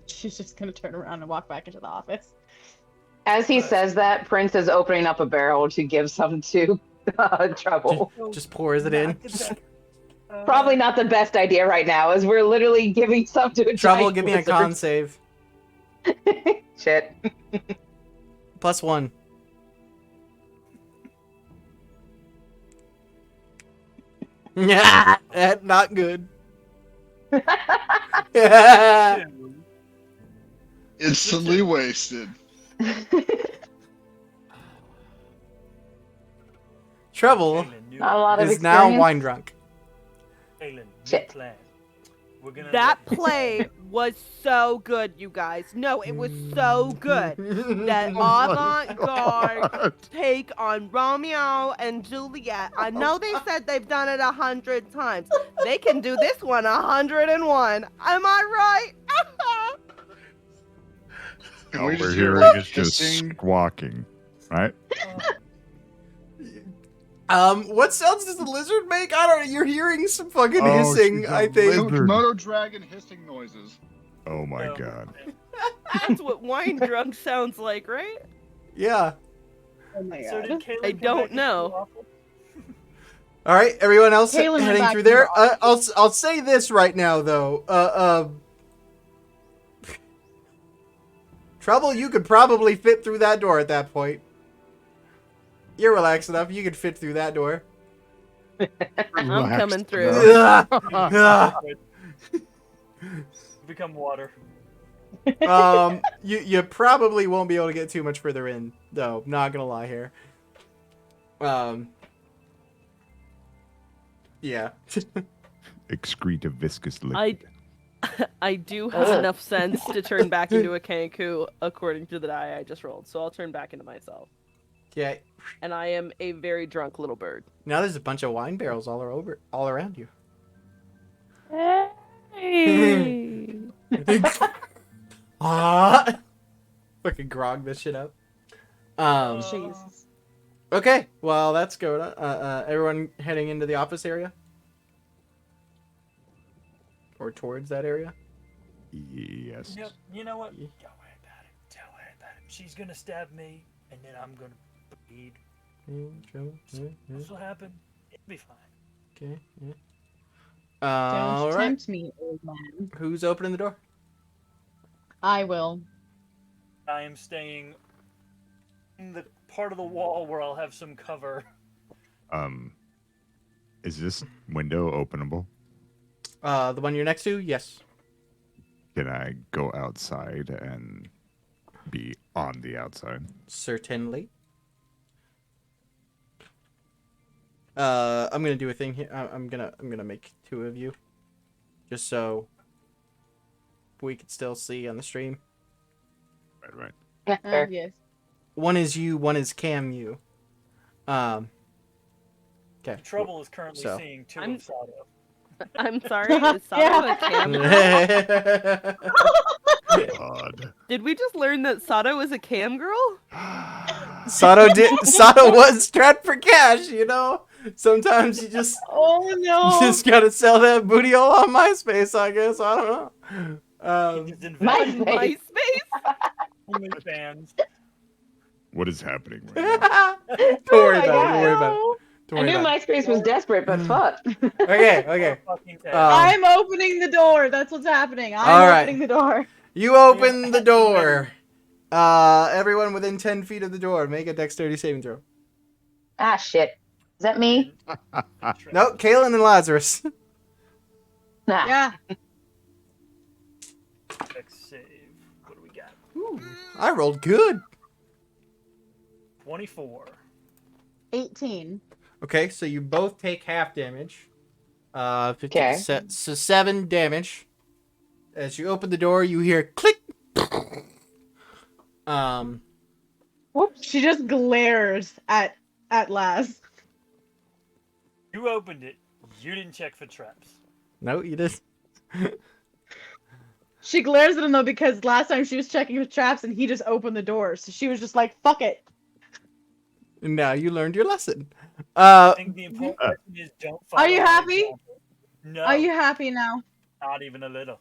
She's just gonna turn around and walk back into the office. as he says that, Prince is opening up a barrel to give some to Trouble. Just pours it in. Not the best. Probably not the best idea right now, as we're literally giving some to a Trouble, giant give me a lizard. con save. Shit. +1. Yeah, not good. Instantly wasted. Trouble Aylin, new, Not a lot of is now experience. wine drunk. Aylin, new Shit. plan. We're gonna That let- play was so good, you guys. No, it was so good. That avant-garde take on Romeo and Juliet. I know they said they've done it 100 times. They can do this one 101. Am I right? Can All we we're just hear hearing like is just hissing? squawking, right? What sounds does the lizard make? I don't know. You're hearing some fucking Oh, hissing, she's a I think. lizard. Komodo dragon hissing noises. Oh my No. god. That's what wine drunk sounds like, right? Yeah. Oh my So god. did Kaylin I come don't back into know. the office? All right, everyone else Kaylin went heading back through to there. the I'll say this right now though. Trouble, you could probably fit through that door at that point. You're relaxed enough. You could fit through that door. I'm Relaxed coming through. enough. Become water. You probably won't be able to get too much further in, though. Not gonna lie here. Yeah. Excrete a viscous liquid. I do have Ugh. enough sense to turn back into a Kanku according to the die I just rolled, so I'll turn back into myself. Yeah. And I am a very drunk little bird. Now there's a bunch of wine barrels all around you. Hey! Ah. Fucking grog this shit up. Jesus. Okay. Well, that's good. Everyone heading into the office area? Or towards that area? Yes. Yep. You know what? Yeah. Don't worry about it. Don't worry about it. She's gonna stab me, and then I'm gonna bleed. This will happen. It'll be fine. Okay. Yeah. Don't All right. tempt me, old man. Who's opening the door? I will. I am staying in the part of the wall where I'll have some cover. Is this window openable? The one you're next to? Yes. Can I go outside and be on the outside? Certainly. I'm gonna do a thing here. I'm gonna make two of you, just so we could still see on the stream. Right. Yeah, fair. Yes. One is you, one is Cam you. Okay. The trouble is currently So. seeing two I'm- of Sato. I'm sorry, is Sato a cam girl? God. Did we just learn that Sato is a cam girl? Sato was strapped for cash, you know? Sometimes you just Oh no! gotta sell that booty all on MySpace, I guess. I don't know. He's MySpace. MySpace? OnlyFans. What is happening right now? Don't worry Oh my about it. Don't worry God. about it. Don't I worry knew about MySpace was desperate, but fuck. it. Okay. Fucking tag. I'm opening the door. That's what's happening. I'm All right. opening the door. You open the door. Everyone within 10 feet of the door, make a dexterity saving throw. Ah, shit. Is that me? Nope, Kaylin and Lazarus. Nah. Yeah. Dex save. What do we got? I rolled good. 24. 18. Okay, so you both take half damage. 50, Okay. so 7 damage. As you open the door, you hear click. Whoops. She just glares at Laz. You opened it. You didn't check for traps. No, you didn't. She glares at him though because last time she was checking for traps and he just opened the door. So she was just like, fuck it. Now you learned your lesson. I think the important lesson is don't follow Are you our happy? example. No. Are you happy now? Not even a little.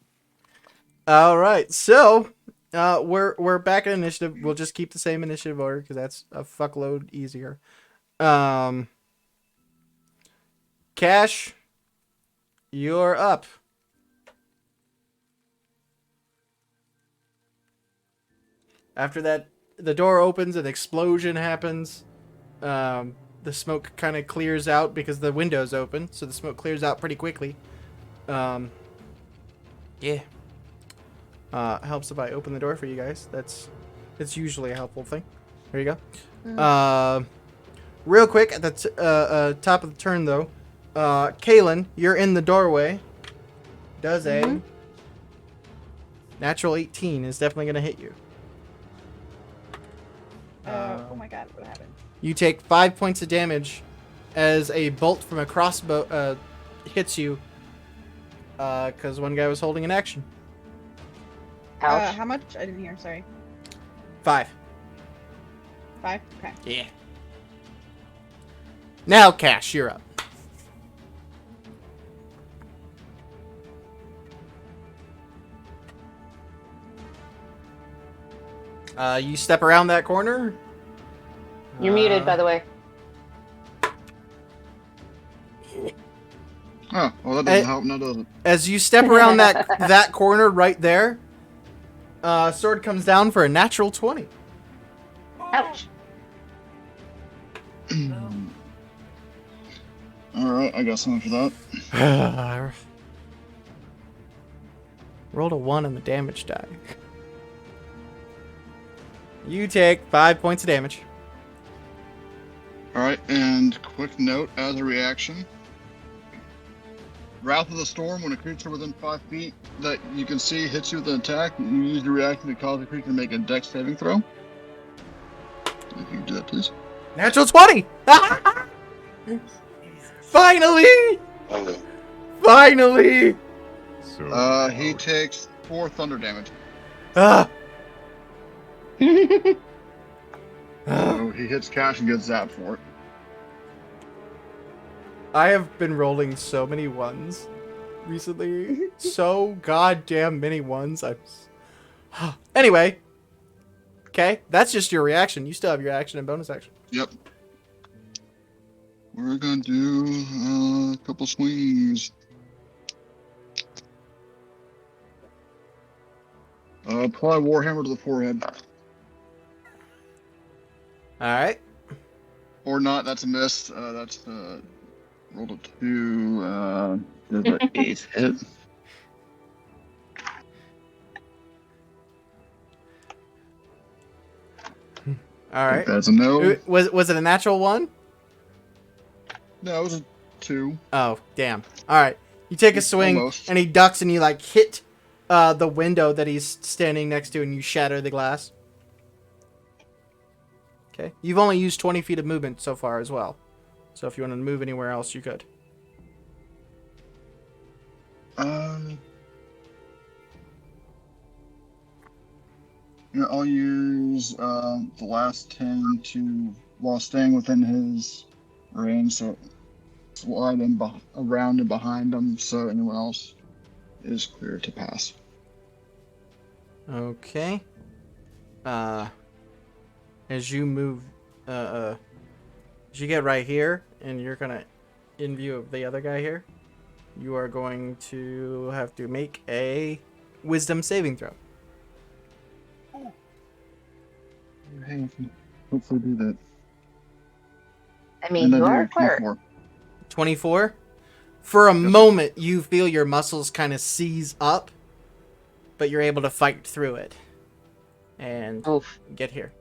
All right, so we're back at initiative. We'll just keep the same initiative order because that's a fuckload easier. Cash, you're up. After that, the door opens, an explosion happens. The smoke kind of clears out because the window's open, so the smoke clears out pretty quickly. Yeah. Helps if I open the door for you guys. It's usually a helpful thing. There you go. Real quick at the top of the turn though, Kaylin, you're in the doorway. Does a natural 18 is definitely gonna hit you. Oh my god, what happened? You take 5 points of damage as a bolt from a crossbow hits you. Because one guy was holding an action. Ouch. How much? I didn't hear, sorry. 5. 5? Okay. Yeah. Now, Cash, you're up. You step around that corner. You're muted, by the way. Oh, well, that doesn't help, now does it? As you step around that corner right there, sword comes down for a natural 20. Ouch. Alright, I got something for that. Rolled a 1 on the damage die. You take 5 points of damage. Alright, and quick note as a reaction. Wrath of the Storm, when a creature within 5 feet that you can see hits you with an attack, you use your reaction to cause the creature to make a dex saving throw. If you could do that, please. Natural 20! Finally! Finally! So He takes 4 thunder damage. Ah! So he hits Cash and gets zapped for it. I have been rolling so many ones recently. So goddamn many ones. Anyway. Okay, that's just your reaction. You still have your action and bonus action. Yep. We're gonna do a couple swings. Apply Warhammer to the forehead. Alright. Or not, that's a miss. That's rolled a 2. Does an 8 hit? Alright. That's a no. Was it a natural one? No, it was a 2. Oh, damn. Alright. You take a swing, Almost. and he ducks, and you, like, hit the window that he's standing next to, and you shatter the glass. Okay. You've only used 20 feet of movement so far as well. So if you want to move anywhere else, you could. Yeah, I'll use the last 10 to, while staying within his range, so slide in around and behind him so anyone else is clear to pass. Okay. As you move, as you get right here, and you're gonna, in view of the other guy here, you are going to have to make a wisdom saving throw. Hey, I can hopefully do that. I mean, you are a cleric. 24. 24. For a moment, you feel your muscles kind of seize up, but you're able to fight through it and Oof. get here.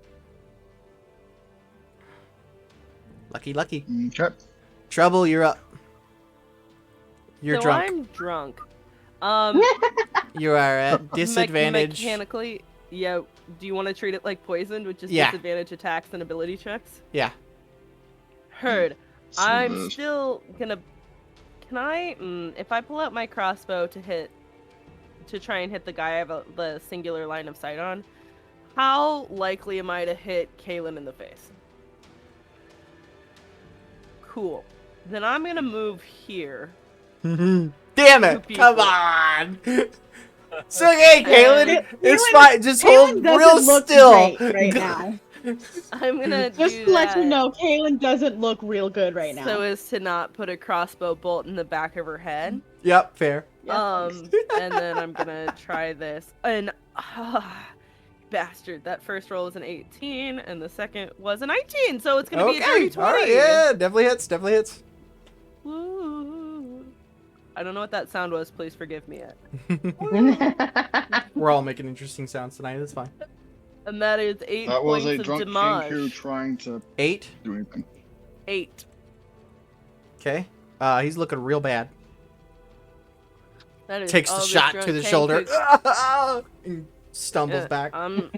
Lucky. Okay. Trouble, you're up. You're so drunk. I'm drunk. You are at disadvantage. Mechanically, yeah. Do you want to treat it like poisoned, which is Yeah. disadvantage attacks and ability checks? Yeah. Heard. So I'm those- still gonna. Can I? If I pull out my crossbow to try and hit the guy I have the singular line of sight on, how likely am I to hit Kaylin in the face? Cool. Then I'm gonna move here. Damn it! Two Come people. on! It's okay, Kaylin. It's Kaylin- fine. Just hold Kaylin doesn't real look still. great right now. I'm gonna Just do to let you that know, Kaylin doesn't look real good right now. so as to not put a crossbow bolt in the back of her head. Yep, fair. And then I'm gonna try this. And bastard, that first roll was an 18, and the second was a 19. So it's gonna be a dirty 20. Alright, yeah, definitely hits. Woo. I don't know what that sound was. Please forgive me. We're all making interesting sounds tonight. It's fine. And that is 8 That was points a of drunk damage. Kenku trying to 8. do anything. 8. Okay. He's looking real bad. That is Takes all the this shot drunk to the Kenku- shoulder. And stumbles Yeah, back. I'm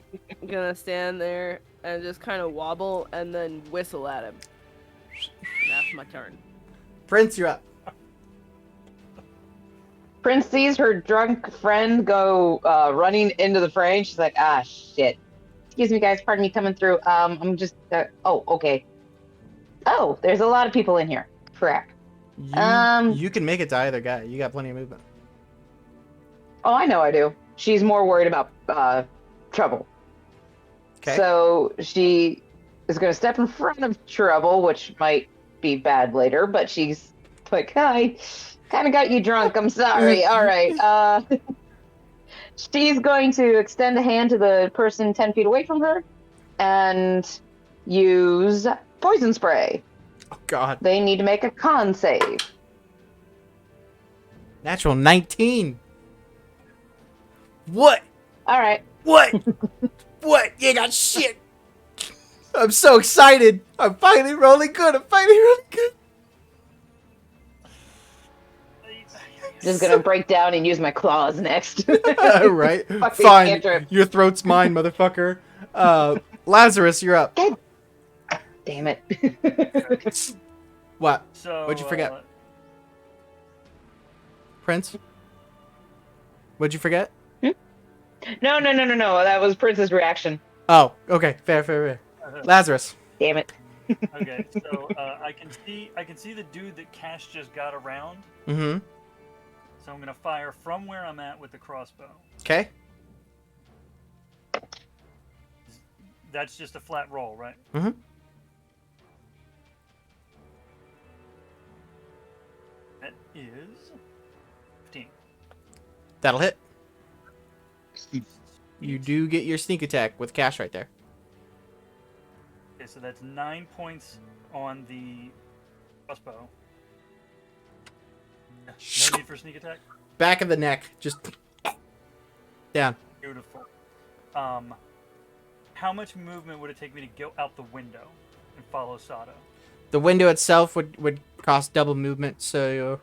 gonna stand there and just kind of wobble and then whistle at him. That's my turn. Prince, you're up. Prince sees her drunk friend go running into the fray. She's like, ah, shit. Excuse me, guys. Pardon me coming through. I'm just. Oh, okay. Oh, there's a lot of people in here. Crap. You can make it to either guy. You got plenty of movement. Oh, I know I do. She's more worried about trouble. Okay. So she is going to step in front of trouble, which might be bad later, but she's like, hi. Kind of got you drunk. I'm sorry. All right. She's going to extend a hand to the person 10 feet away from her and use poison spray. Oh, God. They need to make a con save. Natural 19. What? All right. What? What? You got shit. I'm so excited. I'm finally rolling good. Just gonna break down and use my claws next. Right? Fucking Fine. cantrip. Your throat's mine, motherfucker. Lazarus, you're up. God damn it. What? So What'd you forget? Prince? What'd you forget? No. That was Prince's reaction. Oh, okay. Fair. Lazarus. Damn it. Okay, so I can see the dude that Cash just got around. Mm-hmm. So I'm gonna fire from where I'm at with the crossbow. Okay. That's just a flat roll, right? Mm-hmm. That is 15. That'll hit. You do get your sneak attack with Cash right there. Okay, so that's 9 points on the crossbow. No need for sneak attack. Back of the neck. Just down. Beautiful. How much movement would it take me to go out the window and follow Sato? The window itself would cost double movement, so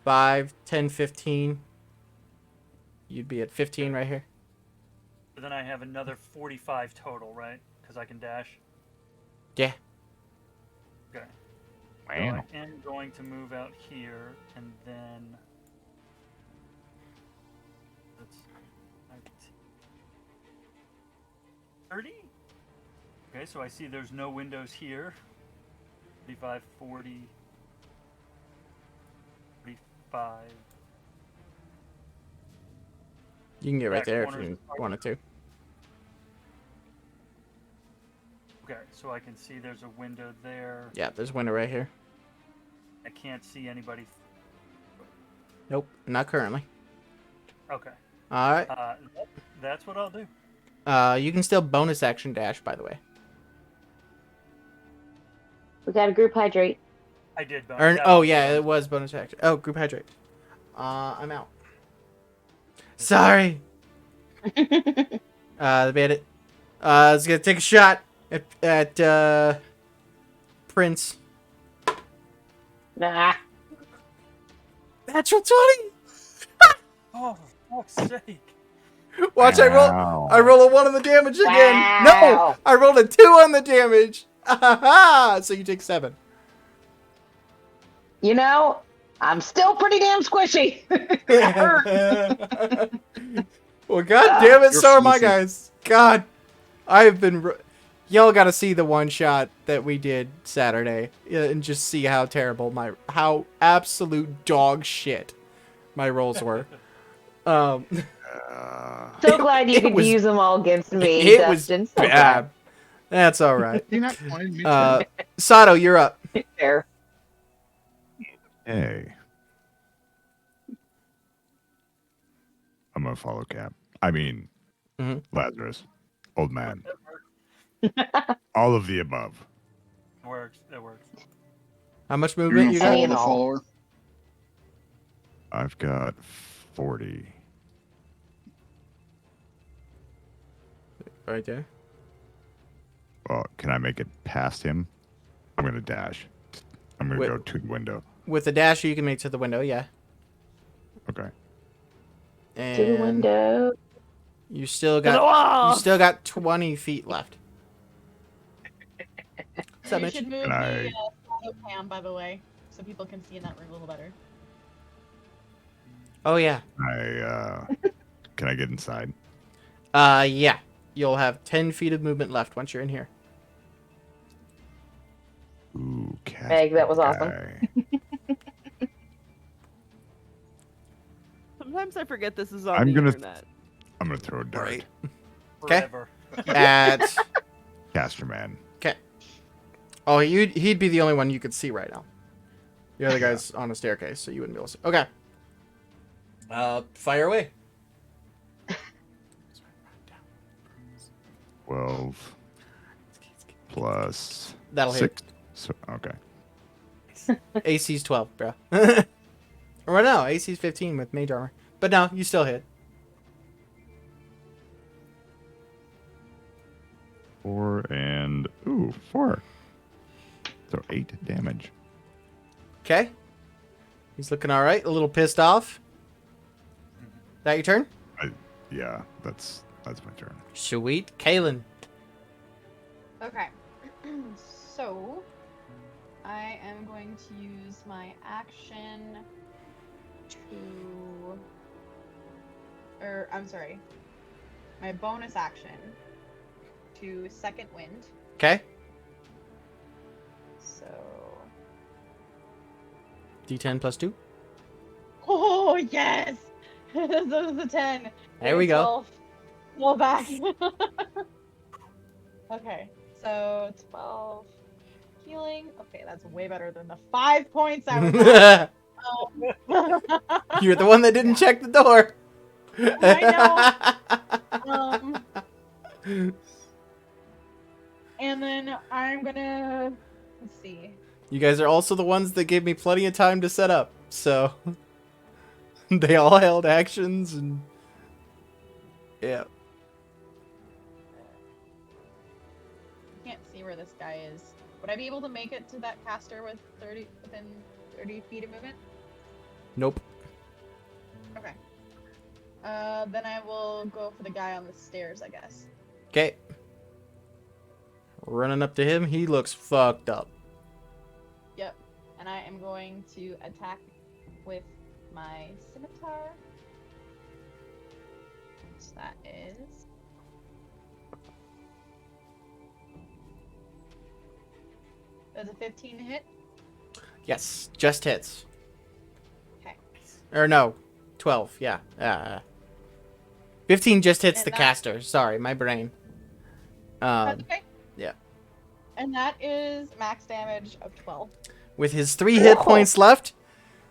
5, 10, 15. You'd be at 15 right here. But then I have another 45 total, right? Because I can dash. Yeah. Okay. Wow. So I am going to move out here, and then that's 30. Okay, so I see there's no windows here. 35, 40, 45. You can get right Back there if corners you of the wanted to. Okay, so I can see there's a window there. Yeah, there's a window right here. I can't see anybody. Nope, not currently. Okay. All right. That's what I'll do. You can still bonus action dash, by the way. We got a group hydrate. I did. Oh yeah, it was bonus action. Oh, group hydrate. I'm out. Sorry. The bandit. Is gonna take a shot at Prince. Nah. Natural 20. Oh, for fuck's sake. Watch, I roll a 1 on the damage again. No, Wow. I rolled a 2 on the damage. So you take 7. You know, I'm still pretty damn squishy. Well, god damn it, You're so are my fleecy. guys. God, I've been. Y'all got to see the one shot that we did Saturday and just see how terrible how absolute dog shit my rolls were. So glad you it could was- use them all against me, It Dustin. was So bad. That's all right. You not pointing me? Sato, you're up. glad. Fair. Hey. I'm gonna follow Cap. I mean, Mhm. Lazarus, old man, all of the above. It works. It works. How much You're movement gonna you follow got? Any the and all. follower. I've got 40. Right there. Well, can I make it past him? I'm gonna dash. I'm gonna Wait. go to the window. With the dash, you can make to the window. Yeah. Okay. And To the window. You still To the got. wall! You still got 20 feet left. What's up, You Mitch? should move Can the I- photo cam, by the way, so people can see in that room a little better. Oh yeah. Can I get inside? Yeah. You'll have 10 feet of movement left once you're in here. Ooh, cat. Meg, that was awesome. guy. Sometimes I forget this is on I'm the gonna- internet. I'm gonna throw a dart. Right. Okay. Forever. At. Caster man. Oh, he'd be the only one you could see right now. The other guy's on a staircase, so you wouldn't be able to see. Okay. Fire away. 12 plus That'll 6. So, okay. hit. AC's 12, bro. Or no, AC's 15 with mage armor. But no, you still hit. 4 and 4. So 8 damage. Okay. He's looking all right. A little pissed off. That your turn? Yeah, that's my turn. Sweet. Kaylin. Okay. So, I am going to use my action to. I'm sorry. My bonus action to second wind. Okay. So. D10 plus 2. Oh, yes! This is a 10. There we go. 12. Roll back. Okay, so 12 healing. Okay, that's way better than the 5 points I was at. You're the one that didn't check the door. I and then I'm gonna let's see. You guys are also the ones that gave me plenty of time to set up, so they all held actions and yeah. Can't see where this guy is. Would I be able to make it to that caster with within 30 feet of movement? Nope. Okay. Then I will go for the guy on the stairs, I guess. Okay. Running up to him, he looks fucked up. Yep. And I am going to attack with my scimitar. So that is. Does a 15 hit? Yes, just hits. Okay. Or no, 12. Yeah. 15 just hits And the that- caster. Sorry, my brain. That's okay. yeah. And that is max damage of 12. With his 3 hit points left,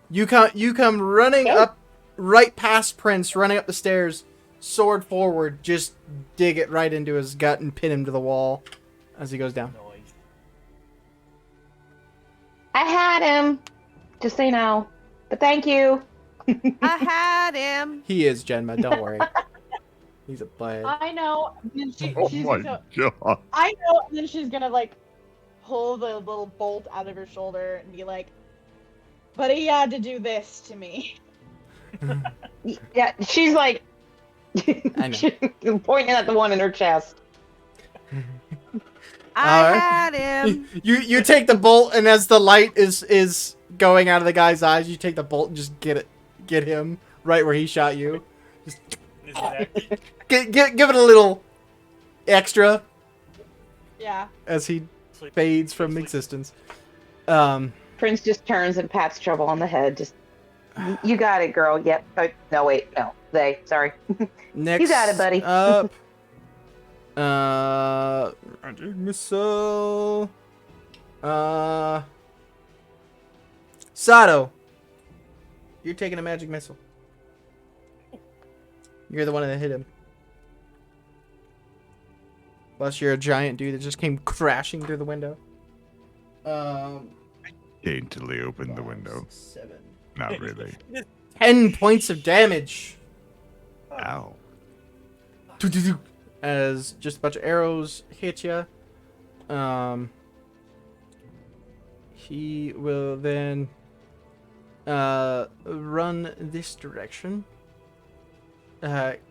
you come running up right past Prince, running up the stairs, sword forward, just dig it right into his gut and pin him to the wall as he goes down. Noise. I had him. Just so you know. But thank you. I had him. He is Genma, don't worry. He's a bud. I know. And she's my gonna, god. I know. And then she's gonna like pull the little bolt out of her shoulder and be like, "But he had to do this to me." Yeah, she's like I know. pointing at the one in her chest. I Alright. had him. You take the bolt, and as the light is going out of the guy's eyes, you take the bolt and just get him right where he shot you. Is that Give it a little extra Yeah. as he sleep? fades from Sleep. existence. Prince just turns and pats Trouble on the head. Just, you got it, girl. Yep. No, wait. No. They. Sorry. Next got it, buddy. up, magic missile. Sato, you're taking a magic missile. You're the one that hit him. Plus, you're a giant dude that just came crashing through the window. Daintily opened the window. 7. Not really. 10 points of damage. Ow. As just a bunch of arrows hit you. He will then run this direction.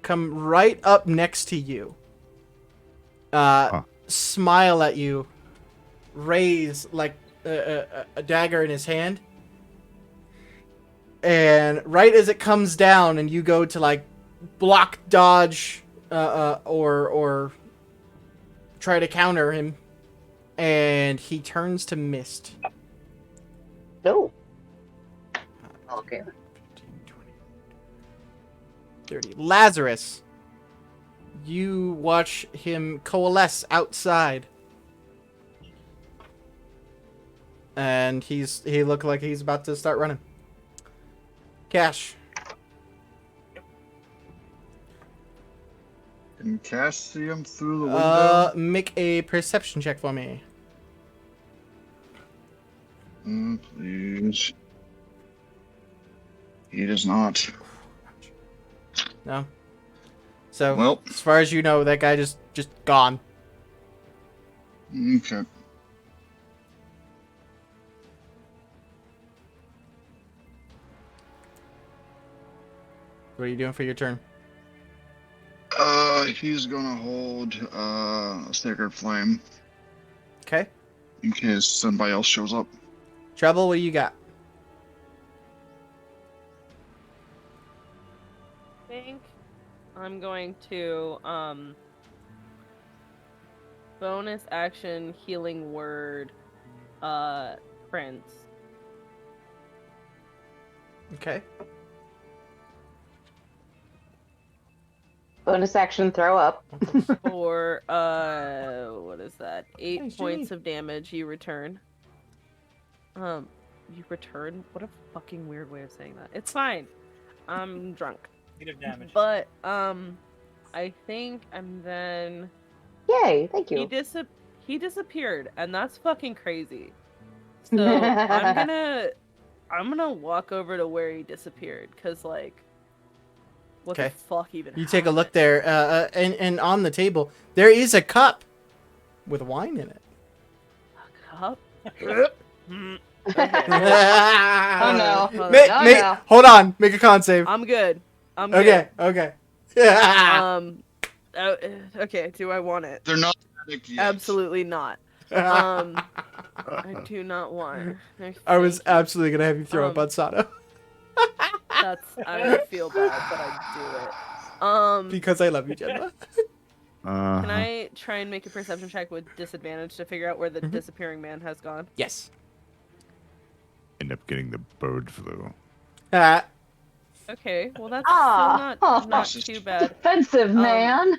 Come right up next to you. Smile at you. Raise like a dagger in his hand. And right as it comes down and you go to like block, dodge, or try to counter him, and he turns to mist. No. Okay. 30. Lazarus, you watch him coalesce outside. And he looked like he's about to start running. Cash. Can Cash see him through the window? Make a perception check for me. Please. He does not. No. So, Well. as far as you know, that guy just gone. Okay. What are you doing for your turn? He's gonna hold a sacred flame Okay. in case somebody else shows up. Trouble, what do you got? I think I'm going to bonus action healing word Prince. Okay. Bonus action throw up. For what is that? 8 Thanks, points Julie. of damage you return. You return? What a fucking weird way of saying that. It's fine. I'm drunk. Negative damage. But I think and then Yay, thank you. he disappeared, and that's fucking crazy. So I'm gonna walk over to where he disappeared, cause like, what the Okay. fuck even? You take a look there, and on the table there is a cup with wine in it. Cup? Oh no. Hold on. Oh, no. Hold on. Make a con save. I'm good. I'm Okay. Okay. good. Okay. Do I want it? They're not addict yet. Absolutely not. I do not want. I was Thank you. absolutely gonna have you throw up on Sato I would feel bad, but I'd do it. because I love you, Gemma. Can I try and make a perception check with disadvantage to figure out where the Mm-hmm. disappearing man has gone? Yes. End up getting the bird flu. Okay, well that's Ah. still not too bad. Defensive man.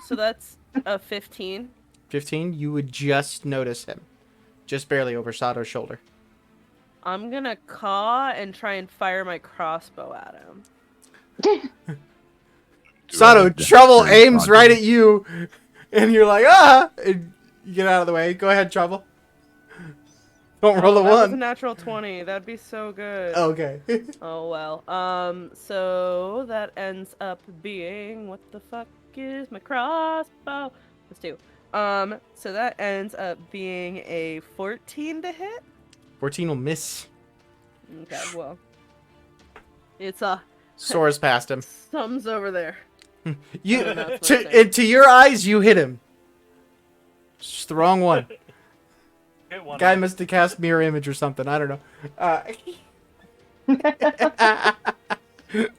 So that's a 15. 15. You would just notice him, just barely over Sato's shoulder. I'm gonna caw and try and fire my crossbow at him. Sato, Trouble aims right at you, and you're like, ah! And you get out of the way. Go ahead, Trouble. Don't roll a That was a 1. natural 20. That'd be so good. Okay. Oh well. So that ends up being, what the fuck is my crossbow? Let's do. So that ends up being a 14 to hit. 14 will miss. Okay, well, it's Soars past him. thumbs over there. You that's what I'm to your eyes, you hit him. Just the wrong one. Hit one. Guy must have cast mirror image or something. I don't know.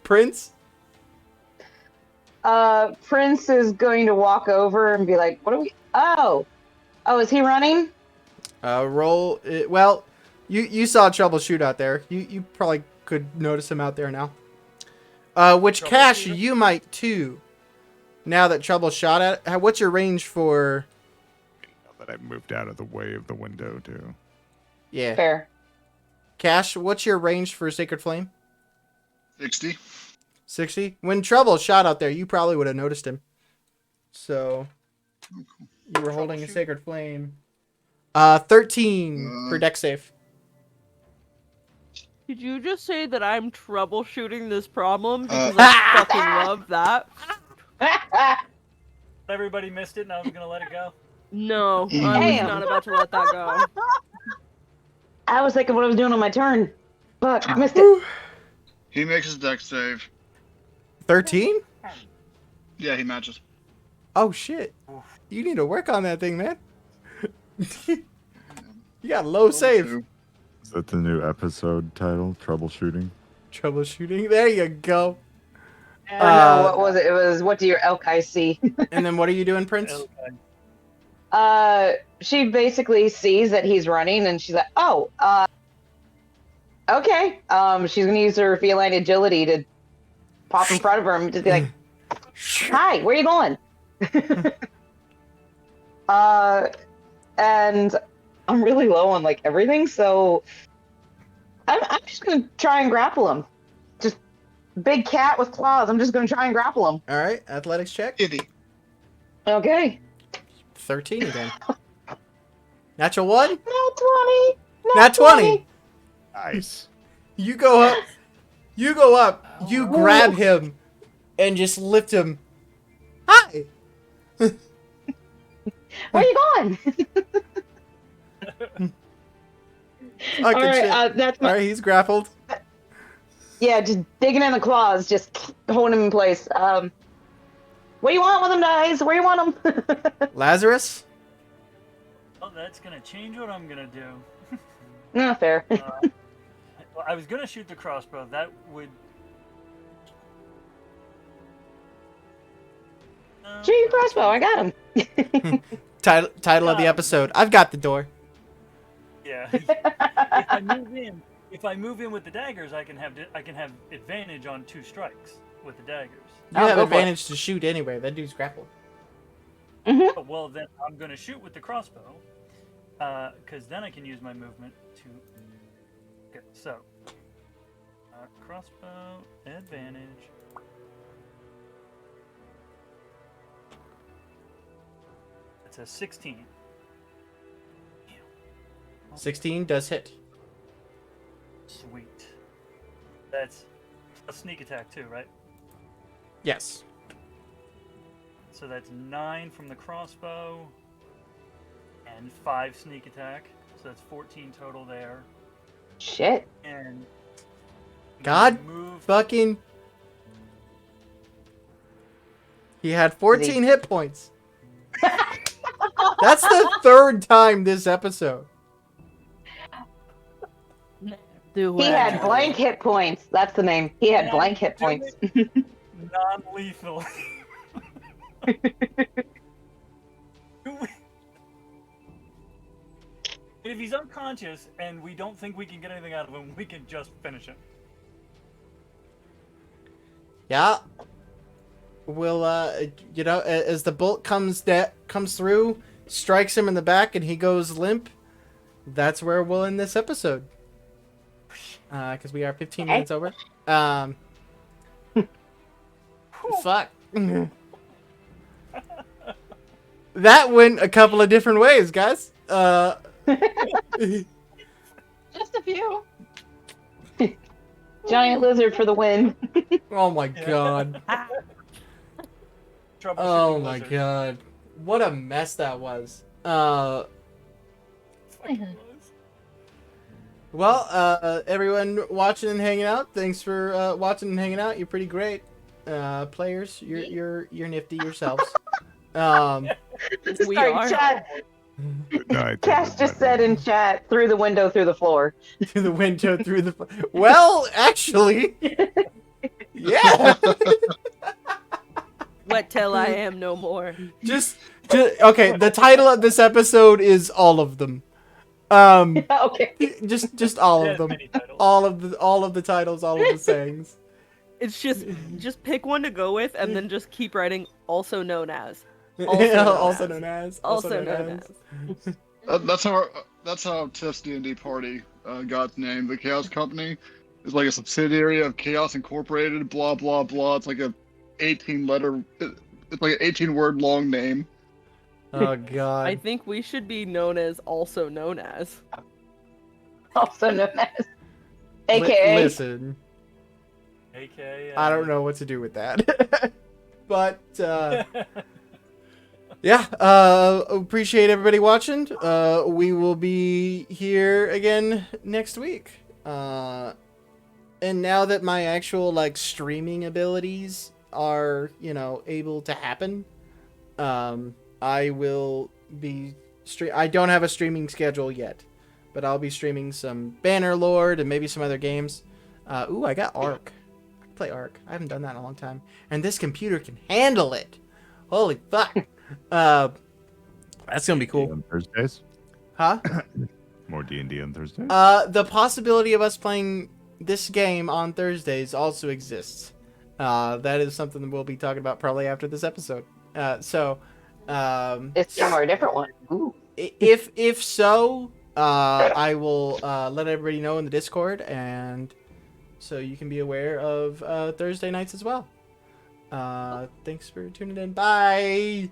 Prince. Prince is going to walk over and be like, "What are we? Oh, is he running?" Roll. Well, you saw Trouble shoot out there. You probably could notice him out there now. Which Cash, Troubleshooter? you might too. Now that Trouble shot at, what's your range for? Now that I moved out of the way of the window too. Yeah, Fair. Cash, what's your range for Sacred Flame? 60. 60. When Trouble shot out there, you probably would have noticed him. So you were holding a Troubleshoot. Sacred Flame. 13 for deck save. Did you just say that I'm troubleshooting this problem? Because I fucking love that. Everybody missed it, and I was gonna let it go. No, I was Damn. not about to let that go. I was thinking what I was doing on my turn. Fuck, I missed it. He makes his deck save. 13? Yeah, he matches. Oh shit. You need to work on that thing, man. You got low save. Two. Is that the new episode title? Troubleshooting? Troubleshooting. There you go. Oh no, what was it? It was, what do your elk eyes see? And then what are you doing, Prince? Okay. She basically sees that he's running and she's like, oh, okay. She's gonna use her feline agility to pop in front of her and just be like, hi, where you going? And I'm really low on like everything, so I'm just gonna try and grapple him. Just big cat with claws. I'm just gonna try and grapple him. All right, athletics check. Itty. Okay. 13 again. Natural 1? Nat 20. Nat 20. Nice. You go up. You go up. You grab him and just lift him. Hi. Where you going? Fucking All shit. right, that's All my. right, he's grappled. Yeah, just digging in the claws, just holding him in place. What do you want with him, guys? Where you want him? Lazarus? Well, that's gonna change what I'm gonna do. No, fair. Well, I was gonna shoot the crossbow. That would. Shoot your crossbow. I got him. Title of the God. episode. I've got the door. Yeah. If I move in with the daggers, I can have advantage on 2 strikes with the daggers. You Oh, have go for it. advantage to shoot anyway. That dude's grappled. Mm-hmm. Well, then I'm gonna shoot with the crossbow, because then I can use my movement to. Okay, so crossbow advantage. It's a 16. 16 does hit. Sweet. That's a sneak attack too, right? Yes. So that's 9 from the crossbow and 5 sneak attack. So that's 14 total there. Shit. And God move. fucking. He had 14 hit points. That's the 3rd time this episode. Do He had blank hit points. That's the name. He had blank hit points. Non-lethal. If he's unconscious and we don't think we can get anything out of him, we can just finish him. Yeah. We'll, as the bolt comes through, strikes him in the back, and he goes limp. That's where we'll end this episode. Because we are 15 minutes over. Fuck. That went a couple of different ways, guys. Just a few. Giant lizard for the win. Oh my god. Oh my god. What a mess that was. Well, everyone watching and hanging out, thanks for watching and hanging out. You're pretty great. Players, you're nifty yourselves. We Sorry, are. chat. No, I Cash think just said in chat, through the window, through the floor. Through the window, through the... Well, actually... Yeah! Wet till I am no more. just... Okay, the title of this episode is all of them. Okay. Just all of them. All of the titles, all of the sayings. It's just pick one to go with, and then just keep writing. Also known as. Also known as. Also known as. That's how Tiff's D&D party got named. The Chaos Company is like a subsidiary of Chaos Incorporated. Blah blah blah. It's like a 18-letter. It's like an 18-word long name. Oh god. I think we should be known as also known as. Also known as. AKA. Listen. AKA. I don't know what to do with that. But yeah, appreciate everybody watching. We will be here again next week. And now that my actual like streaming abilities are, able to happen, I will be I don't have a streaming schedule yet, but I'll be streaming some Bannerlord and maybe some other games. Ooh, I got Ark. I can play Ark. I haven't done that in a long time, and this computer can handle it. Holy fuck! That's gonna be cool. on Thursdays. Huh? More D&D on Thursdays. The possibility of us playing this game on Thursdays also exists. That is something that we'll be talking about probably after this episode. It's more a different one. Ooh. If so, I will let everybody know in the Discord, and so you can be aware of Thursday nights as well. Thanks for tuning in. Bye.